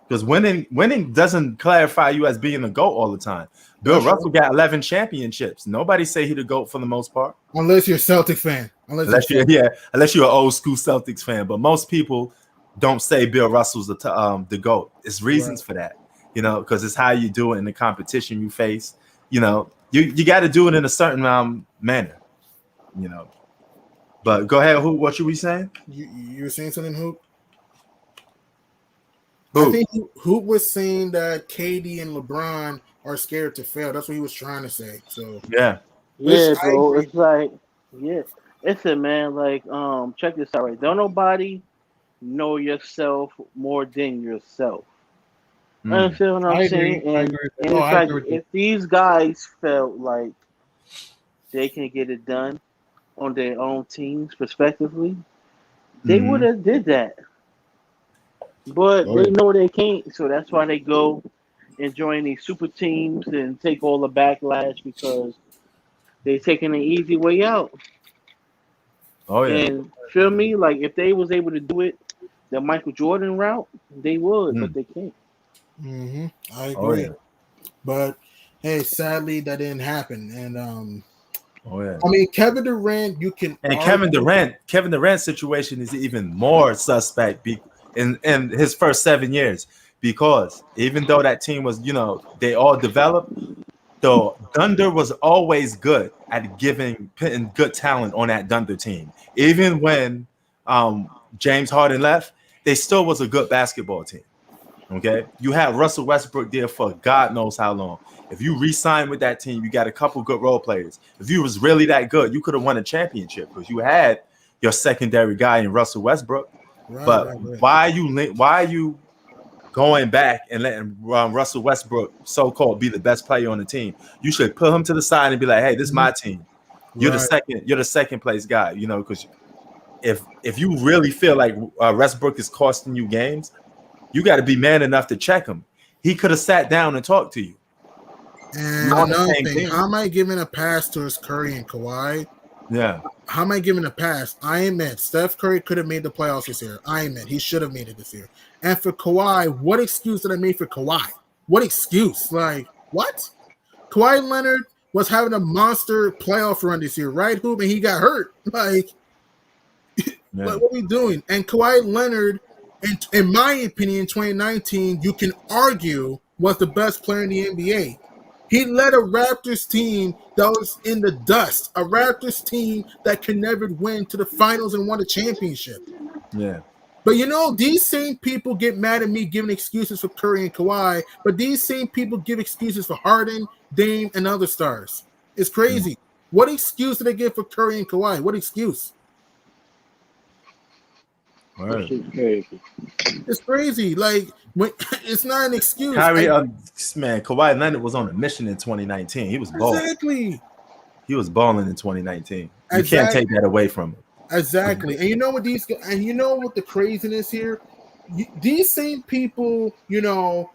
because winning doesn't clarify you as being a GOAT all the time. Bill Russell got 11 championships. Nobody say he the GOAT for the most part, unless you're a Celtic fan. Unless you're an old school Celtics fan. But most people don't say Bill Russell's the GOAT. It's reasons for that, you know, because it's how you do it in the competition you face. You know, you got to do it in a certain manner, you know. But go ahead, Hoop. What you we saying? You were saying something, Hoop? I think Hoop was saying that KD and LeBron are scared to fail. That's what he was trying to say. So bro. It's like, listen, man. Like, check this out. Right, don't nobody know yourself more than yourself. Understand what I'm saying? And it's like if these guys felt like they can get it done on their own teams, respectively, they would have did that. But they know they can't, so that's why they go and join these super teams and take all the backlash because they're taking an easy way out. Oh yeah. And feel me? Like if they was able to do it the Michael Jordan route, they would, but they can't. I agree. But hey, sadly that didn't happen. And I mean, Kevin Durant, you can. And Kevin Durant's situation is even more suspect in his first 7 years because even though that team was, you know, they all developed, the Thunder was always good at putting good talent on that Thunder team. Even when James Harden left, they still was a good basketball team. Okay, you had Russell Westbrook there for God knows how long. If you re-signed with that team, you got a couple good role players. If you was really that good, you could have won a championship because you had your secondary guy in Russell Westbrook. Why are you going back and letting Russell Westbrook, so-called, be the best player on the team? You should put him to the side and be like, "Hey, this is my team. You're the second place guy." You know, because if you really feel like Westbrook is costing you games, you got to be man enough to check him. He could have sat down and talked to you. And Not the another same thing, thing. how am I giving a pass to Curry and Kawhi? Yeah. How am I giving a pass? I admit Steph Curry could have made the playoffs this year. I admit he should have made it this year. And for Kawhi, what excuse did I make for Kawhi? What excuse? Like, what? Kawhi Leonard was having a monster playoff run this year, right, Hoop? And he got hurt. Like, what are we doing? And Kawhi Leonard, in my opinion, 2019, you can argue was the best player in the NBA. He led a Raptors team that was in the dust, a Raptors team that could never win to the finals and won a championship. Yeah. But you know, these same people get mad at me giving excuses for Curry and Kawhi, but these same people give excuses for Harden, Dame, and other stars. It's crazy. What excuse did they give for Curry and Kawhi? What excuse? Right. It's crazy. Like, it's not an excuse. Kawhi Leonard was on a mission in 2019. He was balling. Exactly. He was balling in 2019. You Exactly. can't take that away from him. Exactly. And you know what you know what the craziness here? These same people, you know,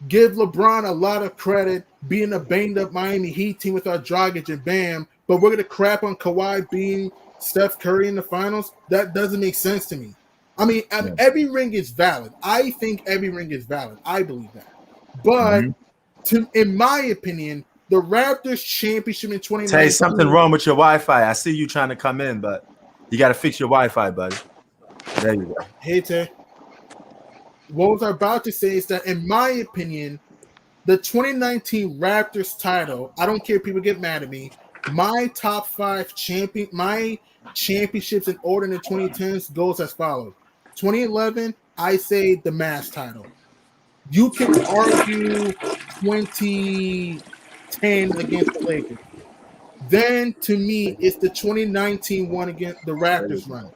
give LeBron a lot of credit being a banged up Miami Heat team without Dragic and Bam, but we're gonna crap on Kawhi being Steph Curry in the finals. That doesn't make sense to me. I mean, every ring is valid. I think every ring is valid. I believe that. But in my opinion, the Raptors championship in 2019. Tay, something wrong with your Wi-Fi. I see you trying to come in, but you got to fix your Wi-Fi, buddy. There you go. Hey, Tay. What I was about to say is that, in my opinion, the 2019 Raptors title, I don't care if people get mad at me, my top 5 championships in order in the 2010s goes as follows. 2011, I say the Mavs title. You can argue 2010 against the Lakers. Then, to me, it's the 2019 one against the Raptors run.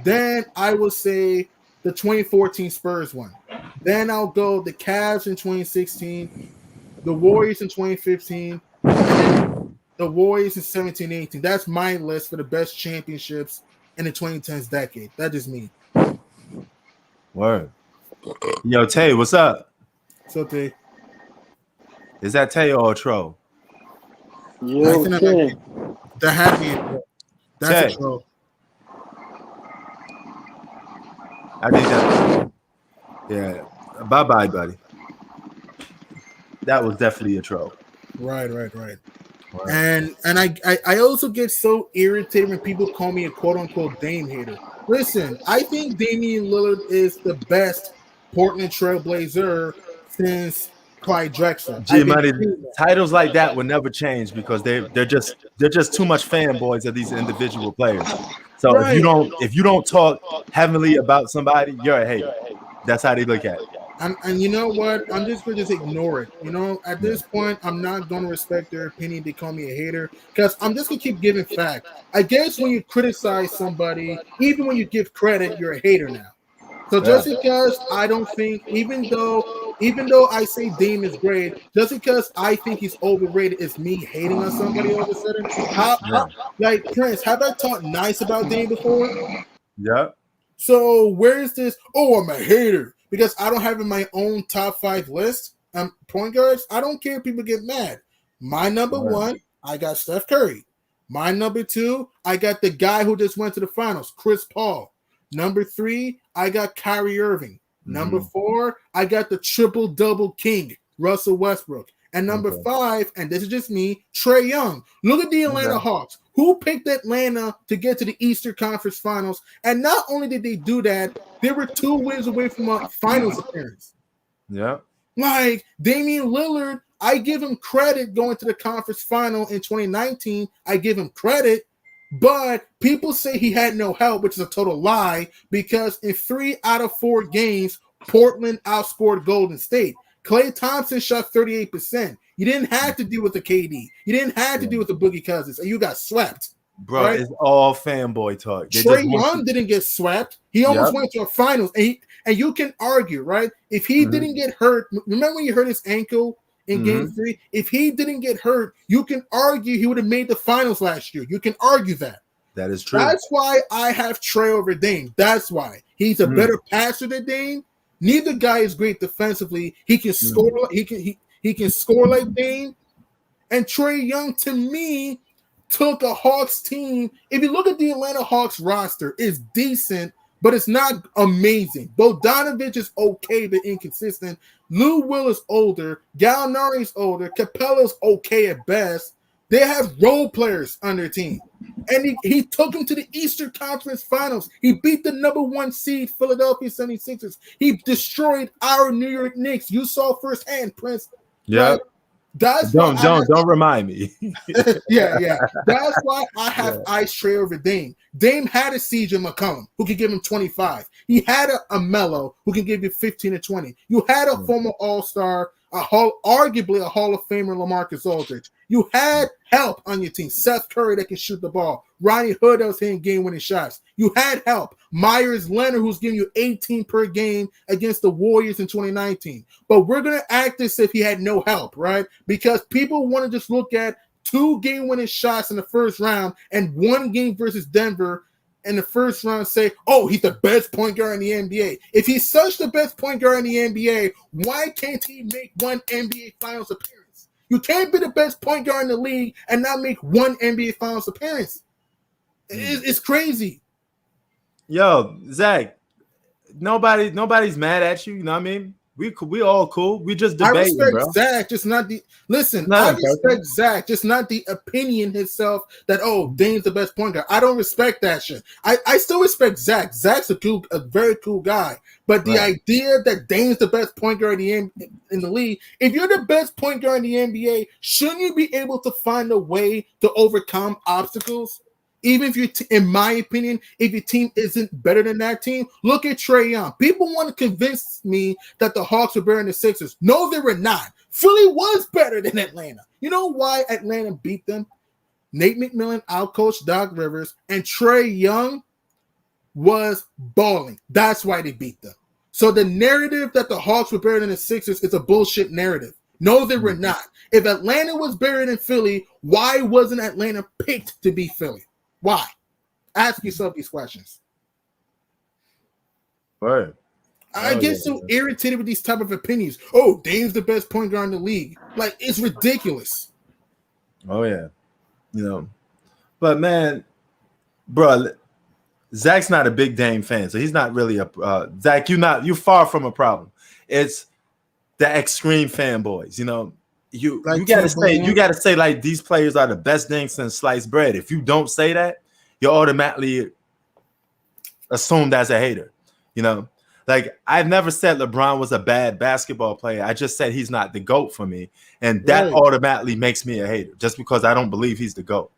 Then I will say the 2014 Spurs one. Then I'll go the Cavs in 2016, the Warriors in 2015, and the Warriors in 17-18. That's my list for the best championships in the 2010s decade. That is me. Word. Yo, Tay, what's up? So, Tay. Is that Tay or a troll? Yo, Tay. The happy. That's Tay. a troll. I think that. Yeah. Bye-bye, buddy. That was definitely a troll. Right. And I also get so irritated when people call me a quote-unquote Dame hater. Listen, I think Damian Lillard is the best Portland Trailblazer since Clyde Drexler. G-Money, titles like that will never change because they're just too much fanboys of these individual players. So right. if you don't talk heavily about somebody, you're a hater. That's how they look at it. And you know what? I'm just going to just ignore it. You know, at this point, I'm not going to respect their opinion. They call me a hater because I'm just going to keep giving facts. I guess when you criticize somebody, even when you give credit, you're a hater now. So just because I don't think, even though I say Dame is great, just because I think he's overrated is me hating on somebody all of a sudden. Like Prince, have I talked nice about Dame before? Yeah. So where's this? Oh, I'm a hater because I don't have in my own top 5 list. Point guards. I don't care if people get mad. My number 1, I got Steph Curry. My number 2, I got the guy who just went to the finals, Chris Paul. Number 3, I got Kyrie Irving. Number 4, I got the triple-double king, Russell Westbrook. And number 5, and this is just me, Trae Young. Look at the Atlanta Hawks. Who picked Atlanta to get to the Eastern Conference Finals? And not only did they do that, they were 2 wins away from a finals appearance. Yeah. Like Damian Lillard, I give him credit going to the conference final in 2019. I give him credit. But people say he had no help, which is a total lie, because in 3 out of 4 games, Portland outscored Golden State. Klay Thompson shot 38%. You didn't have to deal with the KD. You didn't have to deal with the Boogie Cousins, and you got swept. Bro, right? It's all fanboy talk. Trae Young didn't get swept. He almost went to a finals, and you can argue, right? If he didn't get hurt, remember when he hurt his ankle in Game 3? If he didn't get hurt, you can argue he would have made the finals last year. You can argue that. That is true. That's why I have Trey over Dame. That's why. He's a better passer than Dame. Neither guy is great defensively. He can score. He can score like Dame. And Trey Young, to me, took a Hawks team. If you look at the Atlanta Hawks roster, it's decent, but it's not amazing. Bogdanovich is okay but inconsistent. Lou Will is older. Gallinari's older. Capella's okay at best. They have role players on their team. And he took them to the Eastern Conference Finals. He beat the #1 seed Philadelphia 76ers. He destroyed our New York Knicks. You saw firsthand, Prince. Yeah. Right? That's don't remind me. yeah. That's why I have Ice Trey over Dame. Dame had a CJ McCollum who could give him 25. He had a Melo who can give you 15 to 20. You had a former All-Star, arguably a Hall of Famer, LaMarcus Aldridge. You had help on your team. Steph Curry that can shoot the ball. Ronnie Hood that was hitting game-winning shots. You had help. Myers Leonard, who's giving you 18 per game against the Warriors in 2019. But we're going to act as if he had no help, right? Because people want to just look at 2 game-winning shots in the first round and 1 game versus Denver in the first round, say, oh, he's the best point guard in the NBA. If he's such the best point guard in the NBA, why can't he make 1 NBA Finals appearance? You can't be the best point guard in the league and not make 1 NBA Finals appearance. It's crazy. Yo, Zach, nobody's mad at you. You know what I mean? We all cool. We just debating, I respect bro. Zach, just not the I respect Zach, just not the opinion itself that Dame's the best point guard. I don't respect that shit. I still respect Zach. Zach's a very cool guy. But the idea that Dame's the best point guard in the league, if you're the best point guard in the NBA, shouldn't you be able to find a way to overcome obstacles? Even if in my opinion, if your team isn't better than that team, look at Trey Young. People want to convince me that the Hawks were better than the Sixers. No, they were not. Philly was better than Atlanta. You know why Atlanta beat them? Nate McMillan outcoached Doc Rivers, and Trey Young was balling. That's why they beat them. So the narrative that the Hawks were better than the Sixers is a bullshit narrative. No, they were not. If Atlanta was better than Philly, why wasn't Atlanta picked to beat Philly? Why? Ask yourself these questions. Right. I get so irritated with these type of opinions. Oh, Dame's the best point guard in the league. Like, it's ridiculous. Oh, yeah. You know. But, man, bro, Zach's not a big Dame fan, so he's not really Zach, you're far from a problem. It's the extreme fanboys, you know. You gotta say like these players are the best thing since sliced bread. If you don't say that, you're automatically assumed as a hater. You know, like I've never said LeBron was a bad basketball player. I just said he's not the GOAT for me, and that automatically makes me a hater just because I don't believe he's the GOAT.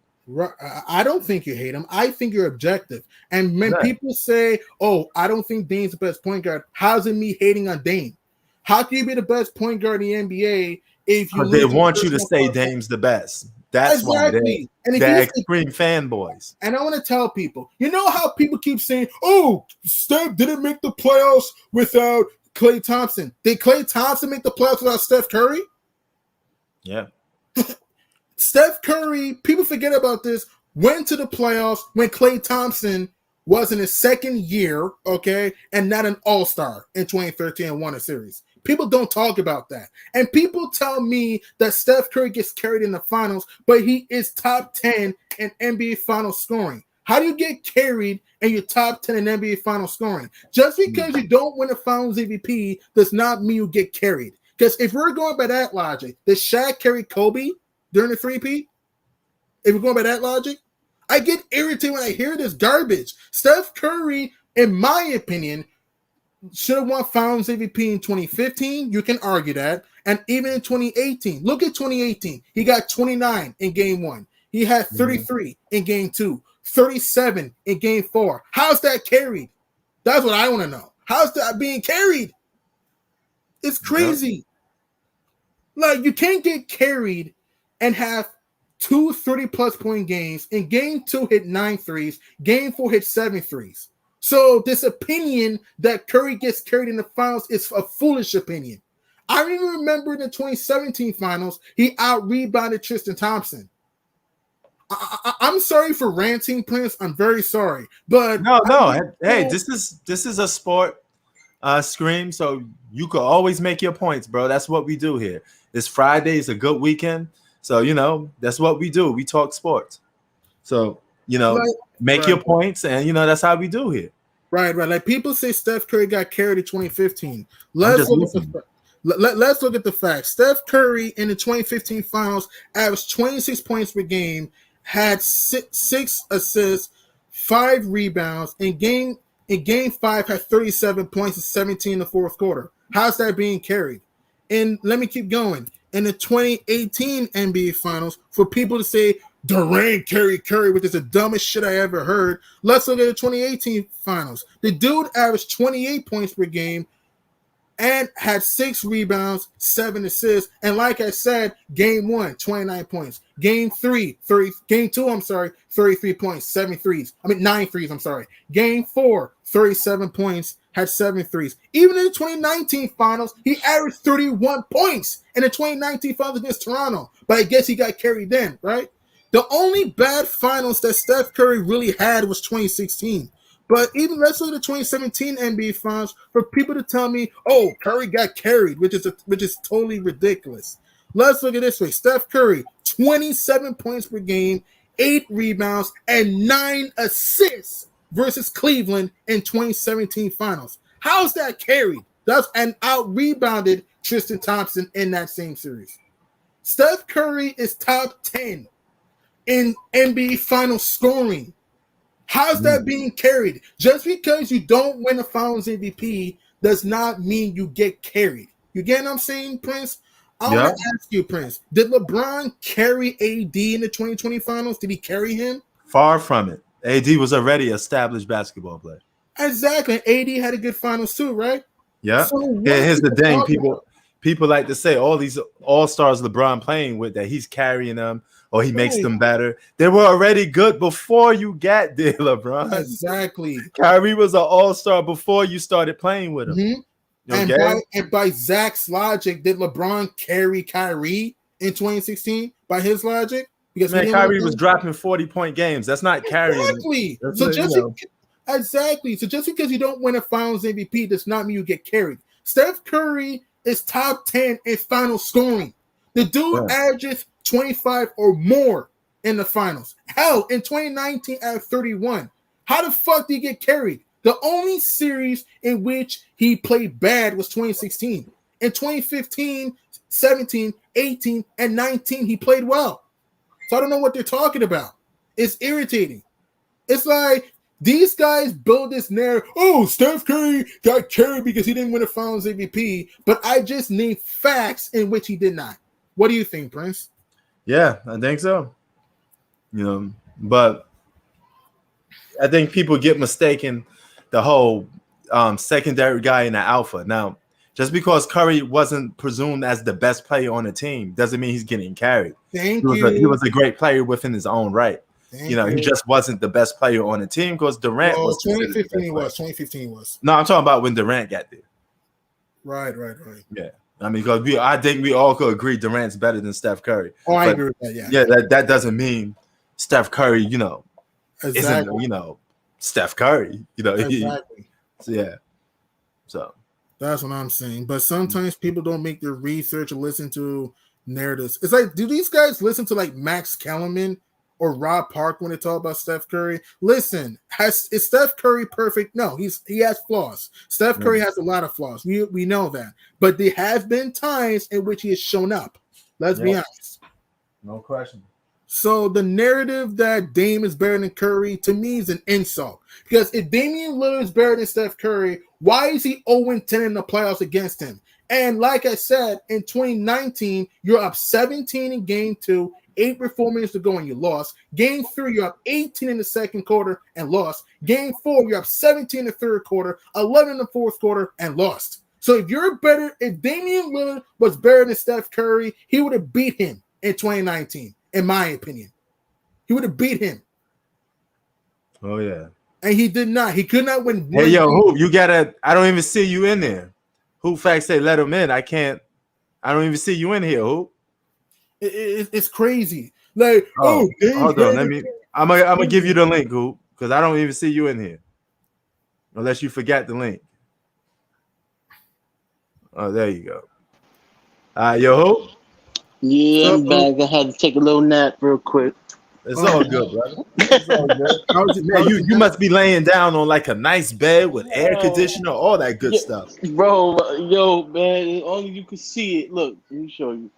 I don't think you hate him. I think you're objective. And when people say, "Oh, I don't think Dame's the best point guard," how's it me hating on Dame? How can you be the best point guard in the NBA? If they want you to say Dame's the best. That's why they're extreme fanboys. And I want to tell people, you know how people keep saying, oh, Steph didn't make the playoffs without Klay Thompson. Did Klay Thompson make the playoffs without Steph Curry? Yeah. Steph Curry, people forget about this, went to the playoffs when Klay Thompson was in his second year, okay, and not an all-star in 2013 and won a series. People don't talk about that. And people tell me that Steph Curry gets carried in the finals, but he is top 10 in NBA finals scoring. How do you get carried and you're top 10 in NBA finals scoring? Just because you don't win a finals MVP does not mean you get carried. Because if we're going by that logic, did Shaq carry Kobe during the three-peat? If we're going by that logic, I get irritated when I hear this garbage. Steph Curry, in my opinion, should have won Finals MVP in 2015. You can argue that. And even in 2018. Look at 2018. He got 29 in game 1. He had 33 in game 2. 37 in game 4. How's that carried? That's what I want to know. How's that being carried? It's crazy. Like, you can't get carried and have 2 30-plus point games. In game 2, hit 9 threes. Game 4, hit 7 threes. So this opinion that Curry gets carried in the finals is a foolish opinion. I even remember in the 2017 finals, he out-rebounded Tristan Thompson. I'm sorry for ranting, Prince. I'm very sorry, but no. Hey, this is a sport scream, so you could always make your points, bro. That's what we do here. It's Friday. It's a good weekend, so that's what we do. We talk sports. So make your points, and that's how we do here. Right. Like people say, Steph Curry got carried in 2015. Let's look at the facts. Steph Curry in the 2015 finals averaged 26 points per game, had six assists, 5 rebounds. In game 5, had 37 points and 17 in the fourth quarter. How's that being carried? And let me keep going. In the 2018 NBA finals, for people to say Durant carried Curry, which is the dumbest shit I ever heard, let's look at the 2018 finals. The dude averaged 28 points per game and had 6 rebounds, 7 assists. And like I said, game 1, 29 points. Game 2, 33 points, 7 threes. 9 threes, I'm sorry. Game 4, 37 points, had 7 threes. Even in the 2019 finals, he averaged 31 points in the 2019 finals against Toronto. But I guess he got carried then, right? The only bad finals that Steph Curry really had was 2016. But even let's look at the 2017 NBA finals for people to tell me, oh, Curry got carried, which is totally ridiculous. Let's look at this way. Steph Curry, 27 points per game, 8 rebounds, and 9 assists versus Cleveland in 2017 finals. How's that carried? And out-rebounded Tristan Thompson in that same series. Steph Curry is top 10 in NBA final scoring. How's that being carried? Just because you don't win a Finals MVP does not mean you get carried. You get what I'm saying, Prince? I want to ask you, Prince, did LeBron carry AD in the 2020 Finals? Did he carry him? Far from it. AD was already an established basketball player. Exactly. AD had a good Finals too, right? Yeah. So here's the thing. People like to say all these all-stars LeBron playing with that he's carrying them or he makes them better. They were already good before you got there, LeBron. Exactly. Kyrie was an all-star before you started playing with him. Okay? And by Zach's logic, did LeBron carry Kyrie in 2016 by his logic? Because Kyrie was dropping 40-point games. That's not carrying. Exactly. Exactly. So just because you don't win a Finals MVP does not mean you get carried. Steph Curry is top 10 in final scoring. The dude averages 25 or more in the finals. Hell, in 2019 at 31. How the fuck did he get carried? The only series in which he played bad was 2016. In 2015, 17, 18, and 19, he played well. So I don't know what they're talking about. It's irritating. It's like these guys build this narrative. Oh, Steph Curry got carried because he didn't win a Finals MVP. But I just need facts in which he did not. What do you think, Prince? Yeah, I think so. But I think people get mistaken the whole secondary guy in the alpha. Now, just because Curry wasn't presumed as the best player on the team doesn't mean he's getting carried. He was a great player within his own right. He just wasn't the best player on the team because Durant was. 2015 was. No, I'm talking about when Durant got there. Right. Yeah. I mean, because I think we all could agree Durant's better than Steph Curry. Oh, I agree with that. Yeah. Yeah, that doesn't mean Steph Curry, isn't Steph Curry. Exactly. So that's what I'm saying. But sometimes people don't make their research or listen to narratives. It's like, do these guys listen to like Max Kellerman or Rob Park when they talk about Steph Curry? Listen, is Steph Curry perfect? No, he has flaws. Steph Curry has a lot of flaws. We know that. But there have been times in which he has shown up. Let's be honest. No question. So the narrative that Dame is better than Curry, to me, is an insult. Because if Damian Lillard is better than Steph Curry, why is he 0-10 in the playoffs against him? And like I said, in 2019, you're up 17 in game 2, 8 with 4 minutes to go and you lost. Game 3, you're up 18 in the second quarter and lost. Game 4, you're up 17 in the third quarter, 11 in the fourth quarter and lost. So if Damian Lillard was better than Steph Curry, he would have beat him in 2019, in my opinion. He would have beat him. Oh, yeah. And he did not. He could not win. Hey, yo, Hoop, I don't even see you in there. Hoop Facts say let him in. I don't even see you in here, Hoop. It's crazy. Like, Oh, James hold on. Harden. I'm gonna give you the link, Goop, because I don't even see you in here. Unless you forgot the link. Oh, there you go. Yo, who? Yeah, I'm So, back. I had to take a little nap real quick. It's all good, brother. It's all good. how's it, Man, how's you it- must be laying down on like a nice bed with air conditioner, all that good Yeah, stuff. bro, yo, man, only you can see it. Look, let me show you.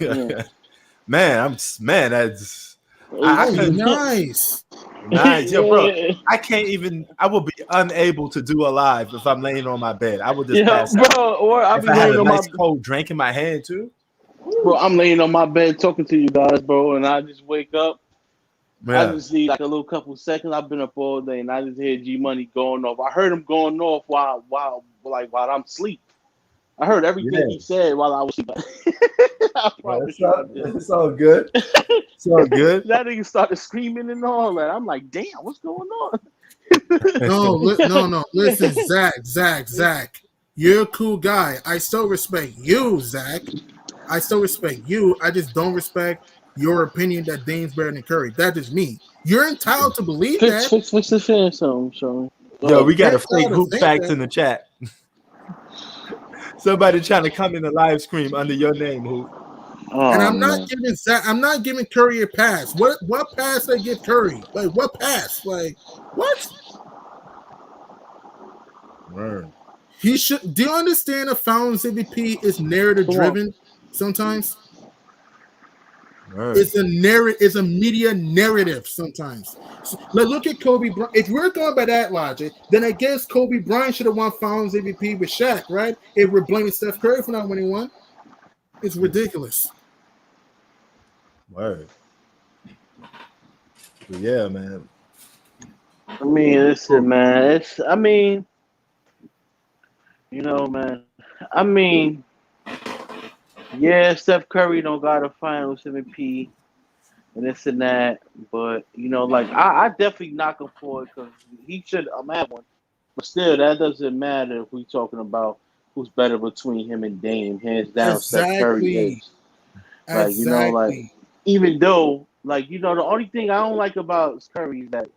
Yeah. Man, that's I Oh, couldn't. nice. Nice, yo, bro. Yeah. I can't even. I will be unable to do a live if I'm laying on my bed. I will just Yeah, pass out. bro, or I'll If be I had laying a on my nice cold drink in my hand too. bro, I'm laying on my bed talking to you guys, bro, and I just wake up. I Yeah, just need like a little couple seconds. I've been up all day, and I just hear G Money going off. I heard him going off while I'm asleep. I heard everything yeah. he said while I was asleep. I Well, promise you, I did. it's all good. It's all good. That nigga started screaming and all that. I'm like, damn, what's going on? No. Listen, Zach. You're a cool guy. I still respect you, Zach. I still respect you. I just don't respect your opinion that Dame's better than Curry. That is me. You're entitled to believe Fix that. the fan song, so Yo, we got You're a fake entitled hoop to think facts that. in the chat. Somebody trying to come in the live stream under your name, hoop. And oh I'm not man. giving Zach. I'm not giving Curry a pass. What pass did I give Curry? Like what pass? Like what? Word. He should. Do you understand? A Fountains MVP is narrative Come on. driven. Sometimes Word. it's a narrative. It's a media narrative. Sometimes. So, like, look at Kobe Bryant. If we're going by that logic, then I guess Kobe Bryant should have won Fountains MVP with Shaq, right? If we're blaming Steph Curry for not winning one, it's ridiculous. Word. But yeah, man. I mean, listen, man. Man. I mean, yeah, Steph Curry don't got a Finals MVP and this and that, but like I definitely knock him for it because he should have one. But still, that doesn't matter if we talking about who's better between him and Dame. Hands down, Steph Curry Exactly. is. Like, even though, the only thing I don't like about Curry is that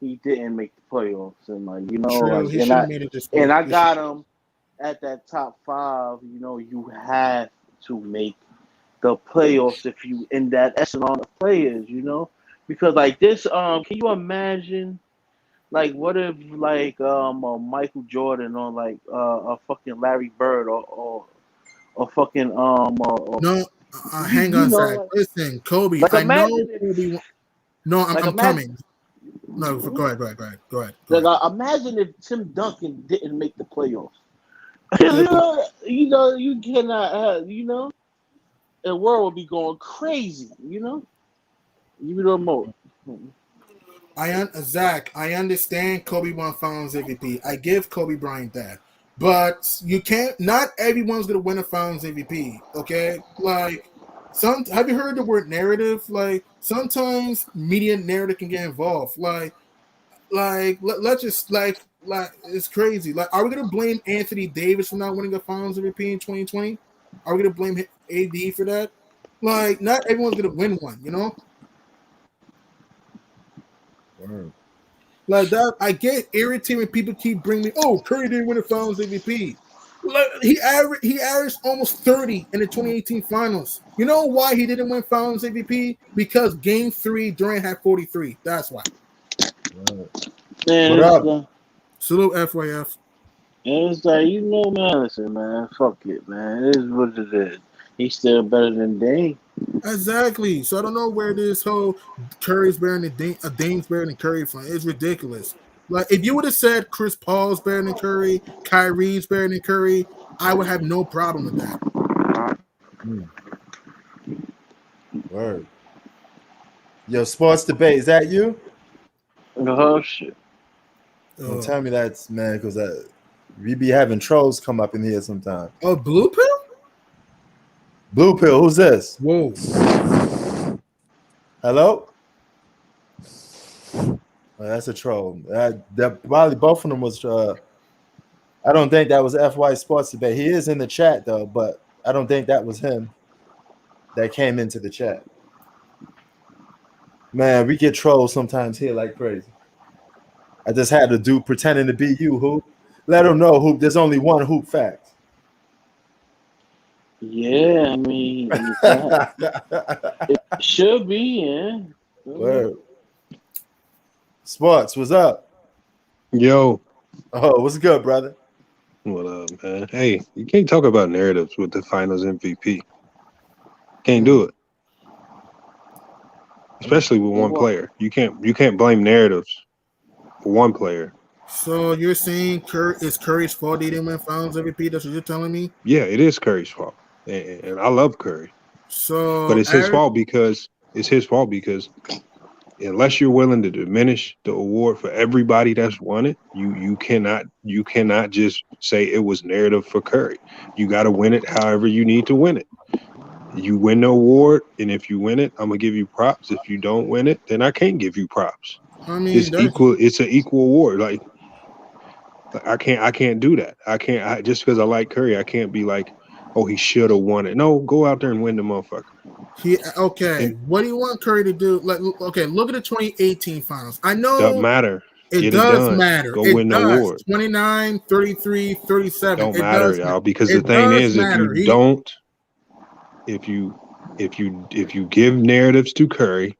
he didn't make the playoffs, and True. He should have made it this week. I got him at that top 5. You have to make the playoffs if you in that echelon of players. Because like this, can you imagine? Like, what if Michael Jordan or a fucking Larry Bird or fucking or No, hang you on, know Zach. Listen, Kobe. like I know imagine Kobe. if No, I'm imagine coming. No, go ahead. imagine if Tim Duncan didn't make the playoffs. Yeah, You cannot the world would be going crazy. Give me the remote. Zach, I understand Kobe won Finals MVP. I give Kobe Bryant that. But you can't, not everyone's going to win a Finals MVP, okay? Like, have you heard the word narrative? Like, sometimes media narrative can get involved. Let's just, it's crazy. Like, are we going to blame Anthony Davis for not winning a Finals MVP in 2020? Are we going to blame AD for that? Like, not everyone's going to win one, Word. Like that, I get irritated when people keep bringing me. Oh, Curry didn't win the Finals MVP. Like, he averaged almost 30 in the 2018 Finals. You know why he didn't win Finals MVP? Because Game 3, Durant had 43. That's why. Word. Man, What up? Salute FYF. It's like, man, listen, man, fuck it, man. It is what it is. He's still better than Dame. Exactly. So I don't know where this whole Curry's better than Dame's better than Curry from. It's ridiculous. Like, if you would have said Chris Paul's better than Curry, Kyrie's better than Curry, I would have no problem with that. Word. Yo, sports debate. Is that you? Oh shit. Don't tell me that's, man, because we be having trolls come up in here sometimes. Oh, Blue Pill? Blue Pill, who's this? Whoa. Hello? Oh, that's a troll. Probably both of them was. I don't think that was FY Sports Debate. He is in the chat though, but I don't think that was him. that came into the chat. Man, we get trolls sometimes here like crazy. I just had a dude pretending to be you, Hoop. Let him know, Hoop, there's only one Hoop fact. Yeah, I mean, it should be, yeah. Word. Sports, what's up? Yo. Oh, what's good, brother? What up, man? Hey, you can't talk about narratives with the finals MVP. Can't do it. Especially with one player. You can't blame narratives for one player. So you're saying it's Curry's fault he didn't win Finals MVP? That's what you're telling me? Yeah, it is Curry's fault, and I love Curry. So, but it's his fault because unless you're willing to diminish the award for everybody that's won it, you cannot just say it was narrative for Curry. You got to win it however you need to win it. You win the award, and if you win it, I'm gonna give you props. If you don't win it, then I can't give you props. I mean, it's equal. It's an equal award. Like I can't do that. Just because I like Curry, I can't be like, oh, he should have won it. No, go out there and win the motherfucker. What do you want Curry to do? Like, okay, look at the 2018 finals. I know doesn't matter. It does matter. Go win the award. 29, 33, 37. Don't matter, y'all. Because the thing is, if you give narratives to Curry,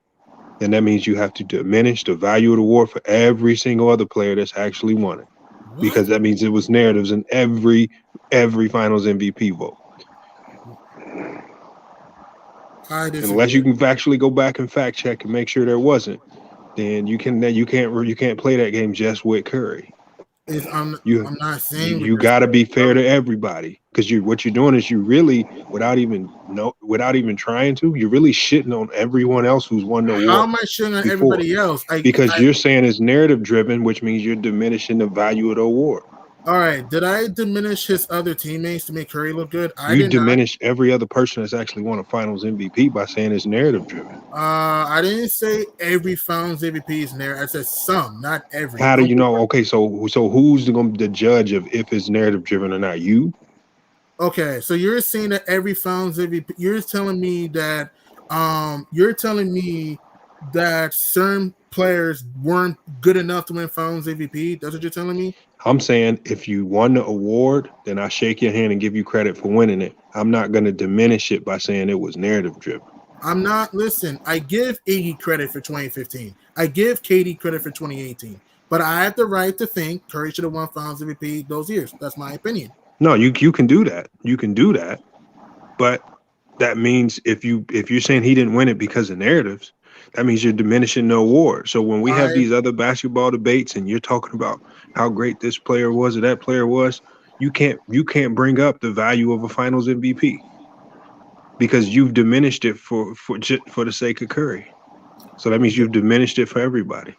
then that means you have to diminish the value of the award for every single other player that's actually won it. What? Because that means it was narratives in every Finals MVP vote. Unless you can actually go back and fact check and make sure there wasn't, then you can't play that game just with Curry. I'm not saying you got to be fair to everybody, because what you're doing is you really, without even trying to, you're really shitting on everyone else who's won the award. How am I shitting on everybody else? Because you're saying it's narrative driven, which means you're diminishing the value of the award. All right, did I diminish his other teammates to make Curry look good? You diminished every other person that's actually won a Finals MVP by saying it's narrative driven. I didn't say every Finals MVP is narrative. I said some, not every. How do you know? Okay, so who's the judge of if it's narrative driven or not? You? Okay, so you're saying that every Finals MVP. You're telling me that certain players weren't good enough to win Finals MVP. That's what you're telling me? I'm saying if you won the award, then I shake your hand and give you credit for winning it. I'm not going to diminish it by saying it was narrative driven. I'm not. Listen, I give Iggy credit for 2015. I give KD credit for 2018. But I have the right to think Curry should have won Finals MVP those years. That's my opinion. No, you can do that. You can do that. But that means if you're saying he didn't win it because of narratives, that means you're diminishing the award. So when we have these other basketball debates and you're talking about how great this player was or that player was, you can't bring up the value of a Finals MVP because you've diminished it for the sake of Curry. So that means you've diminished it for everybody.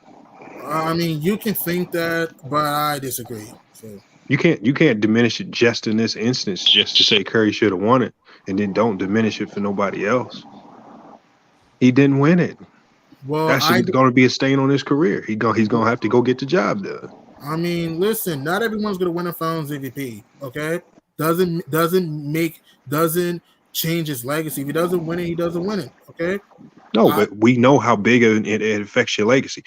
I mean, you can think that, but I disagree. So you can't diminish it just in this instance just to say Curry should have won it, and then don't diminish it for nobody else. He didn't win it. Well, that's going to be a stain on his career. He's going to have to go get the job done. I mean, listen, not everyone's going to win a Finals MVP, okay? Doesn't change his legacy. If he doesn't win it, he doesn't win it, okay? No, but we know how big it affects your legacy.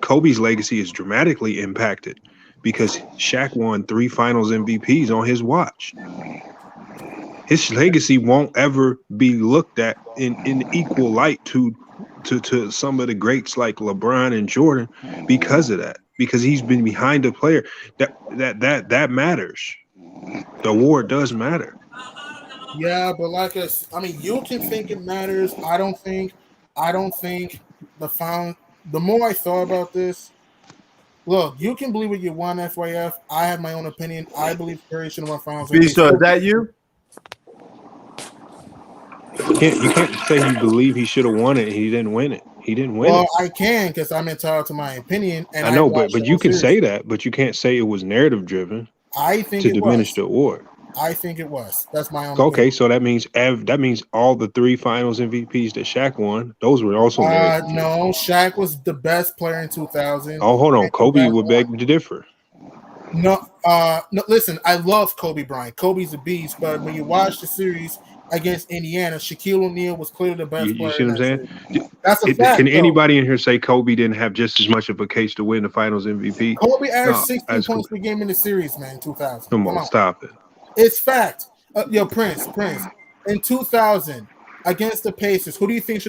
Kobe's legacy is dramatically impacted because Shaq won 3 Finals MVPs on his watch. His legacy won't ever be looked at in equal light to some of the greats like LeBron and Jordan because of that. Because he's been behind a player that matters. The award does matter. Yeah, but you can think it matters. I don't think the more I thought about this, look, you can believe what you want, FYF. I have my own opinion. I believe Curry should have won Finals MVP. So is that you? You can't say you believe he should have won it and he didn't win it. He didn't win it. Well, I can because I'm entitled to my opinion. And I know, but you can say that, but you can't say it was narrative driven. I think to diminish the award. I think it was. That's my own. Okay, opinion. So that means all the 3 Finals MVPs that Shaq won, those were also narrative. No, Shaq was the best player in 2000. Oh, hold on, Kobe would beg to differ. No, listen, I love Kobe Bryant. Kobe's a beast, but when you watch the series, against Indiana. Shaquille O'Neal was clearly the best You player see in what I'm that saying? series. That's a fact. Can Though. anybody in here say Kobe didn't have just as much of a case to win the Finals MVP? Kobe averaged No, 16 points per game in the series, man. In 2000. Come on, stop it. It's fact. Prince. In 2000 against the Pacers, who do you think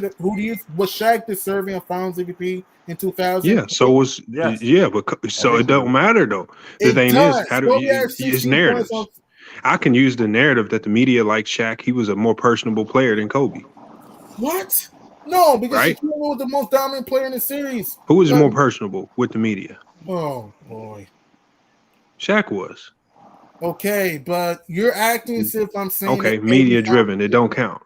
was Shaq deserving of Finals MVP in 2000? Yeah, so was Yes. but so it don't matter though. The It thing does. is, how do Kobe averaged it's 16 narratives. points I can use the narrative that the media liked Shaq. He was a more personable player than Kobe. What? No, because Right? Shaquille was the most dominant player in the series. Who was more personable with the media? Oh boy. Shaq was. Okay, but you're acting as if I'm saying Okay, that media driven. It don't count.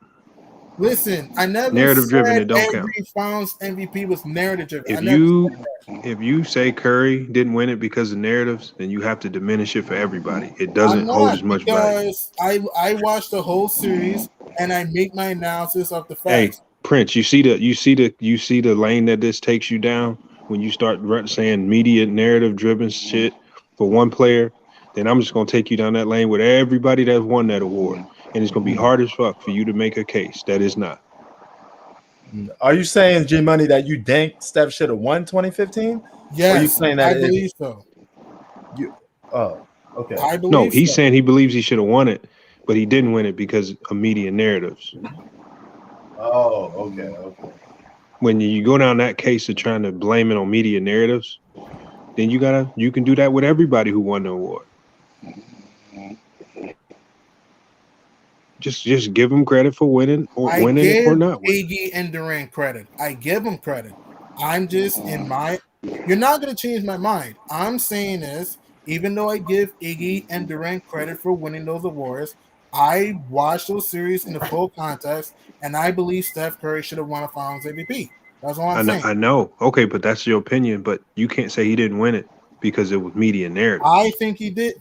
Listen, I never Narrative said driven, it don't every count. Finals MVP was narrative driven. If you say Curry didn't win it because of narratives, then you have to diminish it for everybody. It doesn't hold as much value. Because I watched the whole series and I make my analysis of the Hey, facts. Prince, you see the lane that this takes you down when you start saying media narrative driven shit for one player. Then I'm just gonna take you down that lane with everybody that won that award, and it's gonna be hard as fuck for you to make a case that is not. Are you saying, G Money, that you think Steph should have won 2015? Yes, or are you saying that I believe so. Okay. I believe No, he's so. saying he believes he should have won it, but he didn't win it because of media narratives. Oh, okay. When you go down that case of trying to blame it on media narratives, then you can do that with everybody who won the award. Just give them credit for winning or not winning. Iggy and Durant credit. I give them credit. I'm just you're not going to change my mind. I'm saying this, even though I give Iggy and Durant credit for winning those awards, I watched those series in the full context, and I believe Steph Curry should have won a Finals MVP. That's all I'm saying. I know. Okay, but that's your opinion. But you can't say he didn't win it because it was media narrative. I think he did.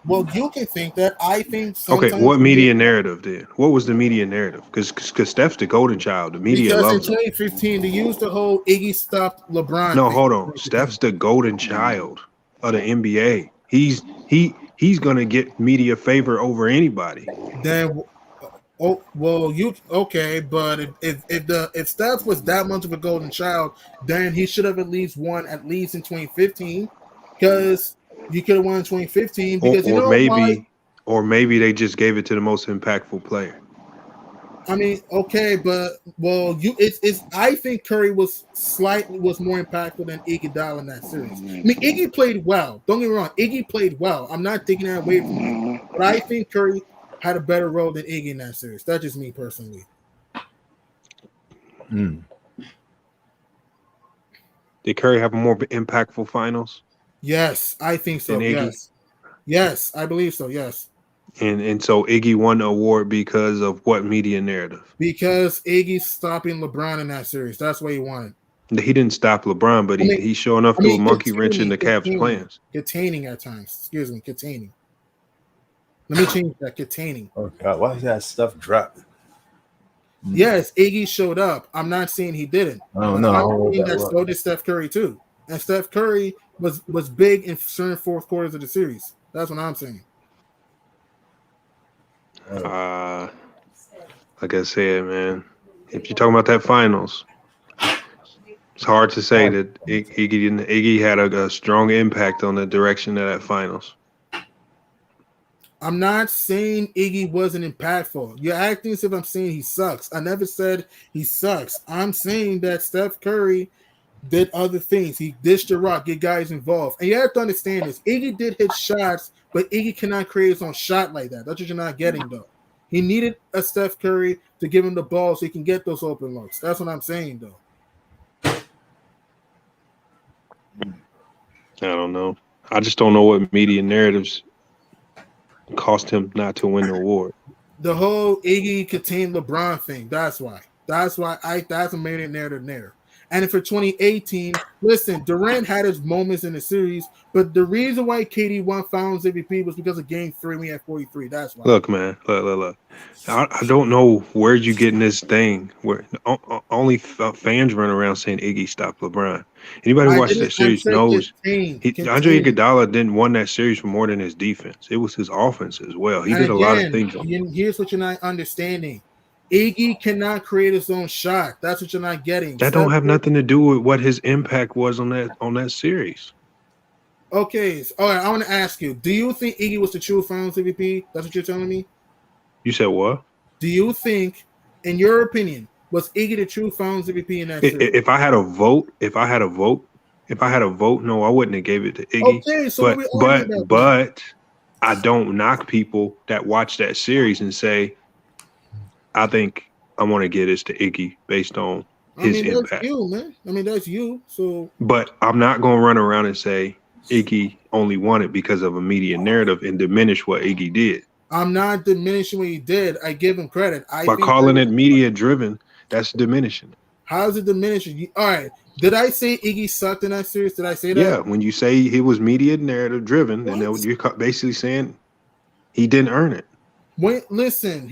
Well, you can think that. I think sometimes. Okay, what media narrative then? What was the media narrative? Because Steph's the golden child. The media loves him. In 2015, they used the whole Iggy stopped LeBron. No, hold on. Steph's the golden child of the NBA. He's gonna get media favor over anybody. Then, but if Steph was that much of a golden child, then he should have at least won in 2015, because you could have won in 2015 because or maybe they just gave it to the most impactful player. I mean, okay, but I think Curry was more impactful than Iguodala in that series. I mean, Iggy played well. Don't get me wrong, Iggy played well. I'm not taking that away from him, but I think Curry had a better role than Iggy in that series. That's just me personally. Did Curry have a more impactful finals? Yes, I think so. Yes, I believe so. Yes. And so Iggy won the award because of what media narrative? Because Iggy's stopping LeBron in that series. That's why he won. He didn't stop LeBron, but he's showing enough to a monkey wrench in the Cavs' plans. Containing at times. Excuse me, containing. Let me change that. Containing. Oh God, why is that stuff dropped? Yes, Iggy showed up. I'm not saying he didn't. Oh no, I'm saying that so did Steph Curry too. And Steph Curry was big in certain fourth quarters of the series. That's what I'm saying. Like I said, man, if you're talking about that finals, it's hard to say that Iggy had a strong impact on the direction of that finals. I'm not saying Iggy wasn't impactful. You're acting as if I'm saying he sucks. I never said he sucks. I'm saying that Steph Curry did other things. He dished the rock, get guys involved. And you have to understand this. Iggy did hit shots, but Iggy cannot create his own shot like that. That's what you're not getting, though. He needed a Steph Curry to give him the ball so he can get those open looks. That's what I'm saying, though. I don't know. I just don't know what media narratives cost him not to win the award. The whole Iggy contained LeBron thing. That's why. That's a main narrative there. And for 2018, listen, Durant had his moments in the series, but the reason why KD won Finals MVP was because of Game 3 when he had 43. That's why. Look, man, look. I don't know where you getting this thing where only fans run around saying Iggy stopped LeBron. Anybody who watched that series knows Andre Iguodala didn't win that series for more than his defense. It was his offense as well. He did a lot of things. Here's what you're not understanding. Iggy cannot create his own shot. That's what you're not getting. That don't have nothing to do with what his impact was on that series. Okay, all right. I want to ask you: do you think Iggy was the true Finals MVP? That's what you're telling me. You said what? Do you think, in your opinion, was Iggy the true Finals MVP in that series? If I had a vote, no, I wouldn't have gave it to Iggy. Okay, so but I don't knock people that watch that series and say, I think I want to get this to Iggy based on his impact. That's you, man. I mean, that's you. So, but I'm not going to run around and say Iggy only won it because of a media narrative and diminish what Iggy did. I'm not diminishing what he did. I give him credit. By calling it media driven, that's diminishing. How is it diminishing? All right. Did I say Iggy sucked in that series? Did I say that? Yeah. When you say it was media narrative driven, then you're basically saying he didn't earn it. Listen,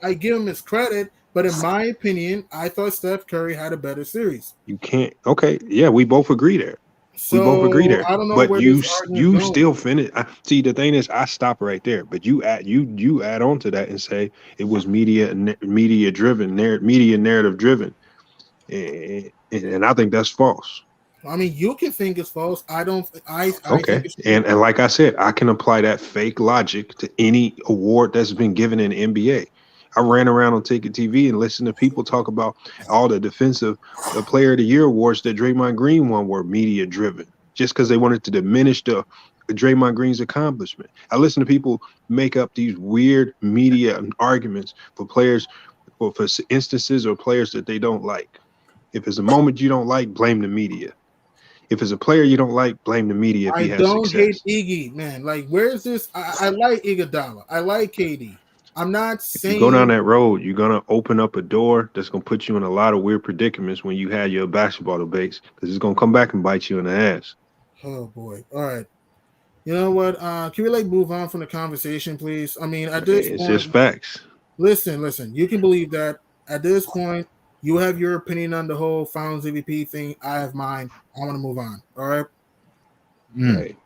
I give him his credit, but in my opinion, I thought Steph Curry had a better series. You can't. Okay. Yeah, we both agree there. So, we both agree there. I don't know, but where you still finish. See, the thing is, I stop right there. But you add on to that and say it was media driven, media narrative driven, and I think that's false. I mean, you can think it's false. I don't. Okay. And like I said, I can apply that fake logic to any award that's been given in the NBA. I ran around on Ticket TV and listened to people talk about all the defensive player of the year awards that Draymond Green won were media driven, just because they wanted to diminish the Draymond Green's accomplishment. I listened to people make up these weird media arguments for players, for instances or players that they don't like. If it's a moment you don't like, blame the media. If it's a player you don't like, blame the media if he has success. I don't hate Iggy, man. Like, where's this? I like Iguodala. I like KD. I'm not saying. If you go down that road, you're going to open up a door that's going to put you in a lot of weird predicaments when you had your basketball debates, because it's going to come back and bite you in the ass. Oh, boy. All right. You know what? Can we, move on from the conversation, please? I mean, at this point. It's just facts. Listen. You can believe that. At this point, you have your opinion on the whole Finals MVP thing. I have mine. I want to move on. All right? Right.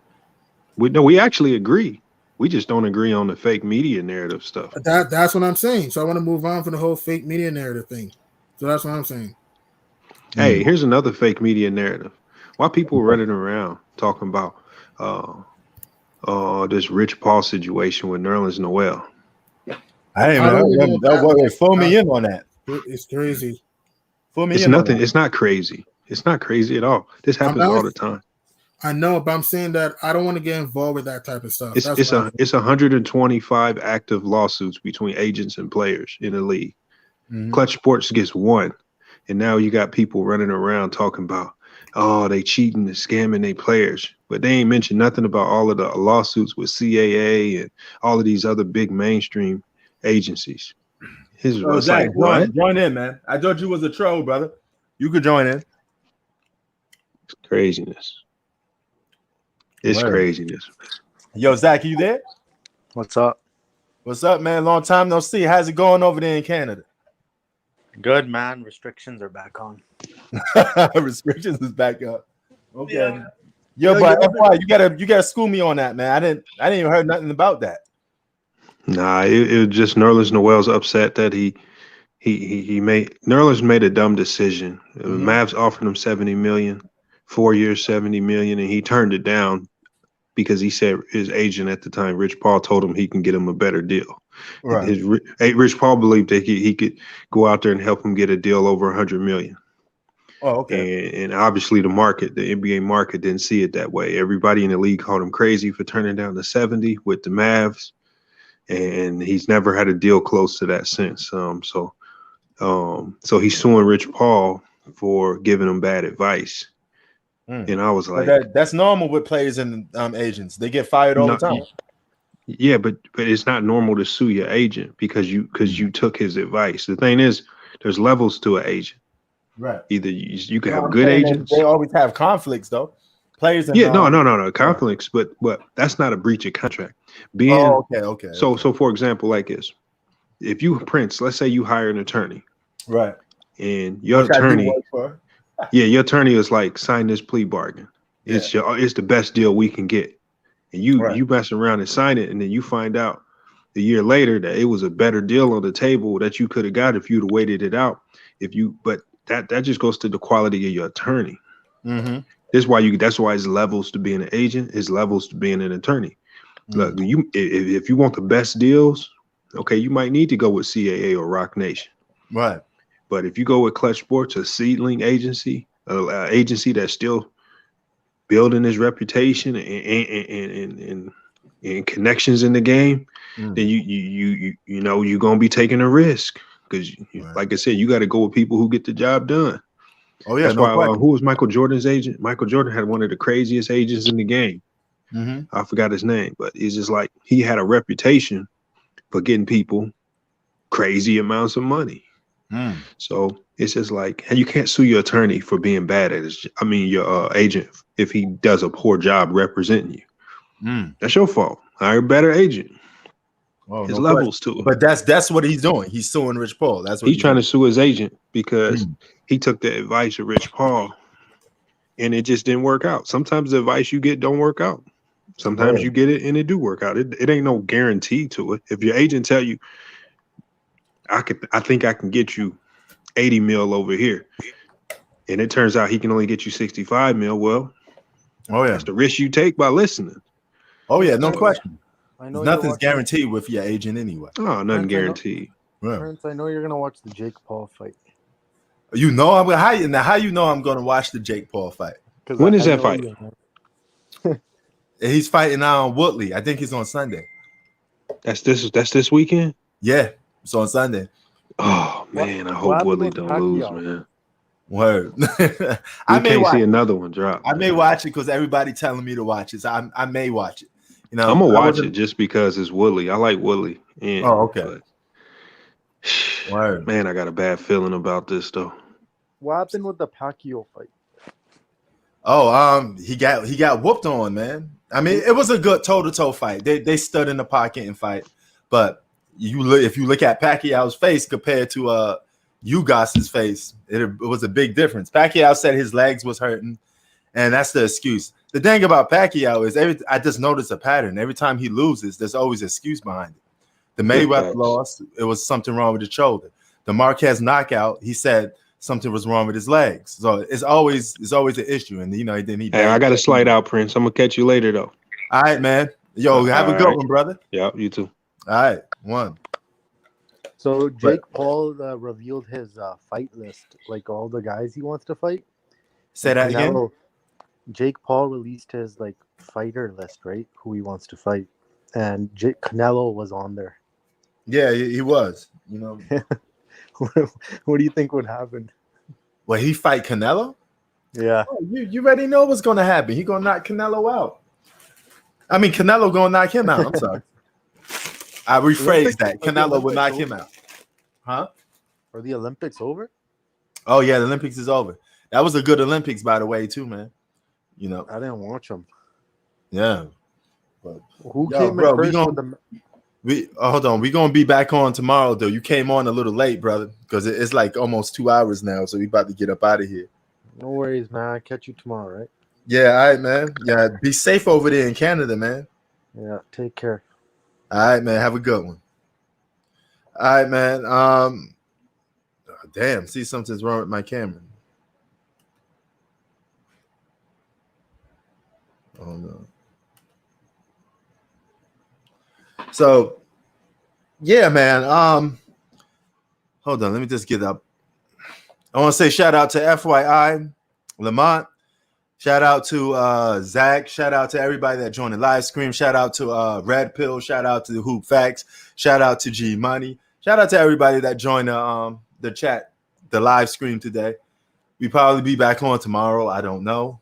We actually agree. We just don't agree on the fake media narrative stuff. That's what I'm saying. So I want to move on from the whole fake media narrative thing. So that's what I'm saying. Hey, here's another fake media narrative. Why people running around talking about this Rich Paul situation with Nerlens Noel? I didn't know. Fill me in on that. It's crazy. It's nothing. It's not crazy. It's not crazy at all. This happens all the time. I know, but I'm saying that I don't want to get involved with that type of stuff. It's 125 active lawsuits between agents and players in the league. Mm-hmm. Clutch Sports gets one, and now you got people running around talking about, they cheating and scamming their players, but they ain't mentioned nothing about all of the lawsuits with CAA and all of these other big mainstream agencies. Zach, join in, man. I thought you was a troll, brother. You could join in. It's craziness. It's craziness. Yo, Zach, you there? What's up? What's up, man? Long time no see. How's it going over there in Canada? Good, man. Restrictions are back on. Restrictions is back up. Okay. Yeah. Yo, but FY, you gotta school me on that, man. I didn't even heard nothing about that. Nah, it was just Nerlens Noel's upset that Nerlens made a dumb decision. Mm-hmm. Mavs offered him $70 million. 4 years, $70 million, and he turned it down because he said his agent at the time, Rich Paul, told him he can get him a better deal. Right. Rich Paul believed that he could go out there and help him get a deal over $100 million. Oh, okay. And obviously the NBA market didn't see it that way. Everybody in the league called him crazy for turning down the 70 with the Mavs, and he's never had a deal close to that since. So he's suing Rich Paul for giving him bad advice. And I was like, that's normal with players and agents. They get fired all the time. Yeah, but it's not normal to sue your agent because you took his advice. The thing is, there's levels to an agent. Right. Either you can No, have I'm good saying that agents. they always have conflicts, though. Players and Yeah, no conflicts, but that's not a breach of contract. Being okay. so for example, like this, if you Prince, let's say you hire an attorney, Right. and your Which I do attorney, work for. your attorney is like, sign this plea bargain. Yeah. It's the best deal we can get, and you Right. mess around and sign it, and then you find out a year later that it was a better deal on the table that you could have got if you'd have waited it out. But that just goes to the quality of your attorney. Mm-hmm. That's why it's levels to being an agent, it's levels to being an attorney. Look, if you want the best deals, okay, you might need to go with CAA or Rock Nation. Right. But if you go with Clutch Sports, a seedling agency, an agency that's still building his reputation and connections in the game, then you're gonna be taking a risk because, like I said, you got to go with people who get the job done. Oh yeah, that's no why. question. Who was Michael Jordan's agent? Michael Jordan had one of the craziest agents in the game. Mm-hmm. I forgot his name, but it's just like he had a reputation for getting people crazy amounts of money. So it's just like, and you can't sue your attorney for being bad at your agent, if he does a poor job representing you. That's your fault. Hire a better agent. There's levels to it. But that's what he's doing. He's suing Rich Paul. That's what he's trying to sue his agent because he took the advice of Rich Paul and it just didn't work out. Sometimes the advice you get don't work out. Sometimes you get it and it do work out. It ain't no guarantee to it. If your agent tell you, I think I can get you 80 mil over here, and it turns out he can only get you 65 mil. Well, that's the risk you take by listening. Oh yeah, no question. I know nothing's guaranteed with your agent anyway. Oh, nothing guaranteed. Prince, I know you're gonna watch the Jake Paul fight. You know how you know I'm gonna watch the Jake Paul fight? When is that fight? He's fighting on Woodley. I think he's on Sunday. That's this weekend? Yeah, it's on Sunday. Oh man, I hope Woodley don't lose, man. Word. I may see another one drop. I may watch it because everybody telling me to watch it. So I may watch it. You know, I'm gonna watch it just because it's Woodley. I like Woodley. Okay. Word. Man, I got a bad feeling about this though. What happened with the Pacquiao fight? Oh, he got whooped on, man. I mean, it was a good toe-to-toe fight. They stood in the pocket and fight, but if you look at Pacquiao's face compared to Ugas's face, it was a big difference. Pacquiao said his legs was hurting, and that's the excuse. The thing about Pacquiao is I just noticed a pattern. Every time he loses, there's always an excuse behind it. The Mayweather loss, it was something wrong with his shoulder. The Marquez knockout, he said something was wrong with his legs. So it's always an issue. And then he. Hey, I got to slide out, Prince. I'm gonna catch you later though. All right, man. Yo, have a good one, brother. Yeah, you too. All right, one. So Jake Paul revealed his fight list, like all the guys he wants to fight. Say that again. Jake Paul released his fighter list, right? Who he wants to fight, and Canelo was on there. Yeah, he was. You know. What do you think would happen? Well, he fight Canelo? Yeah. Oh, you already know what's going to happen. He going to knock Canelo out. I mean, Canelo going to knock him out. I'm sorry. I rephrased that. Canelo will knock him out. Huh? Are the Olympics over? Oh, yeah, the Olympics is over. That was a good Olympics, by the way, too, man. You know. I didn't watch them. Yeah. But, who came in first with the... hold on. We're going to be back on tomorrow, though. You came on a little late, brother, because it's like almost 2 hours now, so we about to get up out of here. No worries, man. I'll catch you tomorrow, right? Yeah, all right, man. Yeah, be safe over there in Canada, man. Yeah, take care. All right, man. Have a good one. All right, man. Damn. See, something's wrong with my camera. Oh no. So, yeah, man. Hold on. Let me just get up. I want to say shout out to FYI, Lamont. Shout out to Zach. Shout out to everybody that joined the live stream. Shout out to Red Pill. Shout out to the Hoop Facts. Shout out to G Money. Shout out to everybody that joined the chat, the live stream today. We probably be back on tomorrow. I don't know.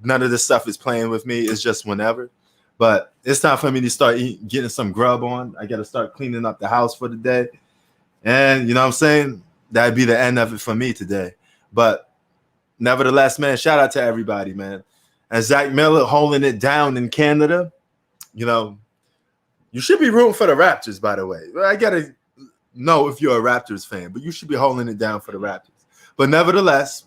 None of this stuff is playing with me. It's just whenever. But it's time for me to start getting some grub on. I got to start cleaning up the house for the day. And you know what I'm saying? That'd be the end of it for me today. But nevertheless, man, shout out to everybody, man. And Zach Miller holding it down in Canada. You know, you should be rooting for the Raptors, by the way. I gotta know if you're a Raptors fan, but you should be holding it down for the Raptors. But nevertheless,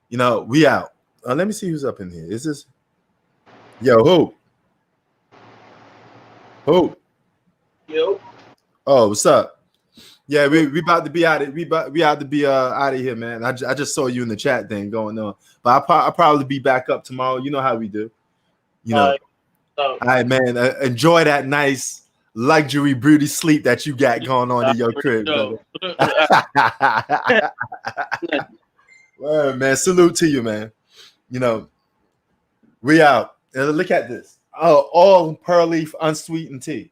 you know, we out. Let me see who's up in here. Is this? Yo, who? Who? Yo. Oh, what's up? Yeah, we about to be out of we out to be out of here, man. I just saw you in the chat thing going on, but I'll probably be back up tomorrow. You know how we do. You know. All right, man. Enjoy that nice luxury beauty sleep that you got going on in your crib, brother. Word, man. Salute to you, man. You know, we out. And look at this. Oh, all pearl leaf unsweetened tea.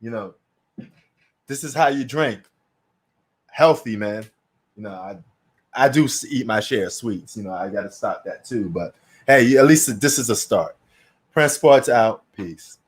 You know, this is how you drink. Healthy, man. You know, I do eat my share of sweets. You know, I got to stop that too. But hey, at least this is a start. Prince Sports out. Peace.